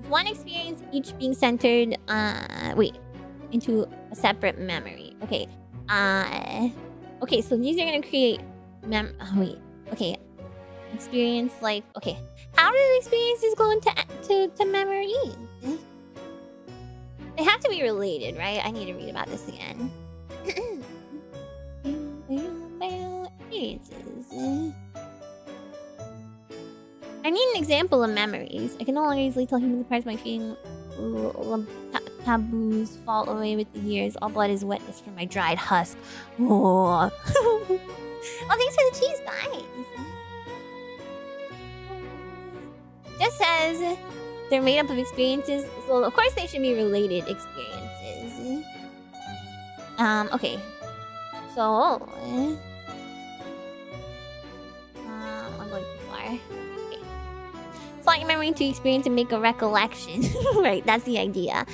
[SPEAKER 1] One experience each being centered into a separate memory. Okay. Okay, so these are gonna create okay. Experience like how do the experiences go into memories? They have to be related, right? I need to read about this again. Experiences. I need an example of memories. I can no longer easily tell human parts my feeling taboos fall away with the years. All blood is wetness from my dried husk. Oh, thanks for the cheese, guys. Just says they're made up of experiences, so of course they should be related experiences. Okay. So, I'm going too far. Slot your memory into experience and make a recollection. Right, that's the idea.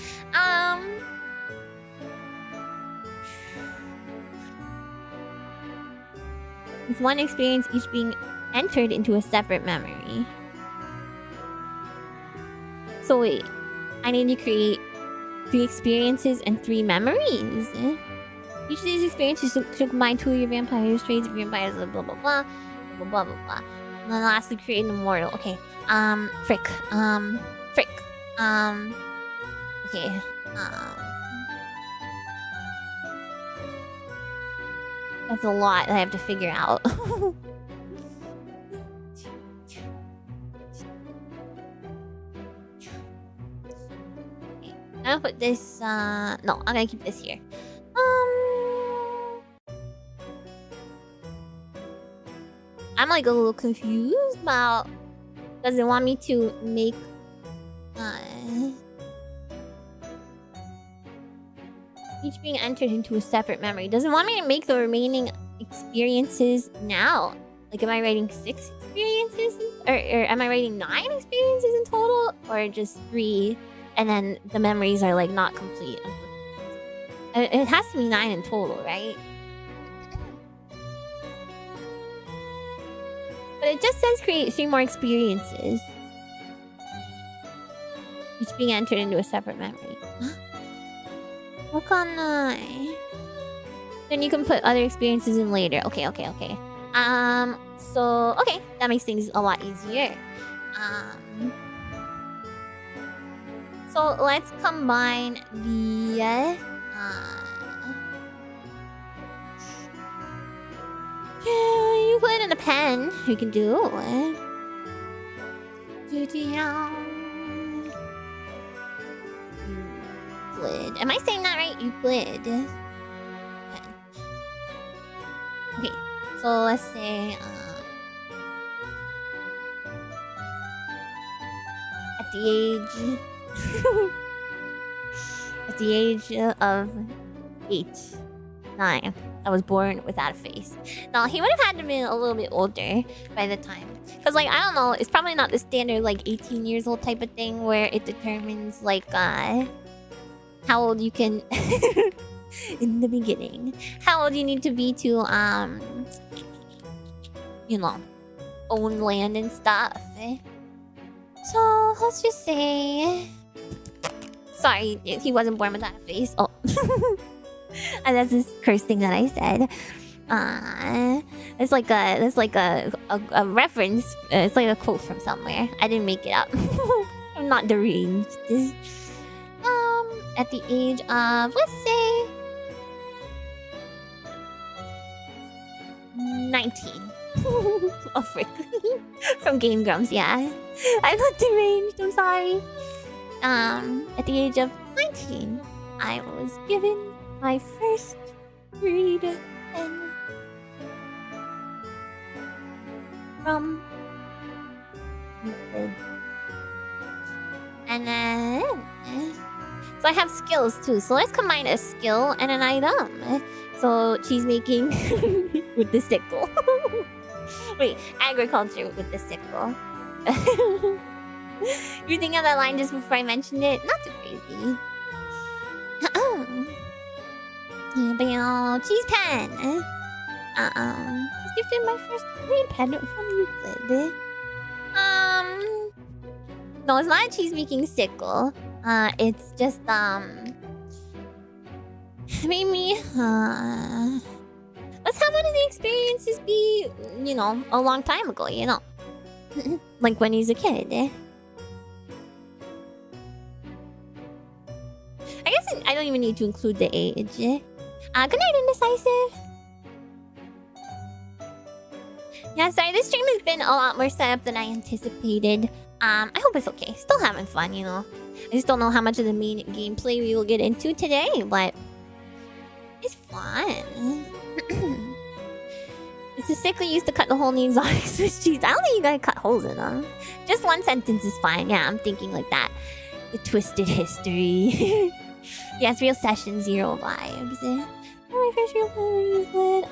[SPEAKER 1] With one experience each being entered into a separate memory. So wait, I need to create 3 experiences and 3 memories. Each of these experiences should combine 2 of your vampires, traits of vampires, blah blah blah, blah blah blah blah. And then lastly, create an immortal. Okay. Frick. Okay. That's a lot that I have to figure out. Okay. I'm gonna put this, no, I'm gonna keep this here. I'm like a little confused about... Does it want me to make... each being entered into a separate memory. Does it want me to make the remaining experiences now? Like, am I writing 6 experiences? Or am I writing 9 experiences in total? Or just 3, and then the memories are, like, not complete? It has to be 9 in total, right? But it just says create 3 more experiences. Each being entered into a separate memory. What can I? Then you can put other experiences in later. Okay. So, okay. That makes things a lot easier. So, let's combine the... yeah, you put it in a pen. You can do it. Euclid. Am I saying that right? Euclid. Okay, so let's say at the age of 8, 9. I was born without a face. Now, he would have had to be a little bit older by the time. Because, like, I don't know, it's probably not the standard, like, 18 years old type of thing where it determines, like, how old you can... in the beginning. How old you need to be to, you know, own land and stuff. So, let's just say... Sorry, he wasn't born without a face. Oh. And that's this cursed thing that I said. It's like a reference. It's like a quote from somewhere. I didn't make it up. I'm not deranged. At the age of, let's say, 19. Oh frick. From Game Grumps, yeah. I'm not deranged, I'm sorry. at the age of 19, I was given my first read pen from Euclid. And then, so I have skills too. So let's combine a skill and an item. So cheese making with the sickle. Wait, agriculture with the sickle. You're thinking of that line just before I mentioned it? Not too crazy. Cheese pen. Just gifted my first green pen from Euclid. No, it's not a cheese making sickle. It's just maybe let's have one of the experiences be, you know, a long time ago, you know. Like when he's a kid. I guess I don't even need to include the age. Good night, Indecisive. Yeah, sorry, this stream has been a lot more set up than I anticipated. I hope it's okay. Still having fun, you know. I just don't know how much of the main gameplay we will get into today, but it's fun. It's a sickle used to cut the hole in the exotic Swiss cheese. I don't think you gotta cut holes in them. Just one sentence is fine. Yeah, I'm thinking like that. The twisted history. Yes, real session, zero vibes. My first real play was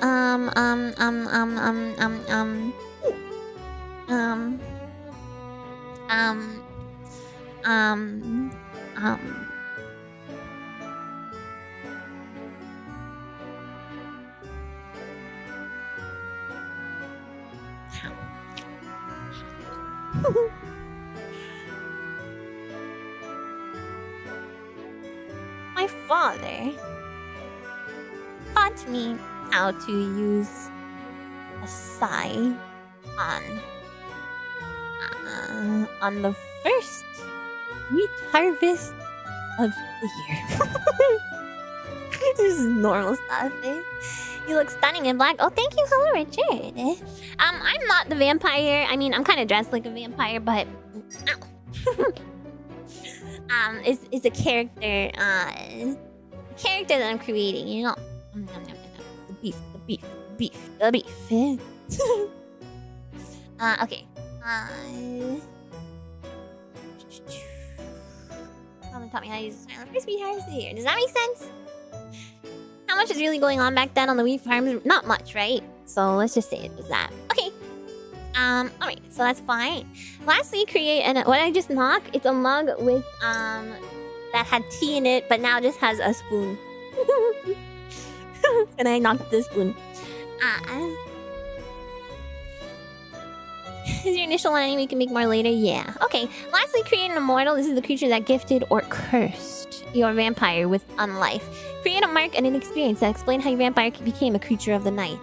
[SPEAKER 1] my father taught me how to use a sigh on the first wheat harvest of the year. This is normal stuff, eh? You look stunning in black. Oh, thank you. Hello, Richard. I'm not the vampire. I mean, I'm kind of dressed like a vampire, but it's a character that I'm creating, you know. The beef. Okay. Someone taught me how to use the silent first wheat harvest of the year. Does that make sense? How much is really going on back then on the wheat farms? Not much, right? So let's just say it was that. Okay. Alright, so that's fine. Lastly, create what I just knocked, it's a mug with that had tea in it, but now just has a spoon. And I knocked the spoon. Is your initial one anyway? You can make more later? Yeah. Okay. Lastly, create an immortal. This is the creature that gifted or cursed your vampire with unlife. Create a mark and an experience that explain how your vampire became a creature of the night.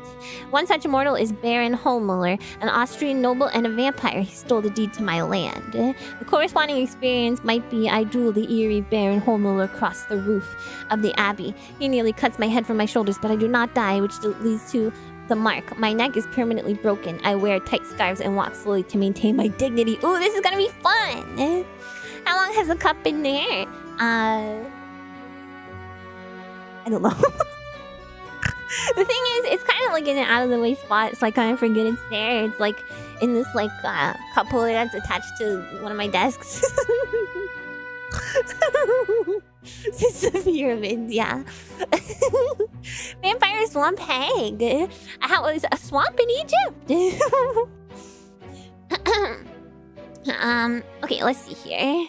[SPEAKER 1] One such immortal is Baron Hohmuller, an Austrian noble and a vampire. He stole the deed to my land. The corresponding experience might be I duel the eerie Baron Hohmuller across the roof of the abbey. He nearly cuts my head from my shoulders, but I do not die, which leads to the mark. My neck is permanently broken. I wear tight scarves and walk slowly to maintain my dignity. Ooh, this is gonna be fun! How long has the cup been there? I don't know. The thing is, it's kind of like in an out-of-the-way spot, so I kind of forget it's there. It's like in this like cup holder that's attached to one of my desks. It's a pyramid, yeah. Vampire swamp hag. How was a swamp in Egypt? Okay, let's see here.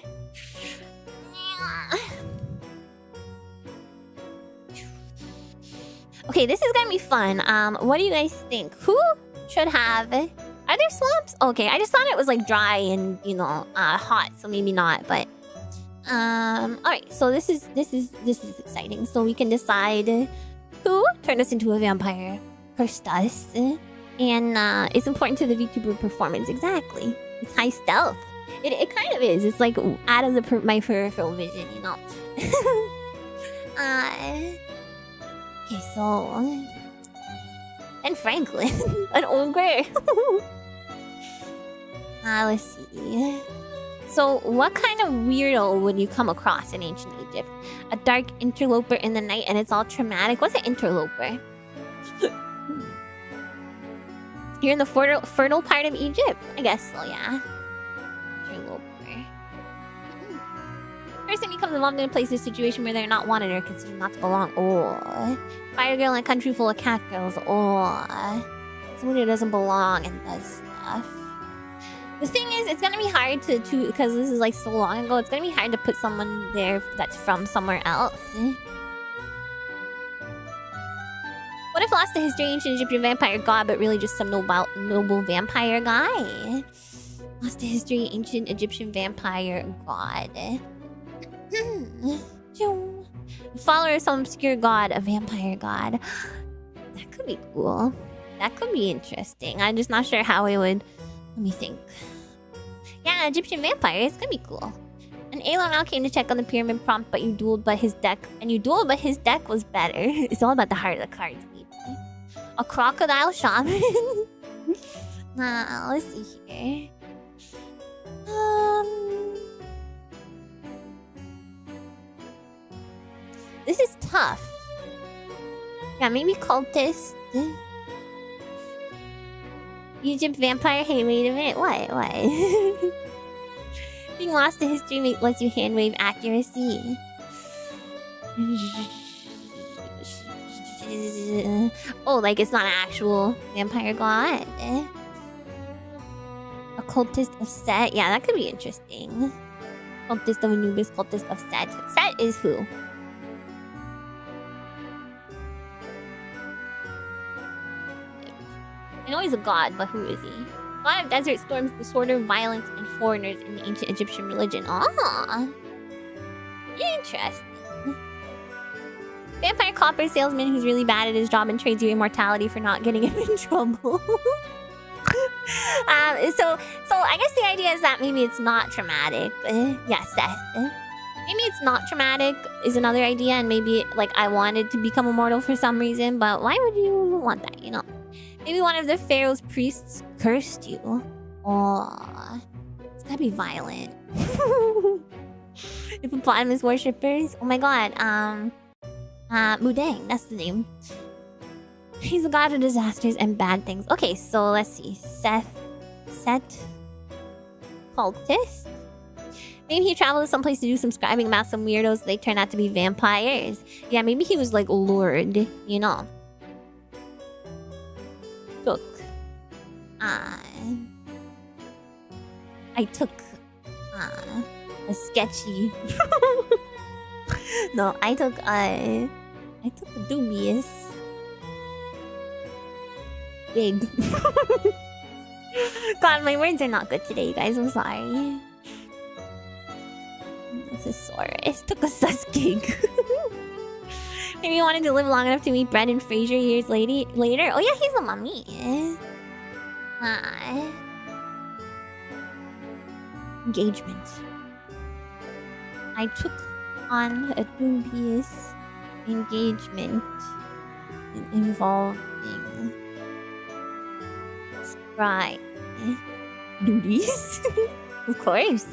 [SPEAKER 1] Okay, this is gonna be fun. What do you guys think? Who should have? Are there swamps? Okay, I just thought it was like dry and, you know, hot, so maybe not. But alright, so this is exciting. So we can decide who turned us into a vampire, cursed us, and it's important to the VTuber performance. Exactly, it's high stealth. It kind of is. It's like out of my peripheral vision, you know. Okay, so and Franklin, an ogre. Let's see. So, what kind of weirdo would you come across in ancient Egypt? A dark interloper in the night and it's all traumatic? What's an interloper? You're in the fertile part of Egypt? I guess so, yeah. Interloper. Person becomes involved in a place or situation where they're not wanted or considered not to belong. Oh. Fire girl in a country full of cat girls. Oh. Someone who doesn't belong and does stuff. The thing is, it's gonna be hard to because this is like so long ago, it's gonna be hard to put someone there that's from somewhere else. What if lost to history, ancient Egyptian vampire god, but really just some noble vampire guy? Lost to history, ancient Egyptian vampire god. Follower of some obscure god, a vampire god. That could be cool. That could be interesting. I'm just not sure how it would... Let me think. Yeah, Egyptian vampire. It's gonna be cool. An alien now came to check on the pyramid prompt, but you dueled, but his deck... And you dueled, but his deck was better. It's all about the heart of the cards, baby. A crocodile shaman? Let's see here. This is tough. Yeah, maybe cultist. Egypt vampire? Hey, wait a minute. What? Being lost to history lets you hand wave accuracy. Oh, like it's not an actual vampire god. A cultist of Set? Yeah, that could be interesting. Cultist of Anubis, cultist of Set. Set is who? I know he's a god, but who is he? God of desert storms, disorder, violence, and foreigners in the ancient Egyptian religion. Ah, interesting. Vampire copper salesman who's really bad at his job and trades you immortality for not getting him in trouble. So I guess the idea is that maybe it's not traumatic. Yeah, Seth. Maybe it's not traumatic is another idea, and maybe like I wanted to become immortal for some reason, but why would you want that, you know? Maybe one of the pharaoh's priests cursed you. Oh, it's gotta be violent. Hippopotamus worshippers. Oh my god. Mudang, that's the name. He's a god of disasters and bad things. Okay, so let's see. Set. Cultist. Maybe he traveled to someplace to do some scribing about some weirdos. They turned out to be vampires. Yeah, maybe he was like Lord, you know. I took a sketchy. No, I took a dubious gig. God, my words are not good today, you guys. I'm sorry. Thesaurus took a sus gig. Maybe he wanted to live long enough to meet Brendan Fraser years later. Oh yeah, he's a mummy. Engagement. I took on a dubious engagement involving scribe duties. Of course.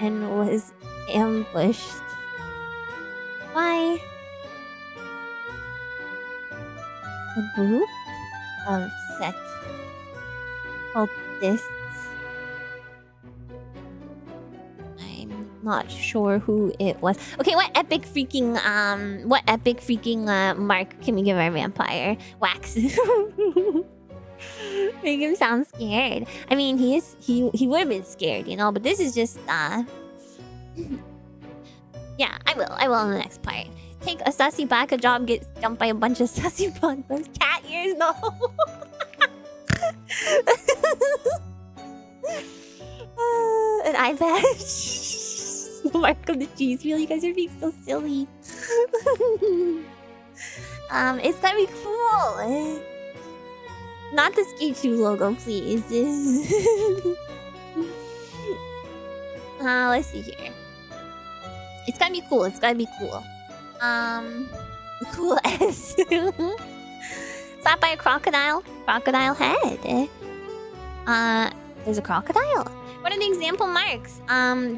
[SPEAKER 1] And was ambushed by a group of Set cultists. I'm not sure who it was. Okay, what epic freaking mark can we give our vampire? Wax. Make him sound scared. I mean, he would have been scared, you know, but this is just yeah, I will in the next part. Take a sussy back, a job gets jumped by a bunch of sussy bugs. Cat ears, no. An eye patch. The mark of the cheese wheel. You guys are being so silly. It's gonna be cool. Not the Skate Shoe logo, please. Let's see here. It's gotta be cool. It's gotta be cool. Cool S. Slapped by a crocodile. Crocodile head. There's a crocodile. What are the example marks?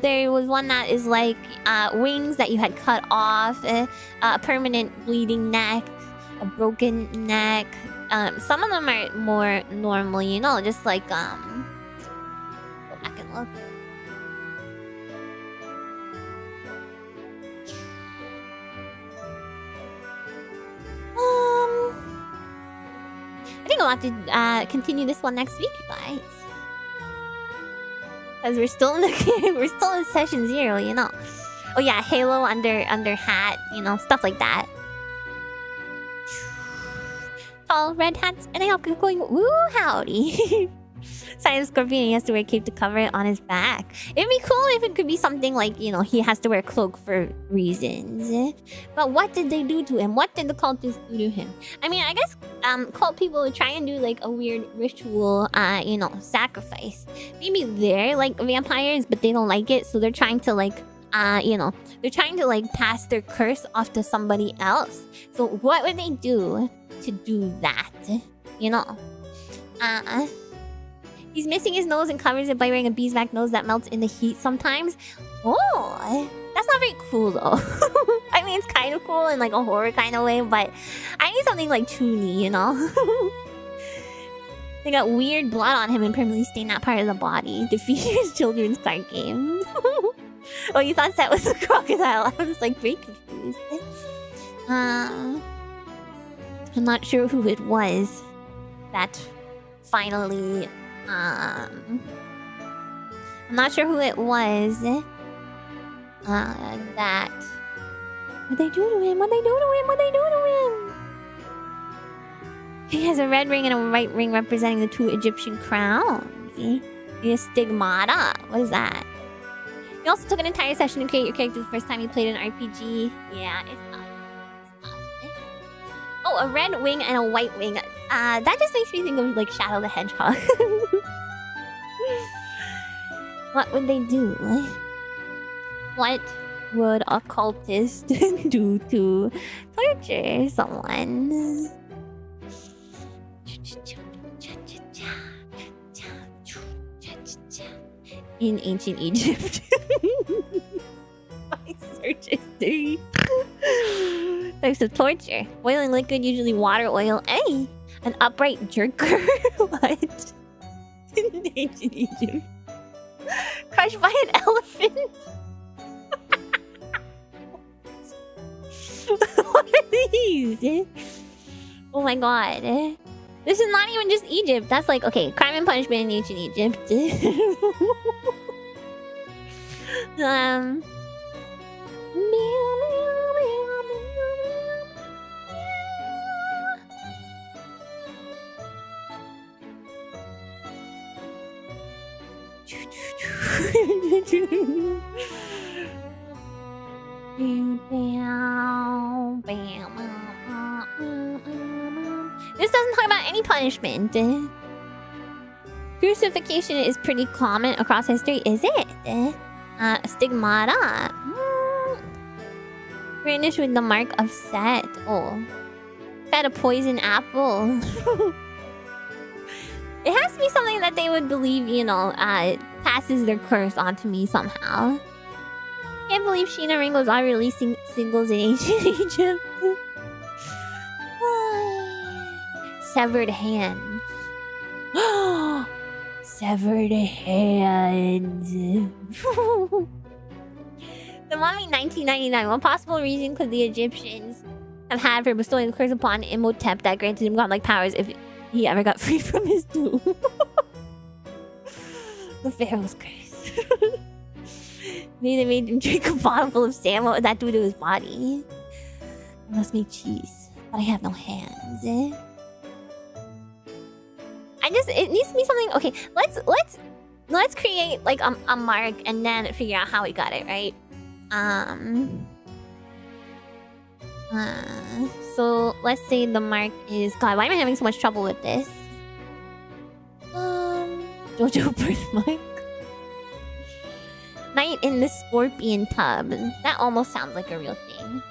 [SPEAKER 1] There was one that is like wings that you had cut off, a permanent bleeding neck, a broken neck. Some of them are more normal, you know, just like go back and look. I think I'll have to continue this one next week, you guys. Because we're still in the we're still in session 0, you know. Oh yeah, halo under hat, you know, stuff like that. Tall red hats, and I help going woo howdy. Silent Scorpion, he has to wear a cape to cover it on his back. It'd be cool if it could be something like, you know, he has to wear a cloak for reasons. But what did they do to him? What did the cultists do to him? I mean, I guess cult people would try and do like a weird ritual, you know, sacrifice. Maybe they're like vampires, but they don't like it, so they're trying to like, you know, they're trying to like pass their curse off to somebody else. So what would they do to do that? You know? He's missing his nose and covers it by wearing a beeswax nose that melts in the heat sometimes. Oh, that's not very cool though. I mean, it's kind of cool in like a horror kind of way, but I need something like toony, you know? They got weird blood on him and permanently stained that part of the body. Defeat his children's card game. Oh, you thought that was a crocodile. I was like very confused. I'm not sure who it was that finally... I'm not sure who it was that... What'd they do to him? What'd they do to him? What'd they do to him? He has a red ring and a white ring representing the 2 Egyptian crowns. He has stigmata. What is that? You also took an entire session to create your character the first time you played an RPG. Yeah, it's tough. It's tough. Oh, a red wing and a white wing. That just makes me think of like Shadow the Hedgehog. What would they do? What would a cultist do to torture someone? In ancient Egypt. My search history. Types of torture. Boiling liquid, usually water, oil. Hey! An upright jerker? What? In ancient Egypt. Crushed by an elephant? What are these? Oh my god. This is not even just Egypt. That's like, okay, crime and punishment in ancient Egypt. This doesn't talk about any punishment. Crucifixion is pretty common across history, is it? Stigmata. Furnished with the mark of Set. Oh. Fed a poison apple. It has to be something that they would believe, you know, passes their curse onto me somehow. Can't believe Sheena Ringo's are releasing singles in ancient Egypt. Severed hands. Severed hands. The Mummy 1999. What possible reason could the Egyptians have had for bestowing the curse upon Imhotep that granted him godlike powers if he ever got free from his doom? The Pharaoh's curse. Maybe they made him drink a bottle full of sand. What would that do to his body? I must make cheese, but I have no hands. It needs to be something. Okay, let's create like a mark and then figure out how we got it, right? So let's say the mark is... God, why am I having so much trouble with this? Jojo birthmark. Night in the scorpion tub. That almost sounds like a real thing.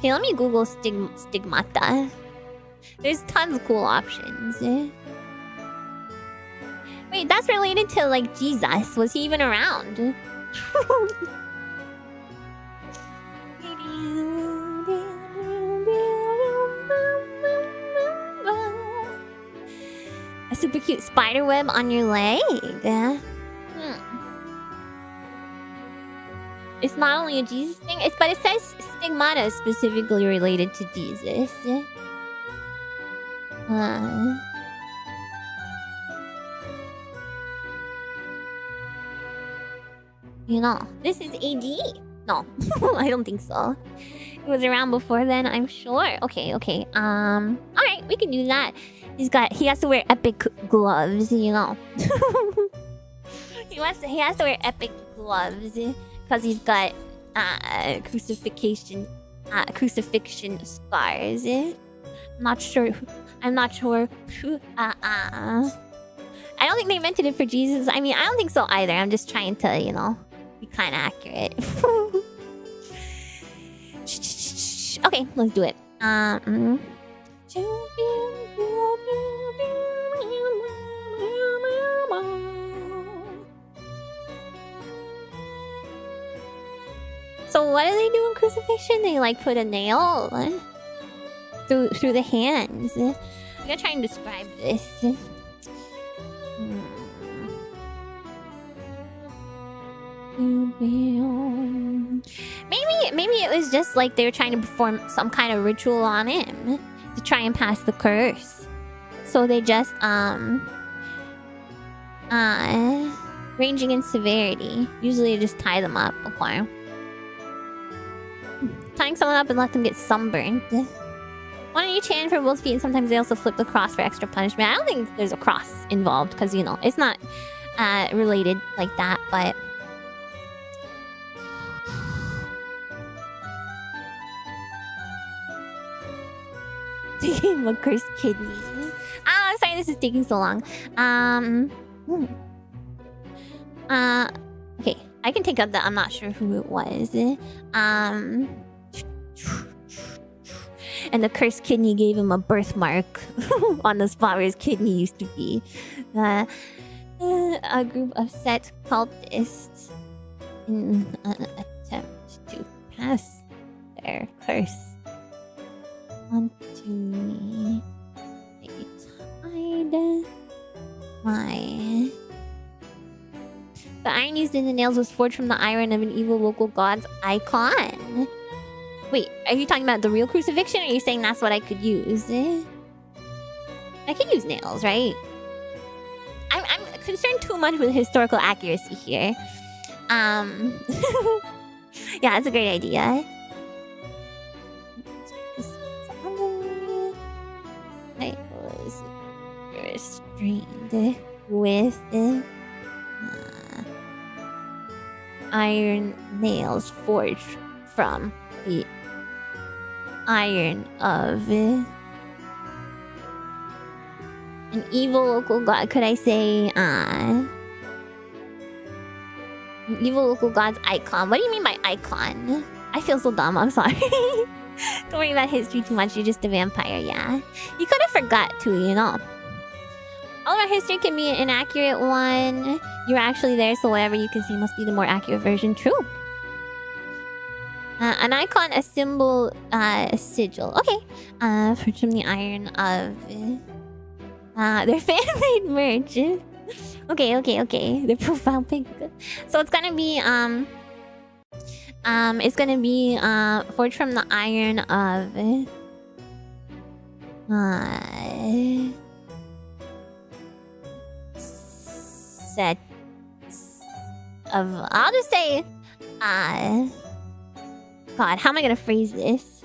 [SPEAKER 1] Okay, let me Google stigmata. There's tons of cool options. Wait, that's related to like Jesus. Was he even around? A super cute spider web on your leg. It's not only a Jesus thing, but it says stigmata specifically related to Jesus. You know, this is AD. No, I don't think so. It was around before then, I'm sure. Okay. Alright, we can do that. He has to wear epic gloves, you know. He has to wear epic gloves because he's got crucifixion scars. I'm not sure. I don't think they invented it for Jesus. I mean, I don't think so either. I'm just trying to, you know, be kind of accurate. Okay, let's do it. So what do they do in crucifixion? They like put a nail through the hands. I'm gonna try and describe this. Maybe it was just like they were trying to perform some kind of ritual on him to try and pass the curse. So they just ranging in severity. Usually they just tie them up, okay. Tying someone up and let them get sunburned. One on each hand for both feet, and sometimes they also flip the cross for extra punishment. I don't think there's a cross involved because, you know, it's not related like that, but my cursed kidney. I'm sorry this is taking so long. Okay, I can take out the I'm not sure who it was. And the cursed kidney gave him a birthmark on the spot where his kidney used to be. A group of set cultists in an attempt to pass their curse onto me. They tied my... The iron used in the nails was forged from the iron of an evil local god's icon. Wait, are you talking about the real crucifixion, or are you saying that's what I could use? I can use nails, right? I'm concerned too much with historical accuracy here. Yeah, that's a great idea. I was restrained with iron nails forged from the iron of an evil local god. Could I say an evil local god's icon? What do you mean by icon? I feel so dumb, I'm sorry. Don't worry about history too much, you're just a vampire, yeah. You could have forgot to, you know. All of our history can be an inaccurate one. You're actually there, so whatever you can see must be the more accurate version. True. An icon, a symbol, a sigil. Okay. From the iron of... their fan-made merch. Okay. Their profile pic. So it's gonna be, forged from the iron of... set of... I'll just say... God, how am I gonna phrase this?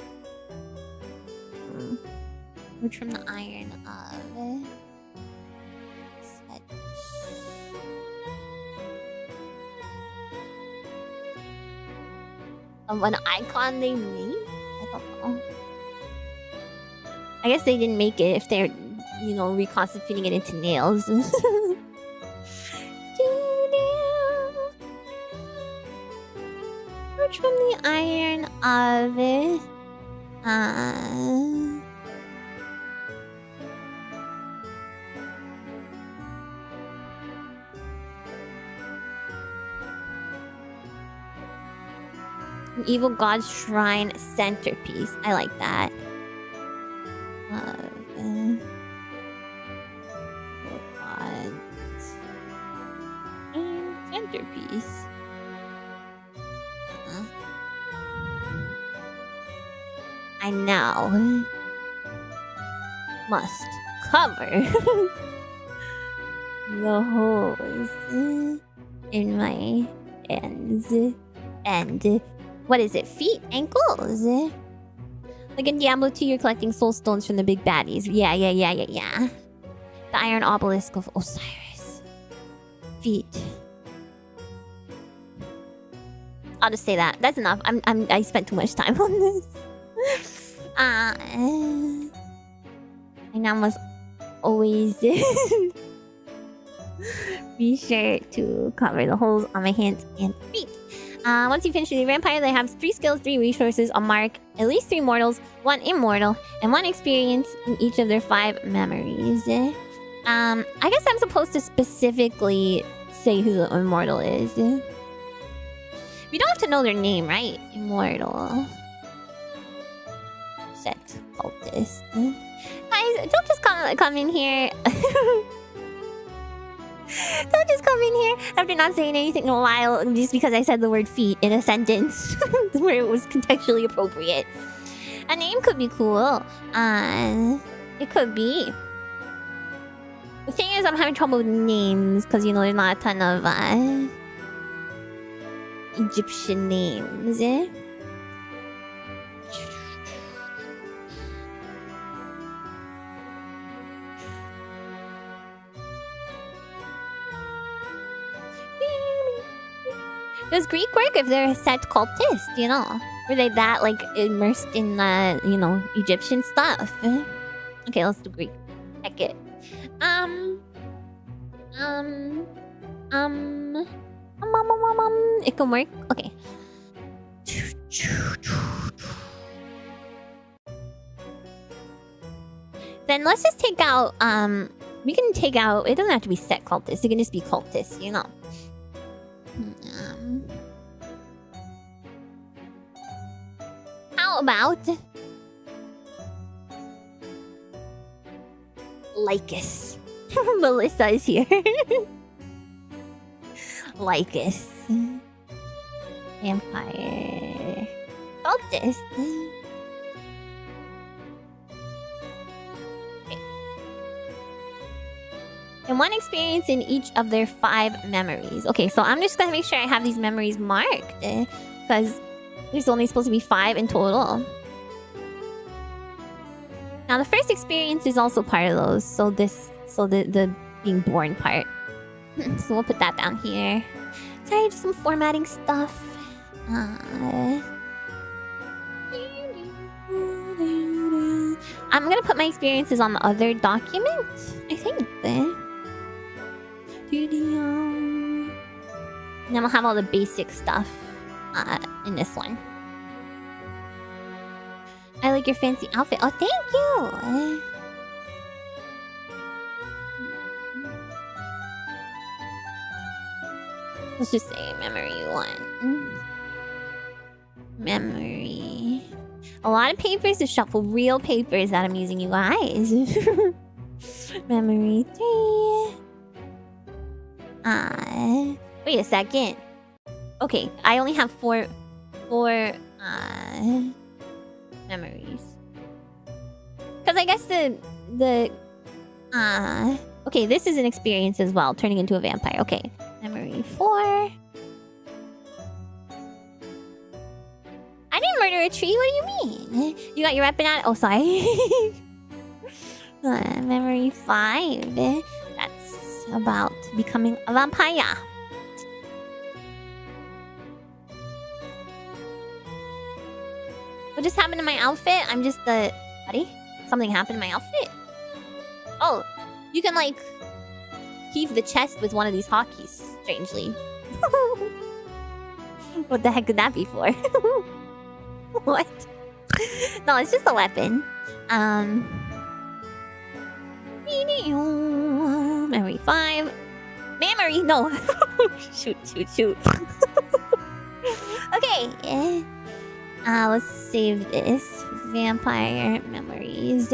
[SPEAKER 1] Forged from the iron of... set... of an icon they made? I don't know. I guess they didn't make it if they're, you know, reconstituting it into nails. Forged from the iron of Evil God's Shrine Centerpiece. I like that. Evil God's Centerpiece. I now must cover the holes in my hands and what is it? Feet? Ankles? Like in Diablo 2, you're collecting soul stones from the big baddies. Yeah. The Iron Obelisk of Osiris. Feet. I'll just say that. That's enough. I spent too much time on this. I now must always be sure to cover the holes on my hands and feet. Once you finish the vampire, they have 3 skills, 3 resources, a mark, at least 3 mortals, 1 immortal, and 1 experience in each of their 5 memories. I guess I'm supposed to specifically say who the immortal is. We don't have to know their name, right? Immortal. Set cultist. Guys, don't just come in here. Don't just come in here after not saying anything in a while just because I said the word feet in a sentence where it was contextually appropriate. A name could be cool. It could be. The thing is, I'm having trouble with names because, you know, there's not a ton of Egyptian names. Does Greek work if they're a set cultist, you know? Were they that, like, immersed in, you know, Egyptian stuff? Okay, let's do Greek. Heck it. It can work? Okay. Then let's just take out, we can take out, it doesn't have to be set cultists, it can just be cultists, you know? How about Lycus? Melissa is here. Lycus. Vampire. Cultist. And 1 experience in each of their 5 memories. Okay, so I'm just gonna make sure I have these memories marked. Because there's only supposed to be 5 in total. Now the first experience is also part of those. So the being born part. So we'll put that down here. Sorry, just some formatting stuff. I'm gonna put my experiences on the other document, I think. And then we'll have all the basic stuff in this one. I like your fancy outfit. Oh, thank you! Let's just say memory 1. Memory. A lot of papers to shuffle. Real papers that I'm using, you guys. Memory 3. Wait a second. Okay, I only have four memories. Because I guess okay, this is an experience as well, turning into a vampire. Okay, memory 4. I didn't murder a tree, what do you mean? You got your weapon out? Oh, sorry. Memory 5. That's about becoming a vampire. What just happened to my outfit? I'm just the... Buddy? Something happened to my outfit? Oh, you can, like, heave the chest with one of these hotkeys, strangely. What the heck could that be for? What? No, it's just a weapon. Memory 5. Memory, no. shoot. Okay. Let's save this. Vampire memories.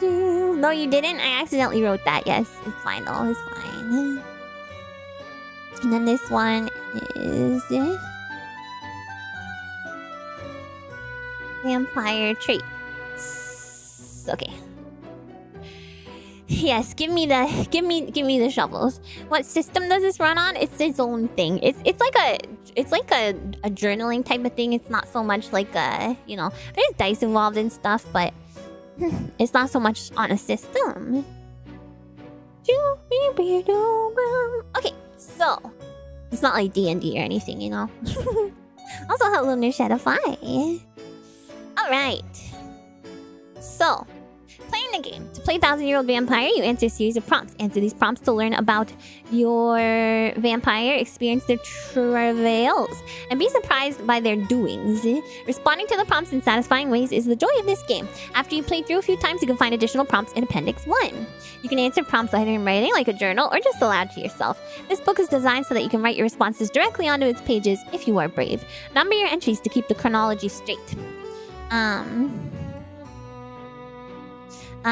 [SPEAKER 1] No, you didn't. I accidentally wrote that. Yes, it's fine though. It's fine. And then this one is vampire traits. Okay. Yes, give me the shovels. What system does this run on? It's its own thing. It's like a journaling type of thing. It's not so much like a, you know, there's dice involved and stuff, but it's not so much on a system. Okay, so it's not like D&D or anything, you know. Also, hello, Nishadify. All right. So, playing the game. To play 1000-Year-Old Vampire, you answer a series of prompts. Answer these prompts to learn about your vampire, experience their travails, and be surprised by their doings. Responding to the prompts in satisfying ways is the joy of this game. After you play through a few times, you can find additional prompts in Appendix 1. You can answer prompts either in writing, like a journal, or just aloud to yourself. This book is designed so that you can write your responses directly onto its pages if you are brave. Number your entries to keep the chronology straight.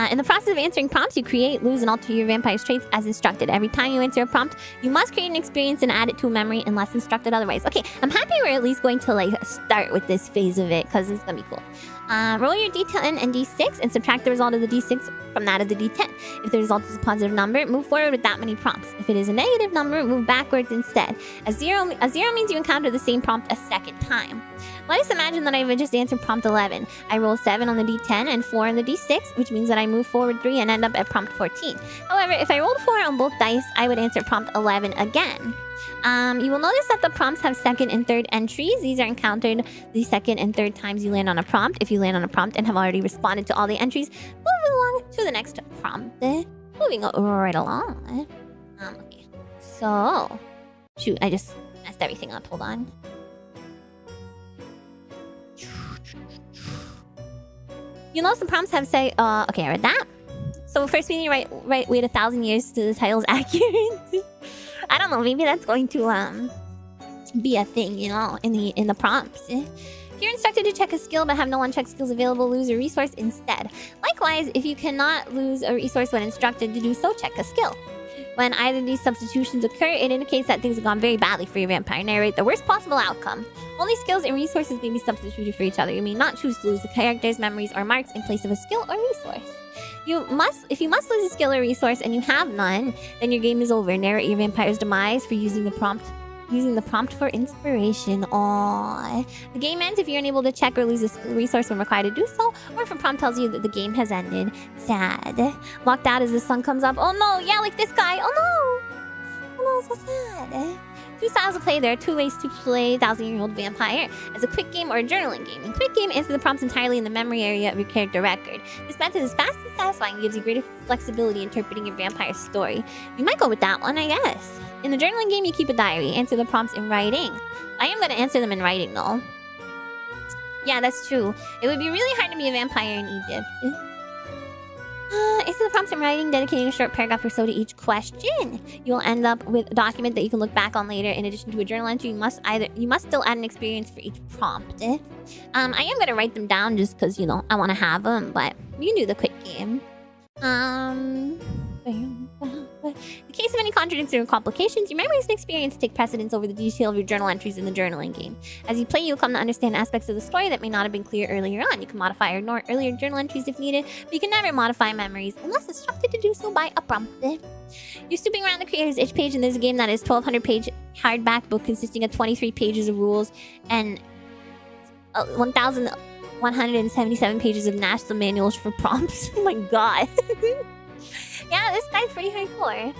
[SPEAKER 1] In the process of answering prompts, you create, lose, and alter your vampire's traits as instructed. Every time you answer a prompt, you must create an experience and add it to a memory unless instructed otherwise. Okay, I'm happy we're at least going to like start with this phase of it because it's gonna be cool. Roll your D10 and D6 and subtract the result of the D6 from that of the D10. If the result is a positive number, move forward with that many prompts. If it is a negative number, move backwards instead. A zero means you encounter the same prompt a second time. Let us imagine that I would just answer prompt 11. I roll 7 on the D10 and 4 on the D6, which means that I move forward 3 and end up at prompt 14. However, if I rolled 4 on both dice, I would answer prompt 11 again. You will notice that the prompts have second and third entries. These are encountered the second and third times you land on a prompt. If you land on a prompt and have already responded to all the entries, moving along to the next prompt. Moving right along. Okay. So, shoot, I just messed everything up. Hold on. You'll notice the prompts have say, okay, I read that. So first we need to wait 1,000 years to the title's accurate. I don't know, maybe that's going to be a thing, you know, in the prompts. If you're instructed to check a skill but have no unchecked skills available, lose a resource instead. Likewise, if you cannot lose a resource when instructed to do so, check a skill. When either of these substitutions occur, it indicates that things have gone very badly for your vampire. Narrate the worst possible outcome. Only skills and resources may be substituted for each other. You may not choose to lose the characters, memories, or marks in place of a skill or resource. If you must lose a skill or resource and you have none, then your game is over. Narrate your vampire's demise for using the prompt for inspiration. Aww. The game ends if you're unable to check or lose a skill resource when required to do so, or if a prompt tells you that the game has ended. Sad. Locked out as the sun comes up. Oh no, yeah, like this guy. Oh no! Oh no, so sad. Two styles of play. There are two ways to play 1000-Year-Old Vampire: as a quick game or a journaling game. In quick game, answer the prompts entirely in the memory area of your character record. This method is fast and satisfying and gives you greater flexibility interpreting your vampire story. You might go with that one, I guess. In the journaling game, you keep a diary. Answer the prompts in writing. I am going to answer them in writing, though. Yeah, that's true. It would be really hard to be a vampire in Egypt. Answer the prompts in writing, dedicating a short paragraph or so to each question. You will end up with a document that you can look back on later. In addition to a journal entry, you must still add an experience for each prompt. I am going to write them down just because, you know, I want to have them, but you can do the quick game. In case of any contradictions or complications, your memories and experience take precedence over the detail of your journal entries in the journaling game. As you play, you'll come to understand aspects of the story that may not have been clear earlier on. You can modify or ignore earlier journal entries if needed, but you can never modify memories unless instructed to do so by a prompt. You're snooping around the creator's itch page, and there's a game that is 1,200-page hardback book consisting of 23 pages of rules and 1,177 pages of national manuals for prompts. Oh my god. Yeah, this guy's pretty hardcore.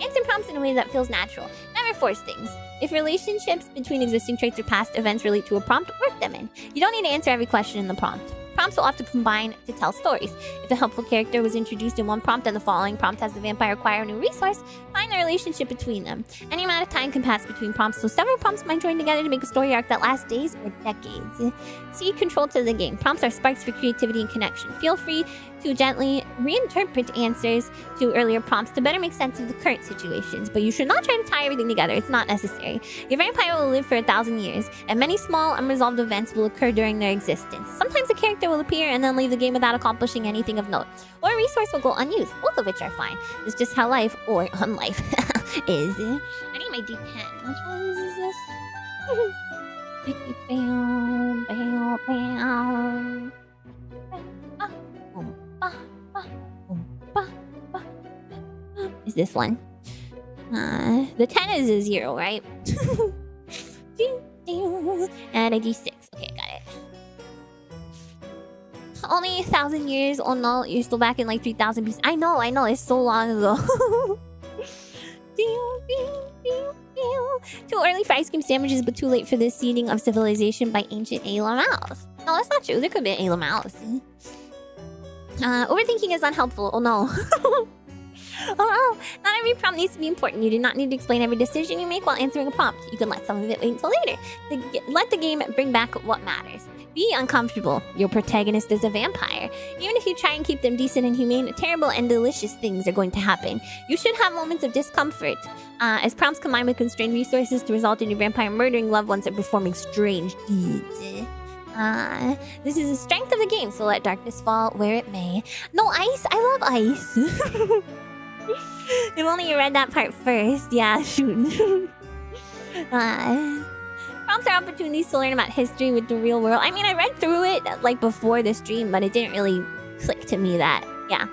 [SPEAKER 1] Answer prompts in a way that feels natural. Never force things. If relationships between existing traits or past events relate to a prompt, work them in. You don't need to answer every question in the prompt. Prompts will often combine to tell stories. If a helpful character was introduced in one prompt and the following prompt has the vampire acquire a new resource, find the relationship between them. Any amount of time can pass between prompts, so several prompts might join together to make a story arc that lasts days or decades. See control to the game. Prompts are sparks for creativity and connection. Feel free to gently reinterpret answers to earlier prompts to better make sense of the current situations, but you should not try to tie everything together. It's not necessary. Your vampire will live for 1,000 years, and many small, unresolved events will occur during their existence. Sometimes a character will appear and then leave the game without accomplishing anything of note, or a resource will go unused, both of which are fine. It's just how life, or unlife, is. I need my D10. Which one is this? Is this one? The 10 is a 0, right? And a D6. Okay, got it. Only 1,000 years. Oh no, you're still back in like 3,000 BC. I know. It's so long ago. Too early for ice cream sandwiches, but too late for the seeding of civilization by ancient Ayla Mouse. No, that's not true. There could be an Ayla Mouse. Overthinking is unhelpful. Oh no. Oh no. Not every prompt needs to be important. You do not need to explain every decision you make while answering a prompt. You can let some of it wait until later. Let the game bring back what matters. Be uncomfortable. Your protagonist is a vampire. Even if you try and keep them decent and humane, terrible and delicious things are going to happen. You should have moments of discomfort, as prompts combine with constrained resources to result in your vampire murdering loved ones and performing strange deeds. This is the strength of the game, so let darkness fall where it may. No ice? I love ice. If only you read that part first. Yeah, shoot. Prompts are opportunities to learn about history with the real world. I mean, I read through it like before the stream, but it didn't really click to me that, yeah,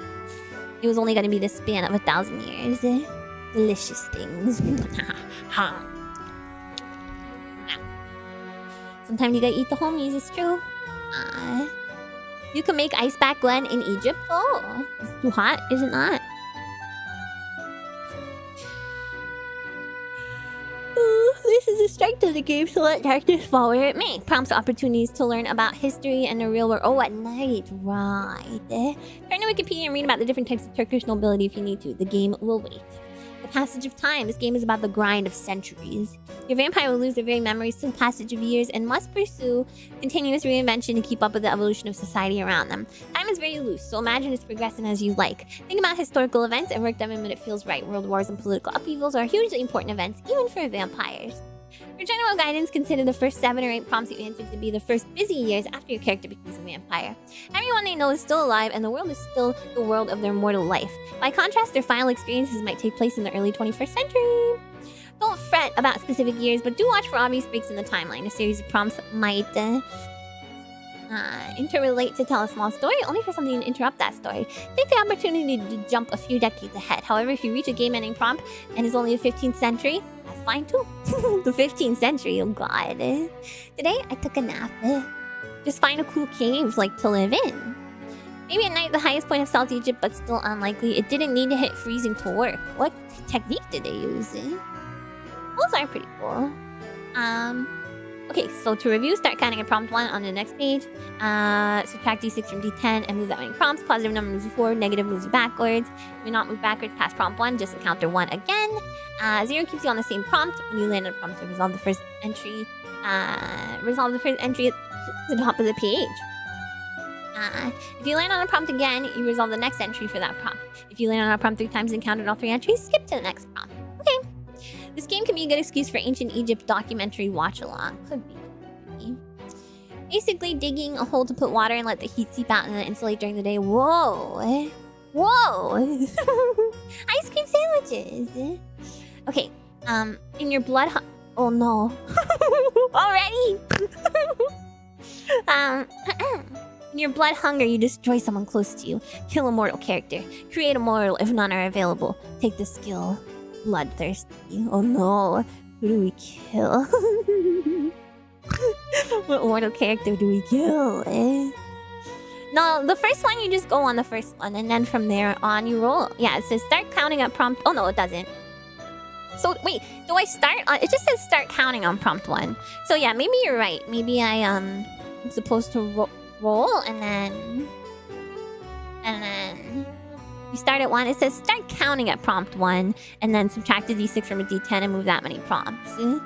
[SPEAKER 1] it was only going to be the span of 1,000 years. Delicious things. Sometimes you gotta eat the homies, it's true. You can make Ice Back Glen in Egypt. Oh, it's too hot, is it not? This is the strength of the game, so let darkness fall where it may. Prompts opportunities to learn about history and the real world. Oh, at night, right. Turn to Wikipedia and read about the different types of Turkish nobility if you need to. The game will wait. The passage of time. This game is about the grind of centuries. Your vampire will lose their very memories to the passage of years and must pursue continuous reinvention to keep up with the evolution of society around them. Time is very loose, so imagine it's progressing as you like. Think about historical events and work them in when it feels right. World wars and political upheavals are hugely important events, even for vampires. For general guidance, consider the first 7 or 8 prompts you answered to be the first busy years after your character becomes a vampire. Everyone they know is still alive, and the world is still the world of their mortal life. By contrast, their final experiences might take place in the early 21st century. Don't fret about specific years, but do watch for obvious breaks in the timeline. A series of prompts might interrelate to tell a small story, only for something to interrupt that story. Take the opportunity to jump a few decades ahead. However, if you reach a game-ending prompt and it's only the 15th century, that's fine too. The 15th century, oh god. Today, I took a nap. Just find a cool cave, like, to live in. Maybe at night, the highest point of South Egypt, but still unlikely. It didn't need to hit freezing to work. What technique did they use? Those are pretty cool. Okay, so to review, start counting at prompt 1 on the next page. Subtract D6 from D10 and move that many prompts. Positive number moves you forward, negative moves you backwards. Do not move backwards past prompt 1, just encounter 1 again. 0 keeps you on the same prompt. When you land on a prompt to resolve the first entry, at the top of the page. If you land on a prompt again, you resolve the next entry for that prompt. If you land on a prompt 3 times and encountered all 3 entries, skip to the next prompt. Okay. This game can be a good excuse for ancient Egypt documentary watch-along. Could be. Basically, digging a hole to put water and let the heat seep out and then insulate during the day. Whoa! Whoa! Ice cream sandwiches! Okay, in your blood... Oh no. Already? In your blood hunger, you destroy someone close to you. Kill a mortal character. Create a mortal if none are available. Take the skill. Bloodthirsty. Oh no. Who do we kill? What mortal character do we kill, eh? No, the first one, you just go on the first one. And then from there on, you roll. Yeah, it says start counting at prompt... Oh no, it doesn't. So, wait. Do I start on... It just says start counting on prompt 1. So yeah, maybe you're right. Maybe I'm supposed to roll... roll, and then you start at 1. It says start counting at prompt 1, and then subtract a d6 from a d10 and move that many prompts. So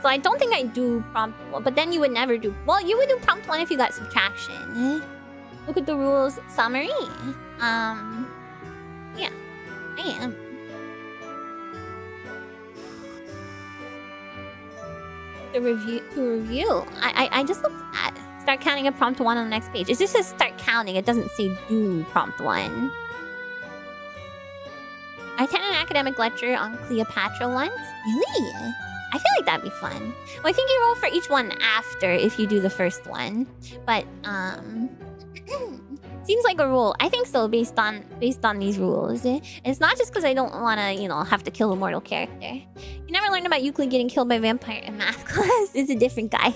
[SPEAKER 1] I don't think I do prompt 1, but then you would never do... Well, you would do prompt 1 if you got subtraction. Look at the rules summary. Yeah, I am. To review. I just looked at start counting at prompt 1 on the next page. It just says start counting. It doesn't say do prompt 1. I attended an academic lecture on Cleopatra once. Really? I feel like that'd be fun. Well, I think you roll for each one after if you do the first one. But seems like a rule. I think so, based on these rules. It's not just because I don't want to, have to kill a mortal character. You never learned about Euclid getting killed by a vampire in math class. It's a different guy.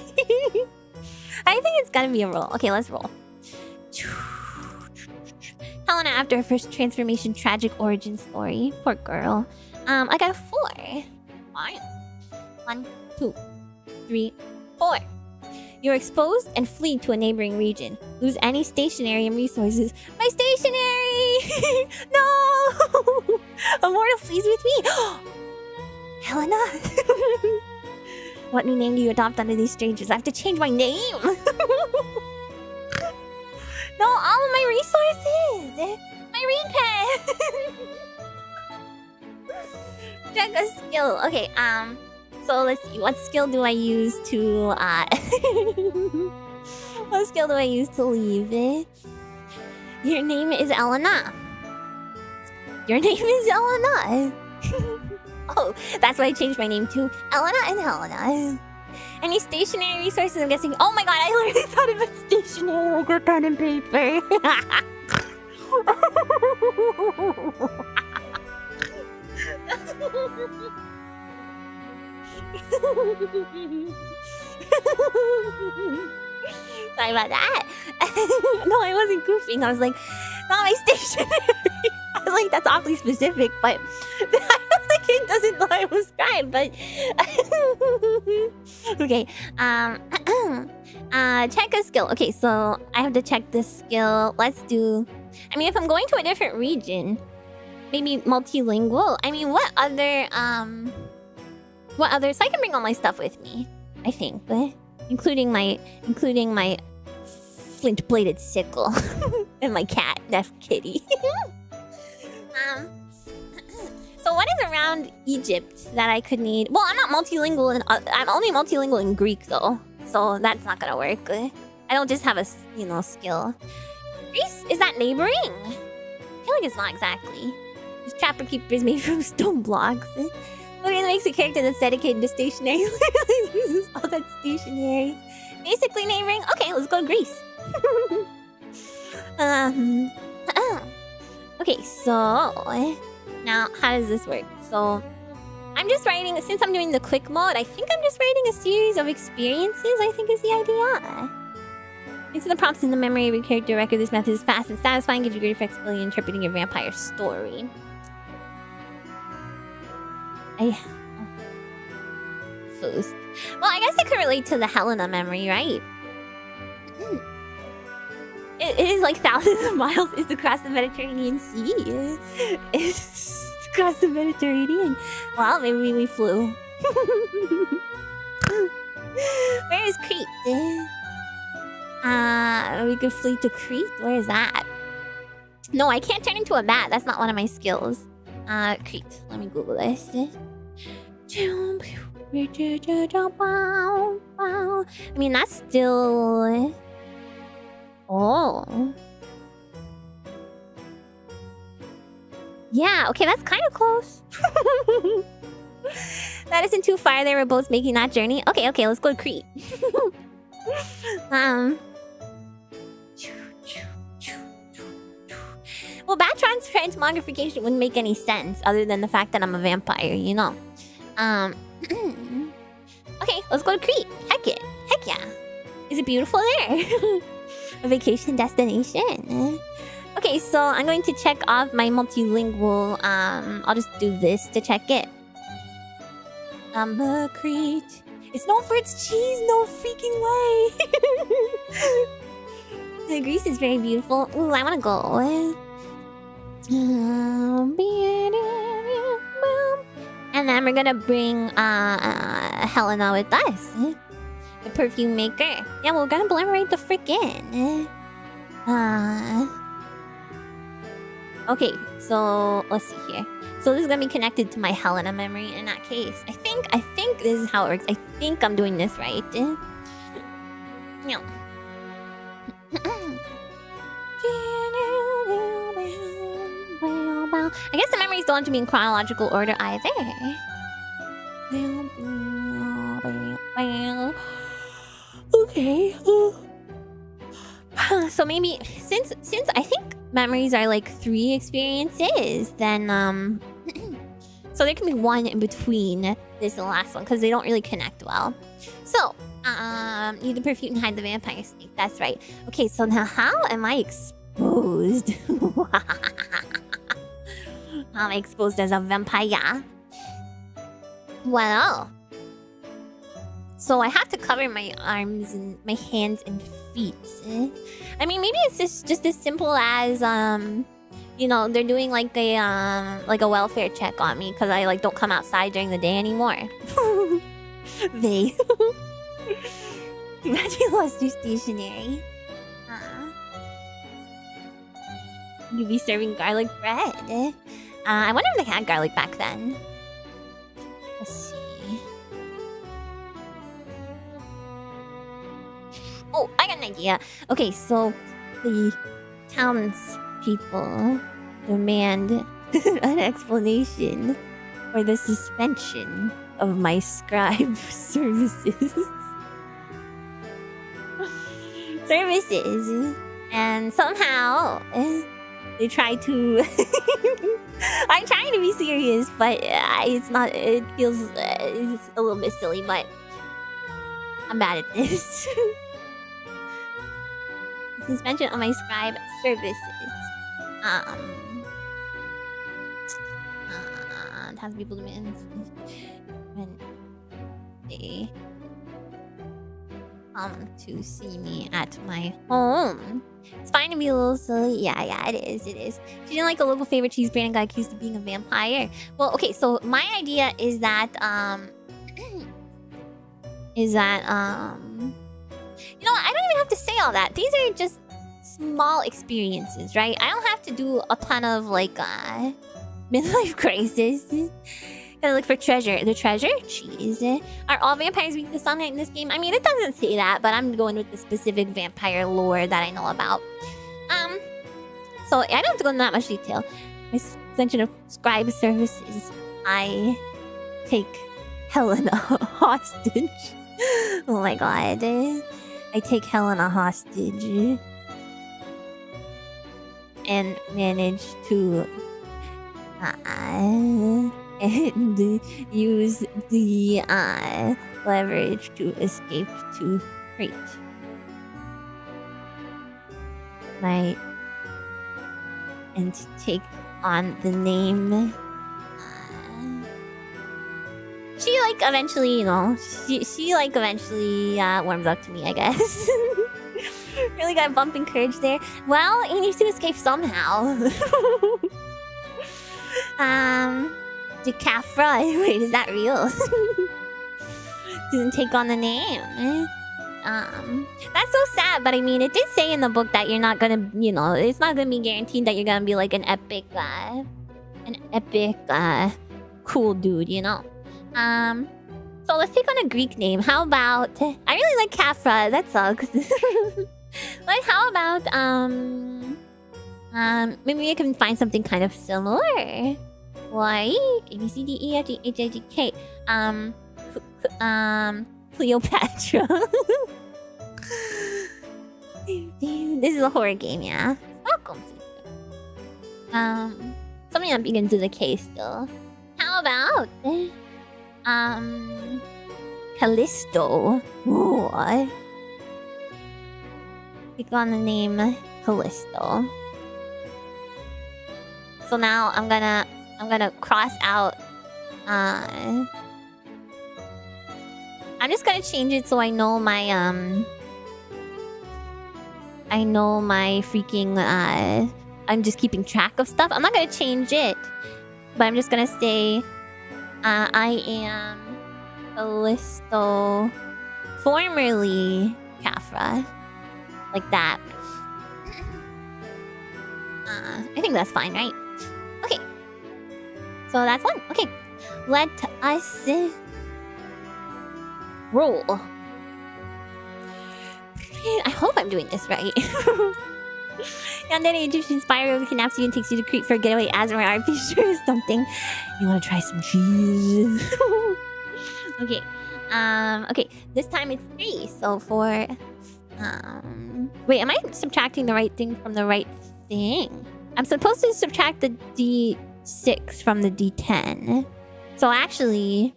[SPEAKER 1] I think it's gonna be a roll. Okay, let's roll. Helena after her first transformation, tragic origin story. Poor girl. I got a 4. Fine. 1, 2, 3, 4. You're exposed and flee to a neighboring region. Lose any stationery and resources. My stationery! No! A mortal flees with me. Helena! What new name do you adopt under these strangers? I have to change my name! No, all of my resources! My read pen! Check a skill. Okay, so let's see. What skill do I use to, what skill do I use to leave it? Your name is Elena. Your name is Elena. Oh, that's why I changed my name to Elena and Helena. Any stationary resources? I'm guessing. Oh my god, I literally thought about stationery like a pen and paper. Sorry about that. No, I wasn't goofing. I was like, not my stationery. I was like, that's awfully specific, but I don't think it doesn't know I was right, but okay. Check a skill. Okay, so I have to check this skill. Let's do. I mean, if I'm going to a different region, maybe multilingual. I mean, what other? So I can bring all my stuff with me. I think, but including my flint-bladed sickle and my cat, Nef Kitty. So what is around Egypt that I could need? Well, I'm not multilingual, I'm only multilingual in Greek though, so that's not gonna work. I don't just have a skill. Greece, is that neighboring? I feel like it's not exactly. This trapper keeper is made from stone blocks. What makes a character that's dedicated to stationery uses all that stationery? Basically neighboring. Okay, let's go to Greece. Okay, so now how does this work? So I'm just writing, since I'm doing the quick mode, I think I'm just writing a series of experiences, I think is the idea. Thanks to the prompts in the memory of your character record, this method is fast and satisfying, gives you greater flexibility in interpreting your vampire story. First. Well, I guess I could relate to the Helena memory, right? It is like thousands of miles. It's across the Mediterranean Sea. It's across the Mediterranean. Well, maybe we flew. Where is Crete? We could flee to Crete? Where is that? No, I can't turn into a bat. That's not one of my skills. Crete. Let me Google this. I mean, that's still... Oh. Yeah, okay, that's kind of close. That isn't too far. They were both making that journey. Okay, let's go to Crete. Well, bat transmogrification wouldn't make any sense other than the fact that I'm a vampire, you know. Okay, let's go to Crete. Heck yeah. Is it beautiful there? A vacation destination. Okay, so I'm going to check off my multilingual. I'll just do this to check it. Crete. It's known for its cheese. No freaking way. Greece is very beautiful. Ooh, I wanna go. And then we're gonna bring Helena with us. The perfume maker. Yeah, we're gonna blend right the frick in. Okay, so let's see here. So this is gonna be connected to my Helena memory in that case. I think this is how it works. I think I'm doing this right. No. I guess the memories don't have to be in chronological order either. Okay. So maybe since I think memories are like 3 experiences, then so there can be one in between this and the last one because they don't really connect well. So need the perfume and hide the vampire snake. That's right. Okay, so now how am I exposed? How am I exposed as a vampire? Well, so I have to cover my arms and my hands and feet. I mean, maybe it's just as simple as you know, they're doing like a welfare check on me because I like don't come outside during the day anymore. They. Imagine you lost your stationery. You'd be serving garlic bread. I wonder if they had garlic back then. Let's see. Oh, I got an idea. Okay, so the townspeople demand an explanation for the suspension of my scribe services. And somehow they try to I'm trying to be serious, but it's not. It feels it's a little bit silly, but I'm bad at this. Suspension of my scribe services. Townspeople demand when they come to see me at my home. It's fine to be a little silly. Yeah, it is. She didn't like a local favorite cheese brand and got accused of being a vampire. Well, okay, so my idea is that you know, I don't even have to say all that. These are just small experiences, right? I don't have to do a ton of like midlife crisis. Gotta look for treasure. The treasure? Jeez. Are all vampires weak to sunlight in this game? I mean, it doesn't say that, but I'm going with the specific vampire lore that I know about. So I don't have to go into that much detail. My suspension of scribe services. I take Helena hostage. Oh my god. I take Helena hostage. And manage to and use the leverage to escape to Crete. Right. And to take on the name. She like eventually, you know, she like eventually warms up to me, I guess. Really got bumping courage there. Well, he needs to escape somehow. Decafra. Wait, is that real? Didn't take on the name. That's so sad, but I mean, it did say in the book that you're not gonna, you know, it's not gonna be guaranteed that you're gonna be like an epic, cool dude, you know. So let's take on a Greek name. How about? I really like Kafra. That sucks. But how about maybe I can find something kind of similar, like A B C D E F G H I J K. Cleopatra. This is a horror game, yeah. Welcome. Something that begins with a K still. How about Callisto? What? Click on the name Callisto. So now I'm gonna cross out. I'm just gonna change it so I know my I know my freaking I'm just keeping track of stuff. I'm not gonna change it, but I'm just gonna say I am Callisto, formerly Kafra, like that. I think that's fine, right? Okay, so that's one. Okay, let us roll. I hope I'm doing this right. Yandere Egyptian Spyro kidnaps you and takes you to Crete for a getaway. Azamar RP sure is something. You want to try some cheese? Okay. Okay. This time it's 3. So for wait, am I subtracting the right thing from the right thing? I'm supposed to subtract the D6 from the D10. So actually,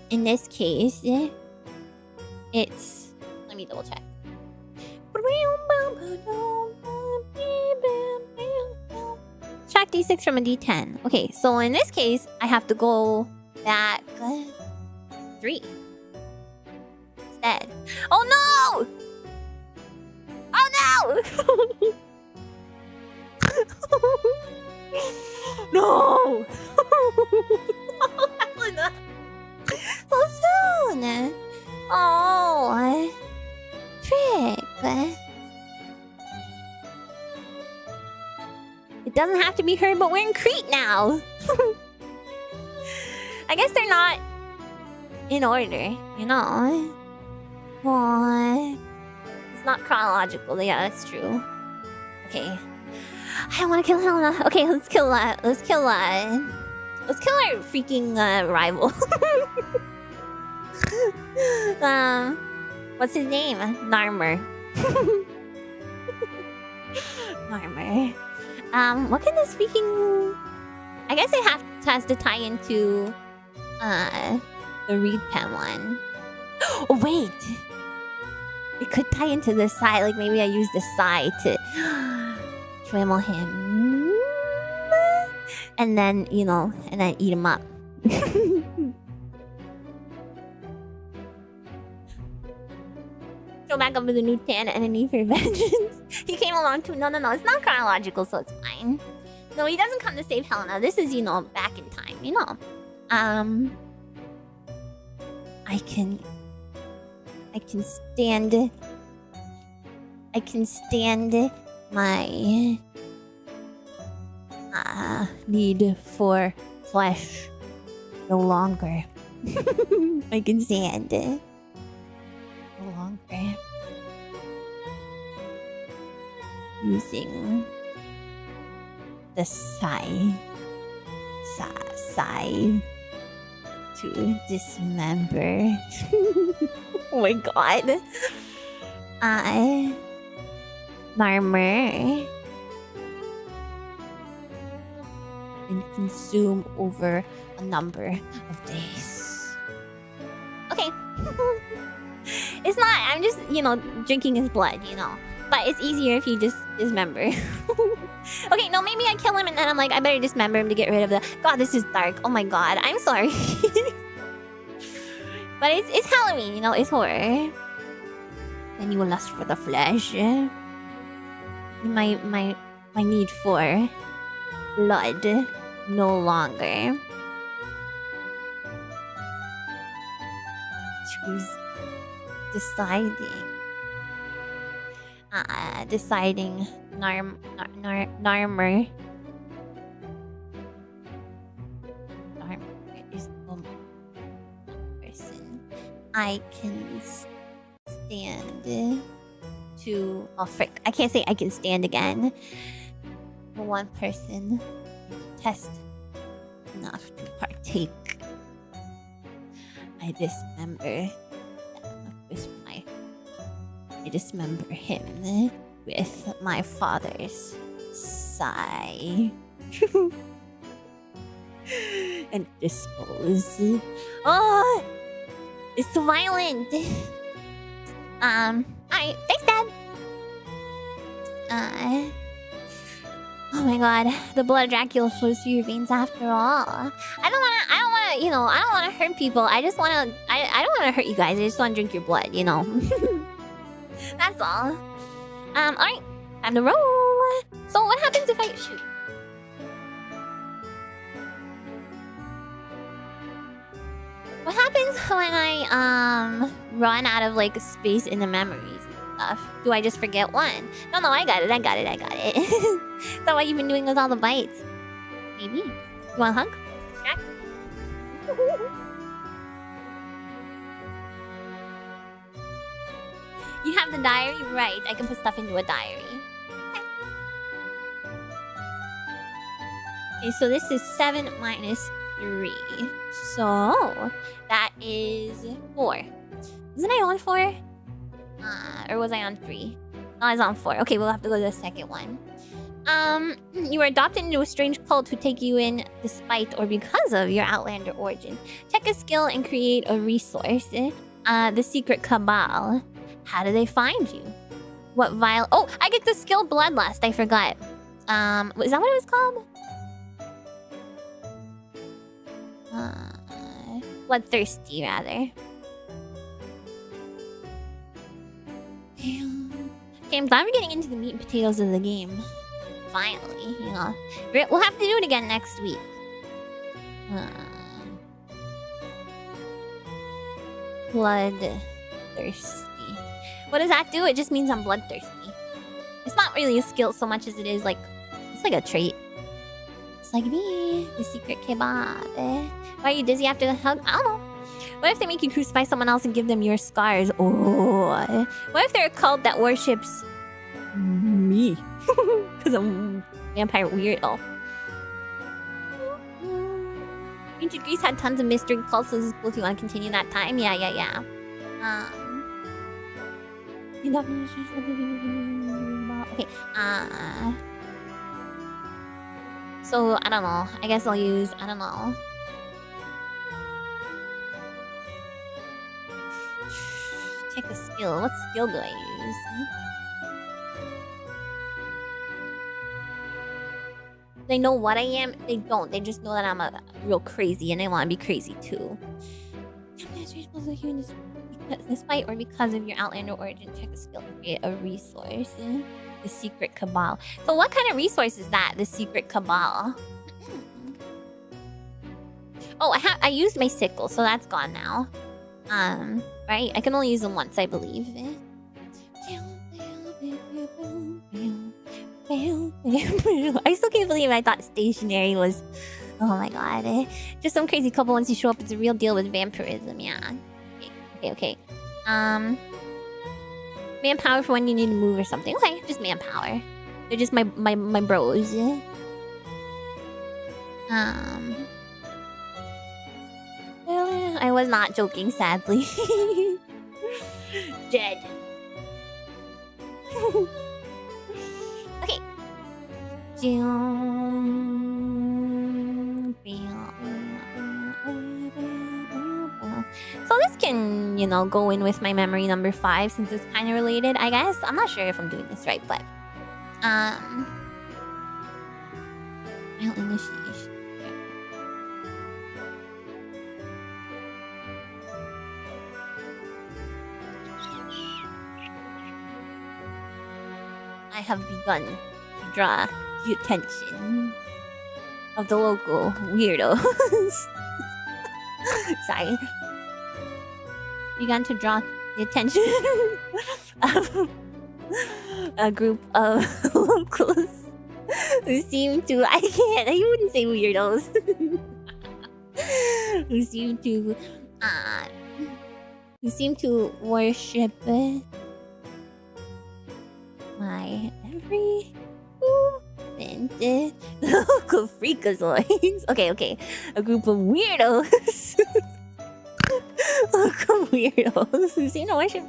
[SPEAKER 1] in this case, it's, let me double check. Subtract D6 from a D10. Okay, so in this case, I have to go back 3 instead. Oh no! Oh no! No! Helena! So soon! Oh, trick. It doesn't have to be her, but we're in Crete now. I guess they're not in order, you know. Oh, it's not chronological. Yeah, that's true. Okay. I don't want to kill Helena. Okay, let's kill our freaking rival. What's his name? Narmer. Narmer. What can this freaking... I guess it has to tie into the reed pen one. Oh wait! It could tie into the side. Like maybe I use the side to trammel him, and then and then eat him up. Go back up to the new tan and a need for vengeance. He came along too. No, it's not chronological, so it's fine. No, he doesn't come to save Helena. This is, back in time, I can stand my need for flesh no longer. I can stand it no longer. Using the scythe to dismember. Oh my god. Marmor and consume over a number of days. Okay. It's not, I'm just, drinking his blood, But it's easier if you just dismember. Okay, no, maybe I kill him and then I'm like, I better dismember him to get rid of the... God, this is dark. Oh my god, I'm sorry. But it's Halloween, it's horror. Then you will lust for the flesh. My need for blood no longer. Choose deciding Narmer is the person I can stand to... Oh frick, I can't say I can stand again. The one person I detest enough to partake. I dismember him with my father's sigh. And dispose. Oh! It's so violent! Alright, thanks, Dad! Oh my god, the blood of Dracula flows through your veins after all. I don't wanna hurt people. I don't wanna hurt you guys. I just wanna drink your blood, That's all. Alright. Time to roll. So what happens if I shoot? What happens when I run out of like space in the memories and stuff? Do I just forget one? No, I got it. Is that what you've been doing with all the bites? Maybe. You want a hug? Jack? You have the diary? Right. I can put stuff into a diary. Okay, so this is 7 minus 3. So that is 4. Wasn't I on 4? Or was I on 3? No, I was on 4. Okay, we'll have to go to the second one. You were adopted into a strange cult who take you in despite or because of your Outlander origin. Check a skill and create a resource. The secret cabal. How do they find you? What vile... Oh, I get the skill Bloodlust. I forgot. Is that what it was called? Bloodthirsty, rather. Okay, I'm glad we're getting into the meat and potatoes of the game. Finally, you know. We'll have to do it again next week. Bloodthirsty. What does that do? It just means I'm bloodthirsty. It's not really a skill so much as it is like... It's like a trait. It's like me, the secret kebab. Why are you dizzy after the hug? I don't know. What if they make you crucify someone else and give them your scars? Oh. What if they're a cult that worships... me? Because I'm vampire weirdo. Ancient Greece had tons of mystery cults, so this is cool if you want to continue that time. Yeah. Okay, so, I don't know. I guess I'll use... I don't know. Check a skill. What skill do I use? They know what I am? They don't. They just know that I'm a real crazy and they want to be crazy too. Despite or because of your Outlander origin, check a skill to create a resource. The secret cabal. So what kind of resource is that? The secret cabal. Oh, I used my sickle, so that's gone now. Right? I can only use them once, I believe. I still can't believe I thought stationary was... Oh my god. Just some crazy couple once you show up. It's a real deal with vampirism, yeah. Okay. Manpower for when you need to move or something. Okay, just manpower. They're just my bros. Well, I was not joking, sadly. Dead. Okay. So this can, you know, go in with my memory number 5 since it's kind of related, I guess. I'm not sure if I'm doing this right, but... initiation. I have begun to draw the attention of the local weirdos. Sorry. Begun to draw the attention of a group of locals who seem to... I wouldn't say weirdos. who seem to worship my every movement. Local freakazoids. Okay. A group of weirdos. Local weirdos who seem to worship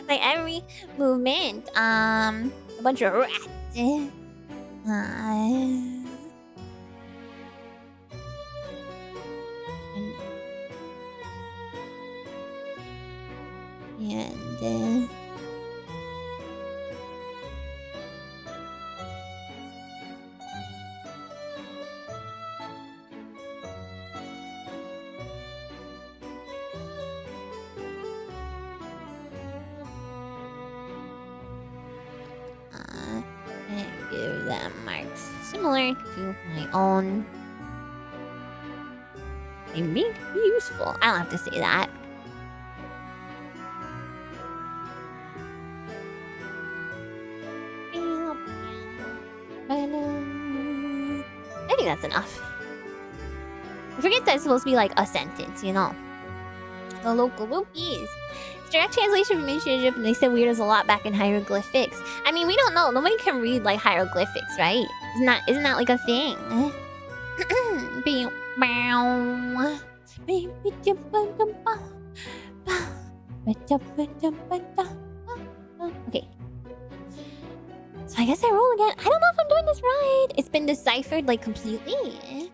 [SPEAKER 1] my every movement. A bunch of rats. And of them are similar to my own. They make me useful. I don't have to say that. I think that's enough. I forget that's supposed to be like a sentence, you know. The local whoopies. It's direct translation from Egypt, and they said weirdos a lot back in hieroglyphics. I mean, we don't know. Nobody can read like hieroglyphics, right? Isn't that like a thing? Okay. So I guess I roll again. I don't know if I'm doing this right. It's been deciphered like completely.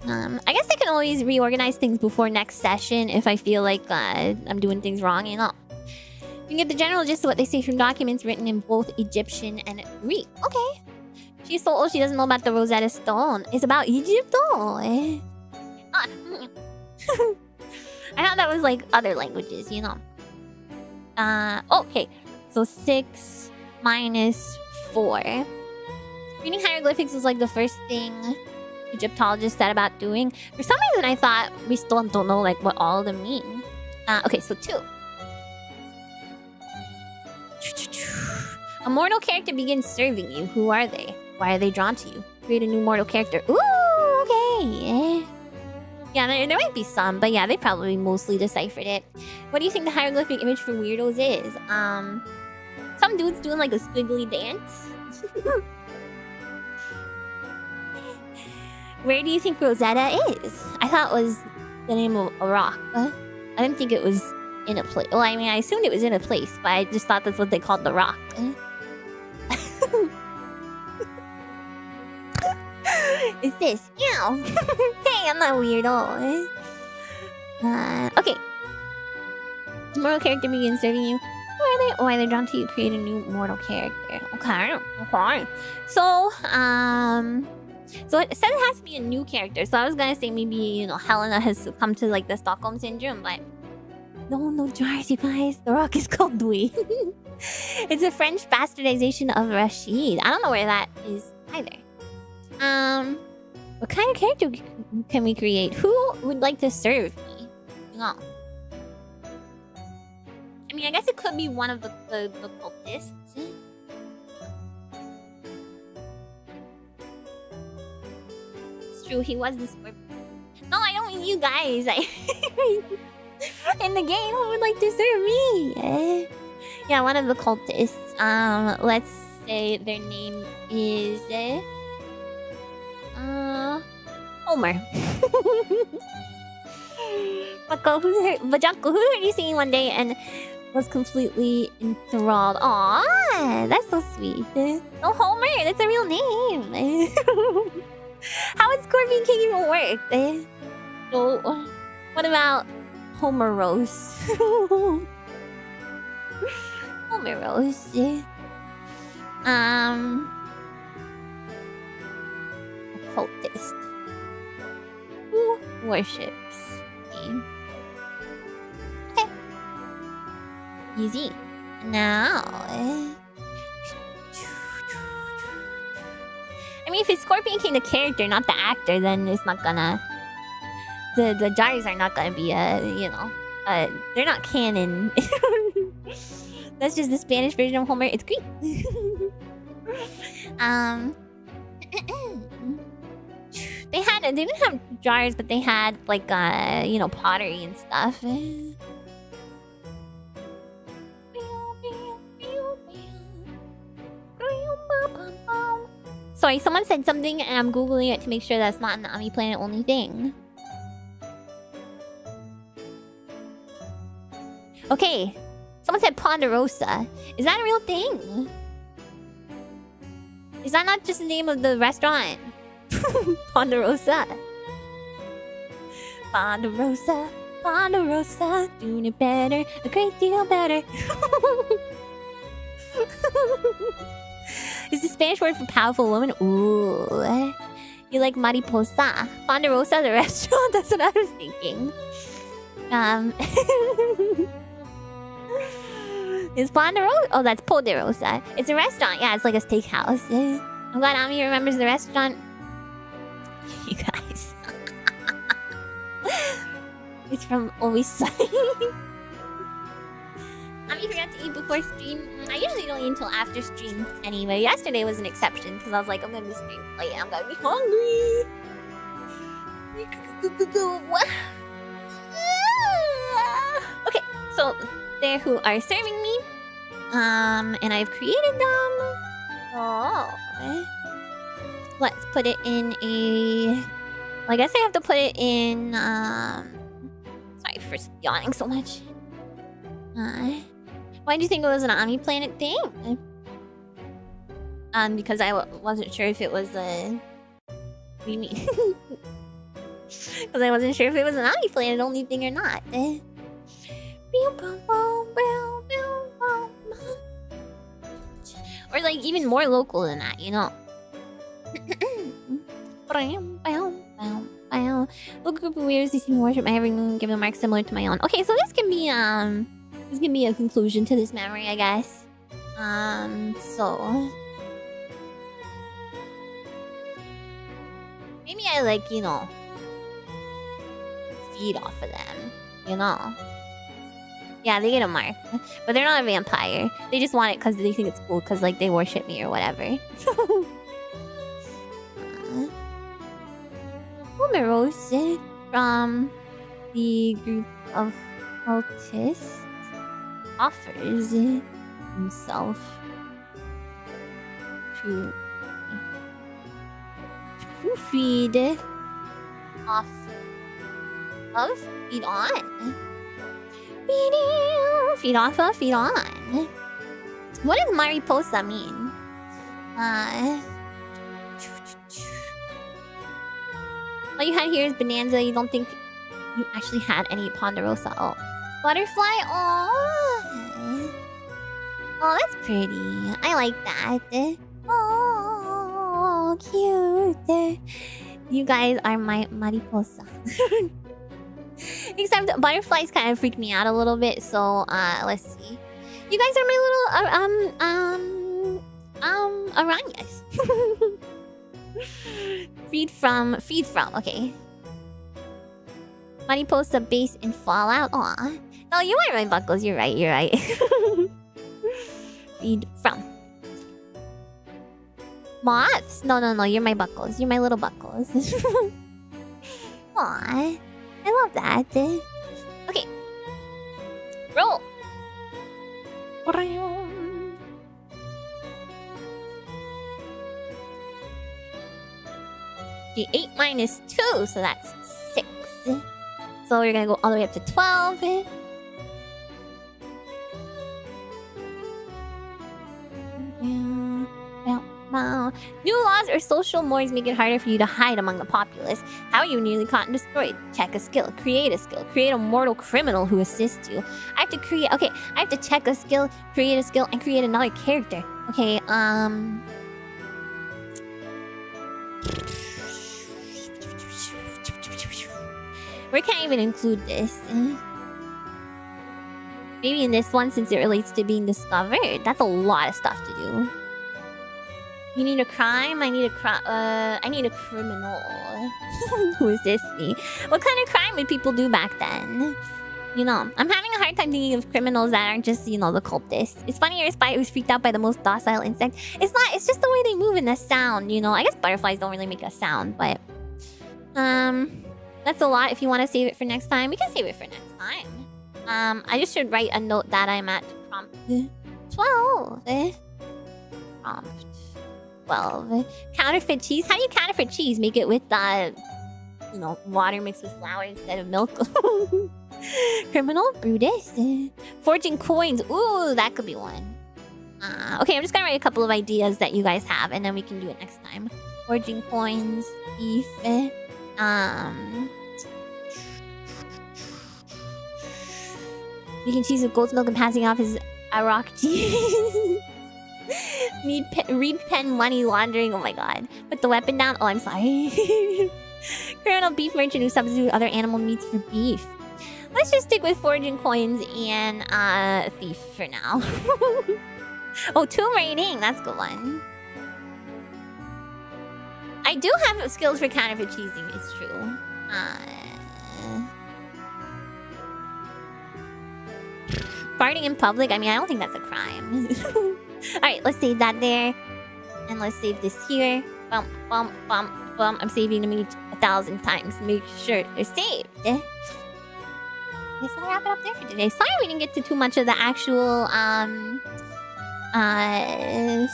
[SPEAKER 1] I guess I can always reorganize things before next session if I feel like I'm doing things wrong, you know. You can get the general gist of what they say from documents written in both Egyptian and Greek. Okay. She's so old she doesn't know about the Rosetta Stone. It's about Egypt though. I thought that was like other languages, you know. Okay. So 6 minus 4. Reading hieroglyphics was like the first thing Egyptologists said about doing. For some reason I thought we still don't know like what all of them mean. Okay, so 2. A mortal character begins serving you. Who are they? Why are they drawn to you? Create a new mortal character. Ooh, okay. Yeah, there might be some, but yeah, they probably mostly deciphered it. What do you think the hieroglyphic image for weirdos is? Some dude's doing like a squiggly dance. Where do you think Rosetta is? I thought it was the name of a rock. I didn't think it was in a place. Well, I mean, I assumed it was in a place, but I just thought that's what they called the rock. Is this? Ew. Hey, I'm not weirdo. Okay. Mortal character begins serving you. Why are they drawn to you? Create a new mortal character. Okay. So it says it has to be a new character. So I was gonna say maybe, you know, Helena has succumbed to like the Stockholm syndrome, but no jars, you guys. The rock is called Dwayne. It's a French bastardization of Rashid. I don't know where that is either. What kind of character can we create? Who would like to serve me? No. I mean, I guess it could be one of the cultists. It's true, he was the scorpion. No, I don't mean you guys. In the game, who would like to serve me? Yeah, one of the cultists. Let's say their name is Homer. Bajako, who heard you singing one day and was completely enthralled? Aw, that's so sweet. Oh, Homer, that's a real name. How would Scorpion King even work? So, what about Homerose? Homerose. A cultist. Who worships me? Okay. Easy. Now. I mean, if it's Scorpion King the character, not the actor, then it's not gonna... The jars are not gonna be, you know... they're not canon. That's just the Spanish version of Homer. It's Greek. They didn't have jars, but they had like you know, pottery and stuff. Sorry, someone said something and I'm googling it to make sure that's not an Ami Planet only thing. Okay, someone said Ponderosa. Is that a real thing? Is that not just the name of the restaurant? Ponderosa. Ponderosa, Ponderosa, doing it better, a great deal better. Is the Spanish word for powerful woman? Ooh. You like mariposa. Ponderosa, the restaurant? That's what I was thinking. Is Ponderosa? Oh, that's Poderosa. It's a restaurant. Yeah, it's like a steakhouse. I'm glad Amiya remembers the restaurant. You guys. It's from Always Sunny. Amiya forgot to eat before stream. I usually don't eat until after stream anyway. Yesterday was an exception because I was like, I'm gonna be streaming late. I'm gonna be hungry. Okay, so they're who are serving me. And I've created them. Oh. Let's put it in a... Well, I guess I have to put it in, Sorry for yawning so much. Why do you think it was an Ami Planet thing? Because I wasn't sure if it was a... What do you mean? Because I wasn't sure if it was an Ami Planet only thing or not. Or like even more local than that, you know? Local group of weirdos who seem to worship my every moon, give them marks similar to my own. Okay, so this can be a conclusion to this memory, I guess. So maybe I like, you know, feed off of them, you know? Yeah, they get a mark. But they're not a vampire. They just want it because they think it's cool because, like, they worship me or whatever. Omerose from the group of cultists offers himself to feed off of feed on. Feed off of feed on. What does mariposa mean? All you had here is bonanza. You don't think you actually had any ponderosa. Oh, butterfly. Oh, that's pretty. I like that. Oh, cute. You guys are my mariposa. Except butterflies kind of freak me out a little bit. So let's see. You guys are my little Aranhas. Feed from. Okay. Mariposa base in Fallout. Aw. No, you are my buckles. You're right. Feed from. Moths? No. You're my buckles. You're my little buckles. Aw. I love that. Okay. Roll. Okay, 8 minus 2, so that's 6. So we're gonna go all the way up to 12. New laws or social mores make it harder for you to hide among the populace. How are you nearly caught and destroyed? Check a skill. Create a skill. Create a mortal criminal who assists you. I have to create... Okay, I have to check a skill, create a skill, and create another character. Okay, where can I even include this? Maybe in this one, since it relates to being discovered. That's a lot of stuff to do. You need a crime? I need a criminal. Who assists me? What kind of crime would people do back then? You know, I'm having a hard time thinking of criminals that aren't just, you know, the cultists. It's funny you're a spider who's freaked out by the most docile insect. It's not, it's just the way they move and the sound, you know. I guess butterflies don't really make a sound, but... that's a lot. If you want to save it for next time, we can save it for next time. I just should write a note that I'm at prompt 12. Prompt 12. Counterfeit cheese? How do you counterfeit cheese? Make it with, you know, water mixed with flour instead of milk. Criminal? Brutus? Forging coins. Ooh, that could be one. Okay, I'm just gonna write a couple of ideas that you guys have, and then we can do it next time. Forging coins. Beef. Making cheese with goat's milk and passing off his Iraq cheese. Read pen money laundering. Oh my god. Put the weapon down. Oh, I'm sorry. Criminal beef merchant who substitute other animal meats for beef. Let's just stick with forging coins and thief for now. Oh, tomb raiding. That's a good one. I do have skills for counterfeit cheesing, it's true. Farting in public, I mean, I don't think that's a crime. Alright, let's save that there. And let's save this here. Bump, bump, bump, bump. I'm saving them each 1,000 times. Make sure they're saved. Guess we'll wrap it up there for today. Sorry we didn't get to too much of the actual,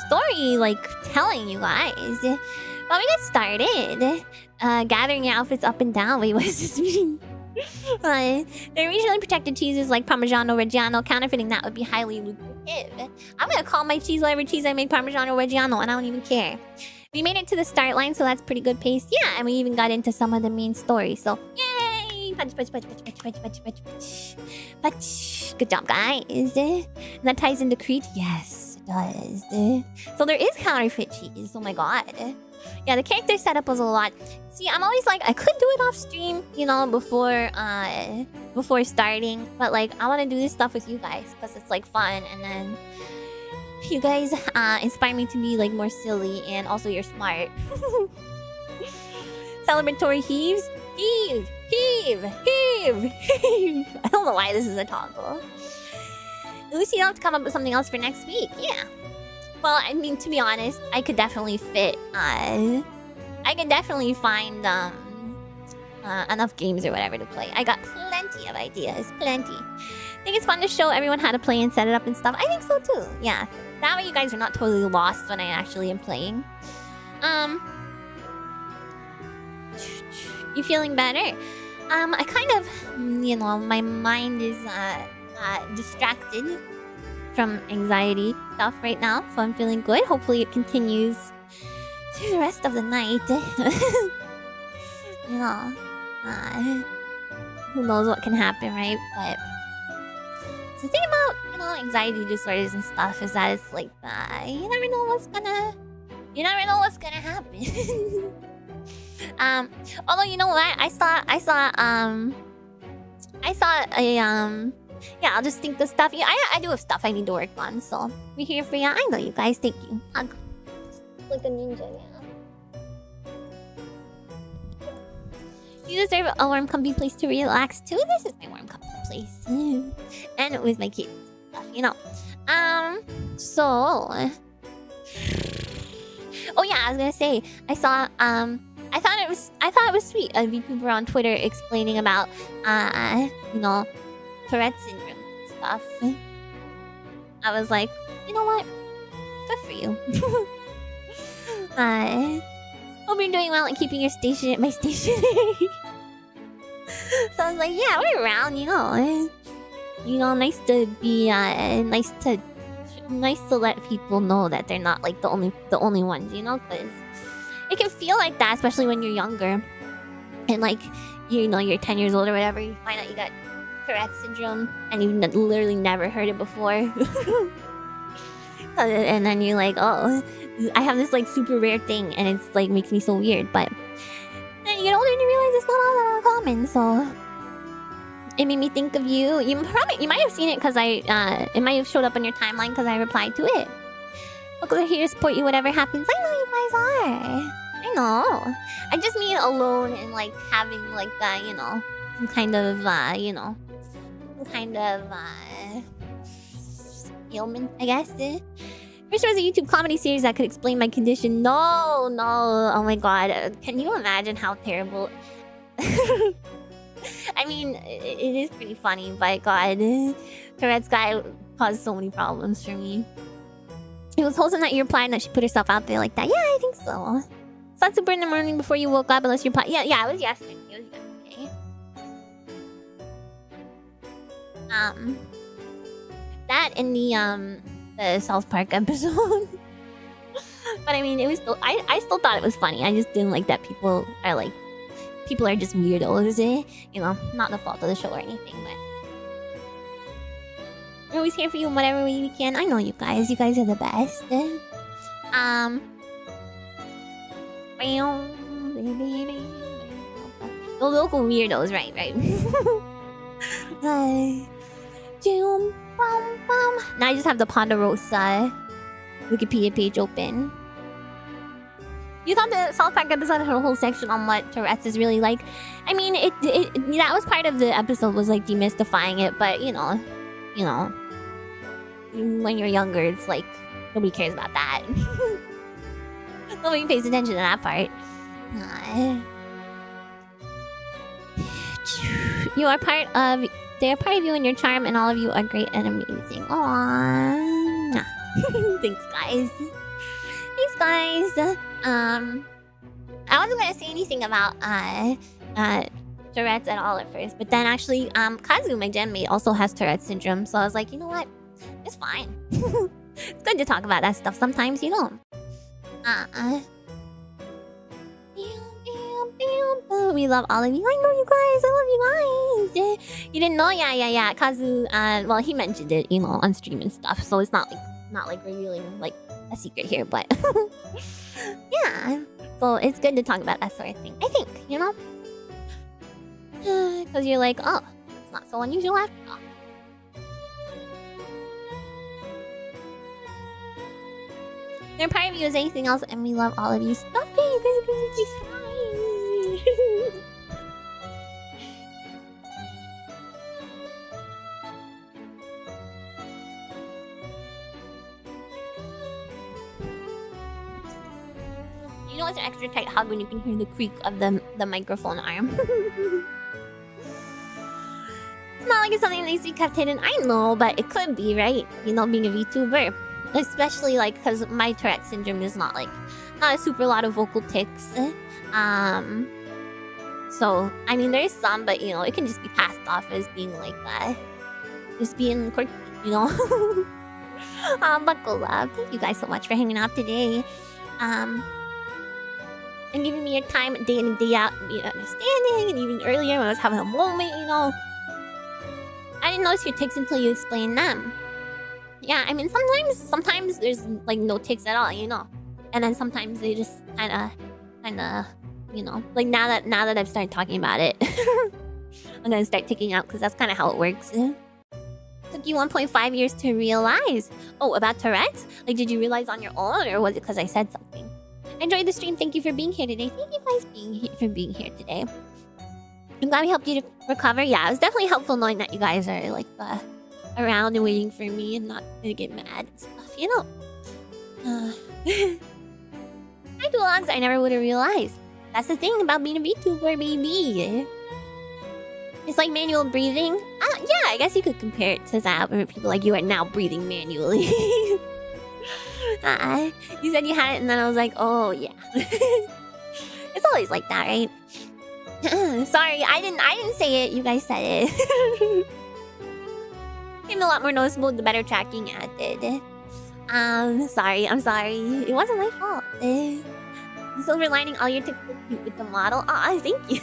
[SPEAKER 1] story, like, telling you guys. But we get started. Gathering your outfits up and down. Wait, what does this mean? They're regionally protected cheeses like Parmigiano Reggiano. Counterfeiting that would be highly lucrative. I'm gonna call my cheese whatever cheese I made Parmigiano Reggiano, and I don't even care. We made it to the start line, so that's pretty good pace. Yeah, and we even got into some of the main story, so yay! Punch, punch, punch, punch, punch, punch, punch, punch, punch. Punch. Good job, guys. And that ties into Crete? Yes, it does. So there is counterfeit cheese. Oh my god. Yeah, the character setup was a lot. See, I'm always like, I could do it off stream, you know, before starting. But like, I want to do this stuff with you guys because it's like fun, and then you guys inspire me to be like more silly, and also you're smart. Celebratory heaves, heave, heave, heave, heave. I don't know why this is a toggle. Lucy, you'll have to come up with something else for next week. Yeah. Well, I mean, to be honest, I could definitely fit, I could definitely find, enough games or whatever to play. I got plenty of ideas, plenty. I think it's fun to show everyone how to play and set it up and stuff. I think so too, yeah. That way you guys are not totally lost when I actually am playing. You feeling better? I kind of, you know, my mind is, distracted from anxiety stuff right now, so I'm feeling good. Hopefully it continues through the rest of the night. You know, who knows what can happen, right? But the thing about, you know, anxiety disorders and stuff is that it's like, you never know what's gonna happen. Although, you know what, I saw a yeah, I'll just think the stuff. Yeah, I do have stuff I need to work on, so we're here for you. I know you guys. Thank you. Hug. Like a ninja, yeah. You deserve a warm, comfy place to relax too. This is my warm, comfy place, and with my kids, you know. So, oh yeah, I was gonna say, I saw I thought it was sweet. A VTuber on Twitter explaining about you know, Tourette's syndrome stuff. I was like, you know what? Good for you. Hope you're doing well and keeping your my stationery. So I was like, yeah, we're around, you know. You know, nice to be nice to let people know that they're not like the only ones, you know, because it can feel like that, especially when you're younger. And like, you know, you're 10 years old or whatever, you find out you got Tourette's syndrome and you've literally never heard it before. And then you're like, oh, I have this like super rare thing, and it's like makes me so weird. But then you get older and you realize it's not all that uncommon. So it made me think of you. You might have seen it because it might have showed up on your timeline because I replied to it. Look, we're here to support you whatever happens. I know you guys are. I know. I just mean alone and like having like you know, some kind of you know, some kind of ailment, I guess. Wish there was a YouTube comedy series that could explain my condition. No. Oh my god. Can you imagine how terrible? I mean, it is pretty funny, but god, Tourette's guy caused so many problems for me. It was wholesome that you replied that she put herself out there like that. Yeah, I think so. Slept super in the morning before you woke up, unless you replied. Yeah, it was yesterday. That in the South Park episode. But I mean, it was still, I still thought it was funny. I just didn't like that people are just weirdos, you know, not the fault of the show or anything, but we're always here for you in whatever way we can. I know you guys are the best. The local weirdos, right. Now I just have the Ponderosa Wikipedia page open. You thought the South Park episode had a whole section on what Tourette's is really like. I mean, that was part of the episode, was like demystifying it, but you know, when you're younger, it's like nobody cares about that. Nobody pays attention to that part. You are part of. They are part of you and your charm, and all of you are great and amazing. Aww. Thanks, guys. Thanks, guys. I wasn't gonna say anything about Tourette's at all at first, but then actually, Kazu, my gen mate, also has Tourette's syndrome, so I was like, you know what? It's fine. It's good to talk about that stuff sometimes, you know. We love all of you. I know you guys. I love you guys. You didn't know? Yeah. Kazu, well, he mentioned it, you know, on stream and stuff, so it's not like revealing like a secret here, but yeah. So it's good to talk about that sort of thing. I think, you know, because you're like, oh, it's not so unusual after all. They're part of you as anything else, and we love all of you. Stop it, you guys are gonna be fine. You know it's an extra tight hug when you can hear the creak of the microphone arm. It's not like it's something that needs to be kept hidden. I know, but it could be, right? You know, being a VTuber. Especially like because my Tourette syndrome is not a super lot of vocal tics. So I mean there's some, but you know it can just be passed off as being like that, just being quirky, you know. Buckle up. Thank you guys so much for hanging out today, and giving me your time day in and day out, and being understanding. And even earlier when I was having a moment, you know, I didn't notice your tics until you explained them. Yeah, I mean, sometimes there's like no tics at all, you know, and then sometimes they just kind of, you know, like now that I've started talking about it, I'm gonna start ticking out because that's kind of how it works. Took you 1.5 years to realize. Oh, about Tourette's? Like, did you realize on your own, or was it because I said something? Enjoyed the stream. Thank you for being here today. Thank you guys for being here today. I'm glad we helped you to recover. Yeah, it was definitely helpful knowing that you guys are like around and waiting for me and not gonna get mad and stuff, you know. My vlogs, I never would have realized. That's the thing about being a VTuber, baby. It's like manual breathing. Yeah, I guess you could compare it to that, where people like, you are now breathing manually. You said you had it, and then I was like, oh yeah. It's always like that, right? Sorry, I didn't say it. You guys said it. Became a lot more noticeable the better tracking added. I'm sorry. It wasn't my fault. Silver lining, all your tips look cute with the model. Aw, thank you.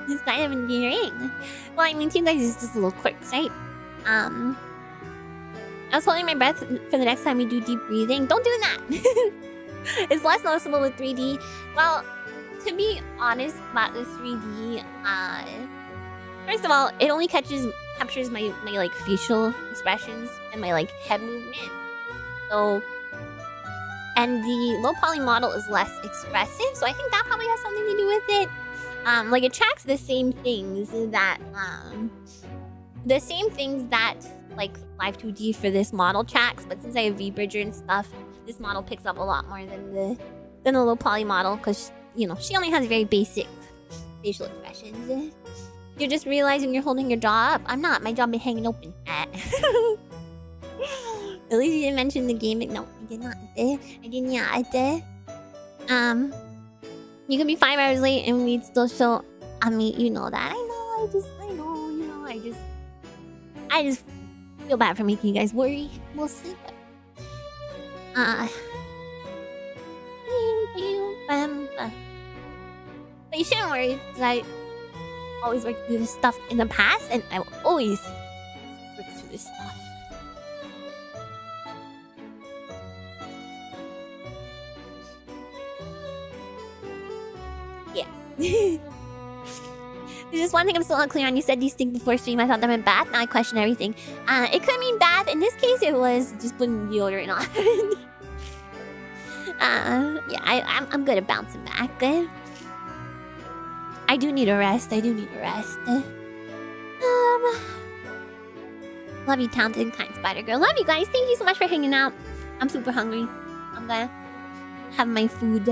[SPEAKER 1] It's kind of endearing. Well, I mean, to you guys, it's just little quirks, right? I was holding my breath for the next time we do deep breathing. Don't do that. It's less noticeable with 3D. Well, to be honest about the 3D, first of all, it only captures my like facial expressions and my like head movement. So, and the low poly model is less expressive, so I think that probably has something to do with it. Like it tracks the same things that like Live 2D for this model tracks, but since I have V-Bridger and stuff, this model picks up a lot more than the low poly model, because you know she only has very basic facial expressions. You're just realizing you're holding your jaw up. I'm not. My jaw been hanging open. At least you didn't mention the game. No, I did not. I did not. You can be 5 hours late and we'd still show. I mean, you know that. I know. You know, I just feel bad for making you guys worry. We'll see. But you shouldn't worry, because I always worked through this stuff in the past, and I will always work through this stuff. Yeah. There's just one thing I'm still unclear on. You said these things before stream. I thought that meant bath. Now I question everything. It could mean bath. In this case, it was just putting deodorant on. Yeah, I'm good at bouncing back. I do need a rest. Love you, talented and kind spider girl. Love you guys. Thank you so much for hanging out. I'm super hungry. I'm gonna have my food.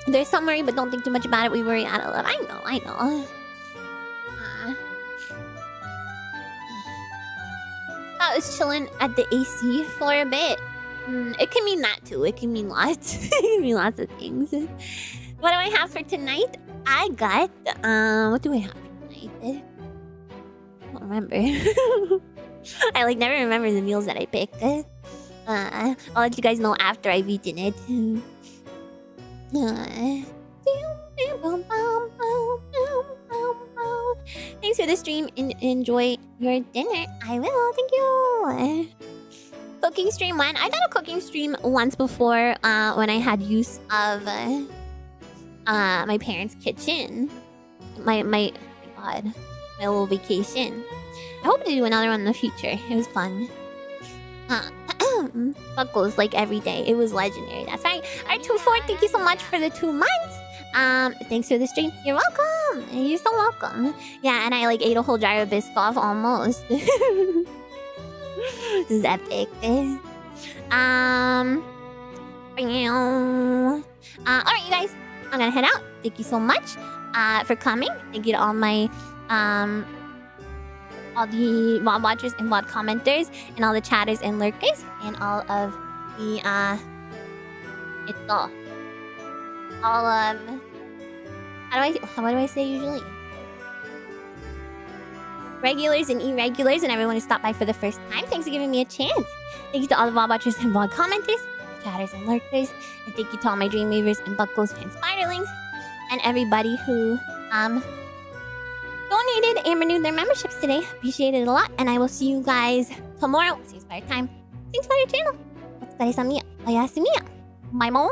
[SPEAKER 1] There's some worry, but don't think too much about it. We worry out of love. I know. I was chilling at the AC for a bit. It can mean that too. It can mean lots. It can mean lots of things. What do I have for tonight? I got what do I have for tonight? I don't remember. I like never remember the meals that I pick. I'll let you guys know after I've eaten it. Thanks for the stream. Enjoy your dinner. I will. Thank you. Cooking stream 1. I done a cooking stream once before when I had use of my parents' kitchen. My little vacation. I hope to do another one in the future. It was fun. Buckles like every day. It was legendary. That's right. R24, thank you so much for the 2 months. Thanks for the stream. You're welcome. You're so welcome. Yeah, and I like ate a whole jar of Biscoff almost. This is epic. Alright, you guys. I'm gonna head out. Thank you so much for coming. Thank you to all my all the VOD watchers and VOD commenters and all the chatters and lurkers and all of the all of what do I say usually? Regulars and irregulars and everyone who stopped by for the first time. Thanks for giving me a chance. Thank you to all the VOD watchers and VOD commenters, chatters and lurkers, and thank you to all my Dreamweavers and Buckles and Spiderlings and everybody who donated and renewed their memberships today. Appreciate it a lot, and I will see you guys tomorrow. Same Spider time, same Spider channel. Otsukare-sama. Oyasumi. Bye bye.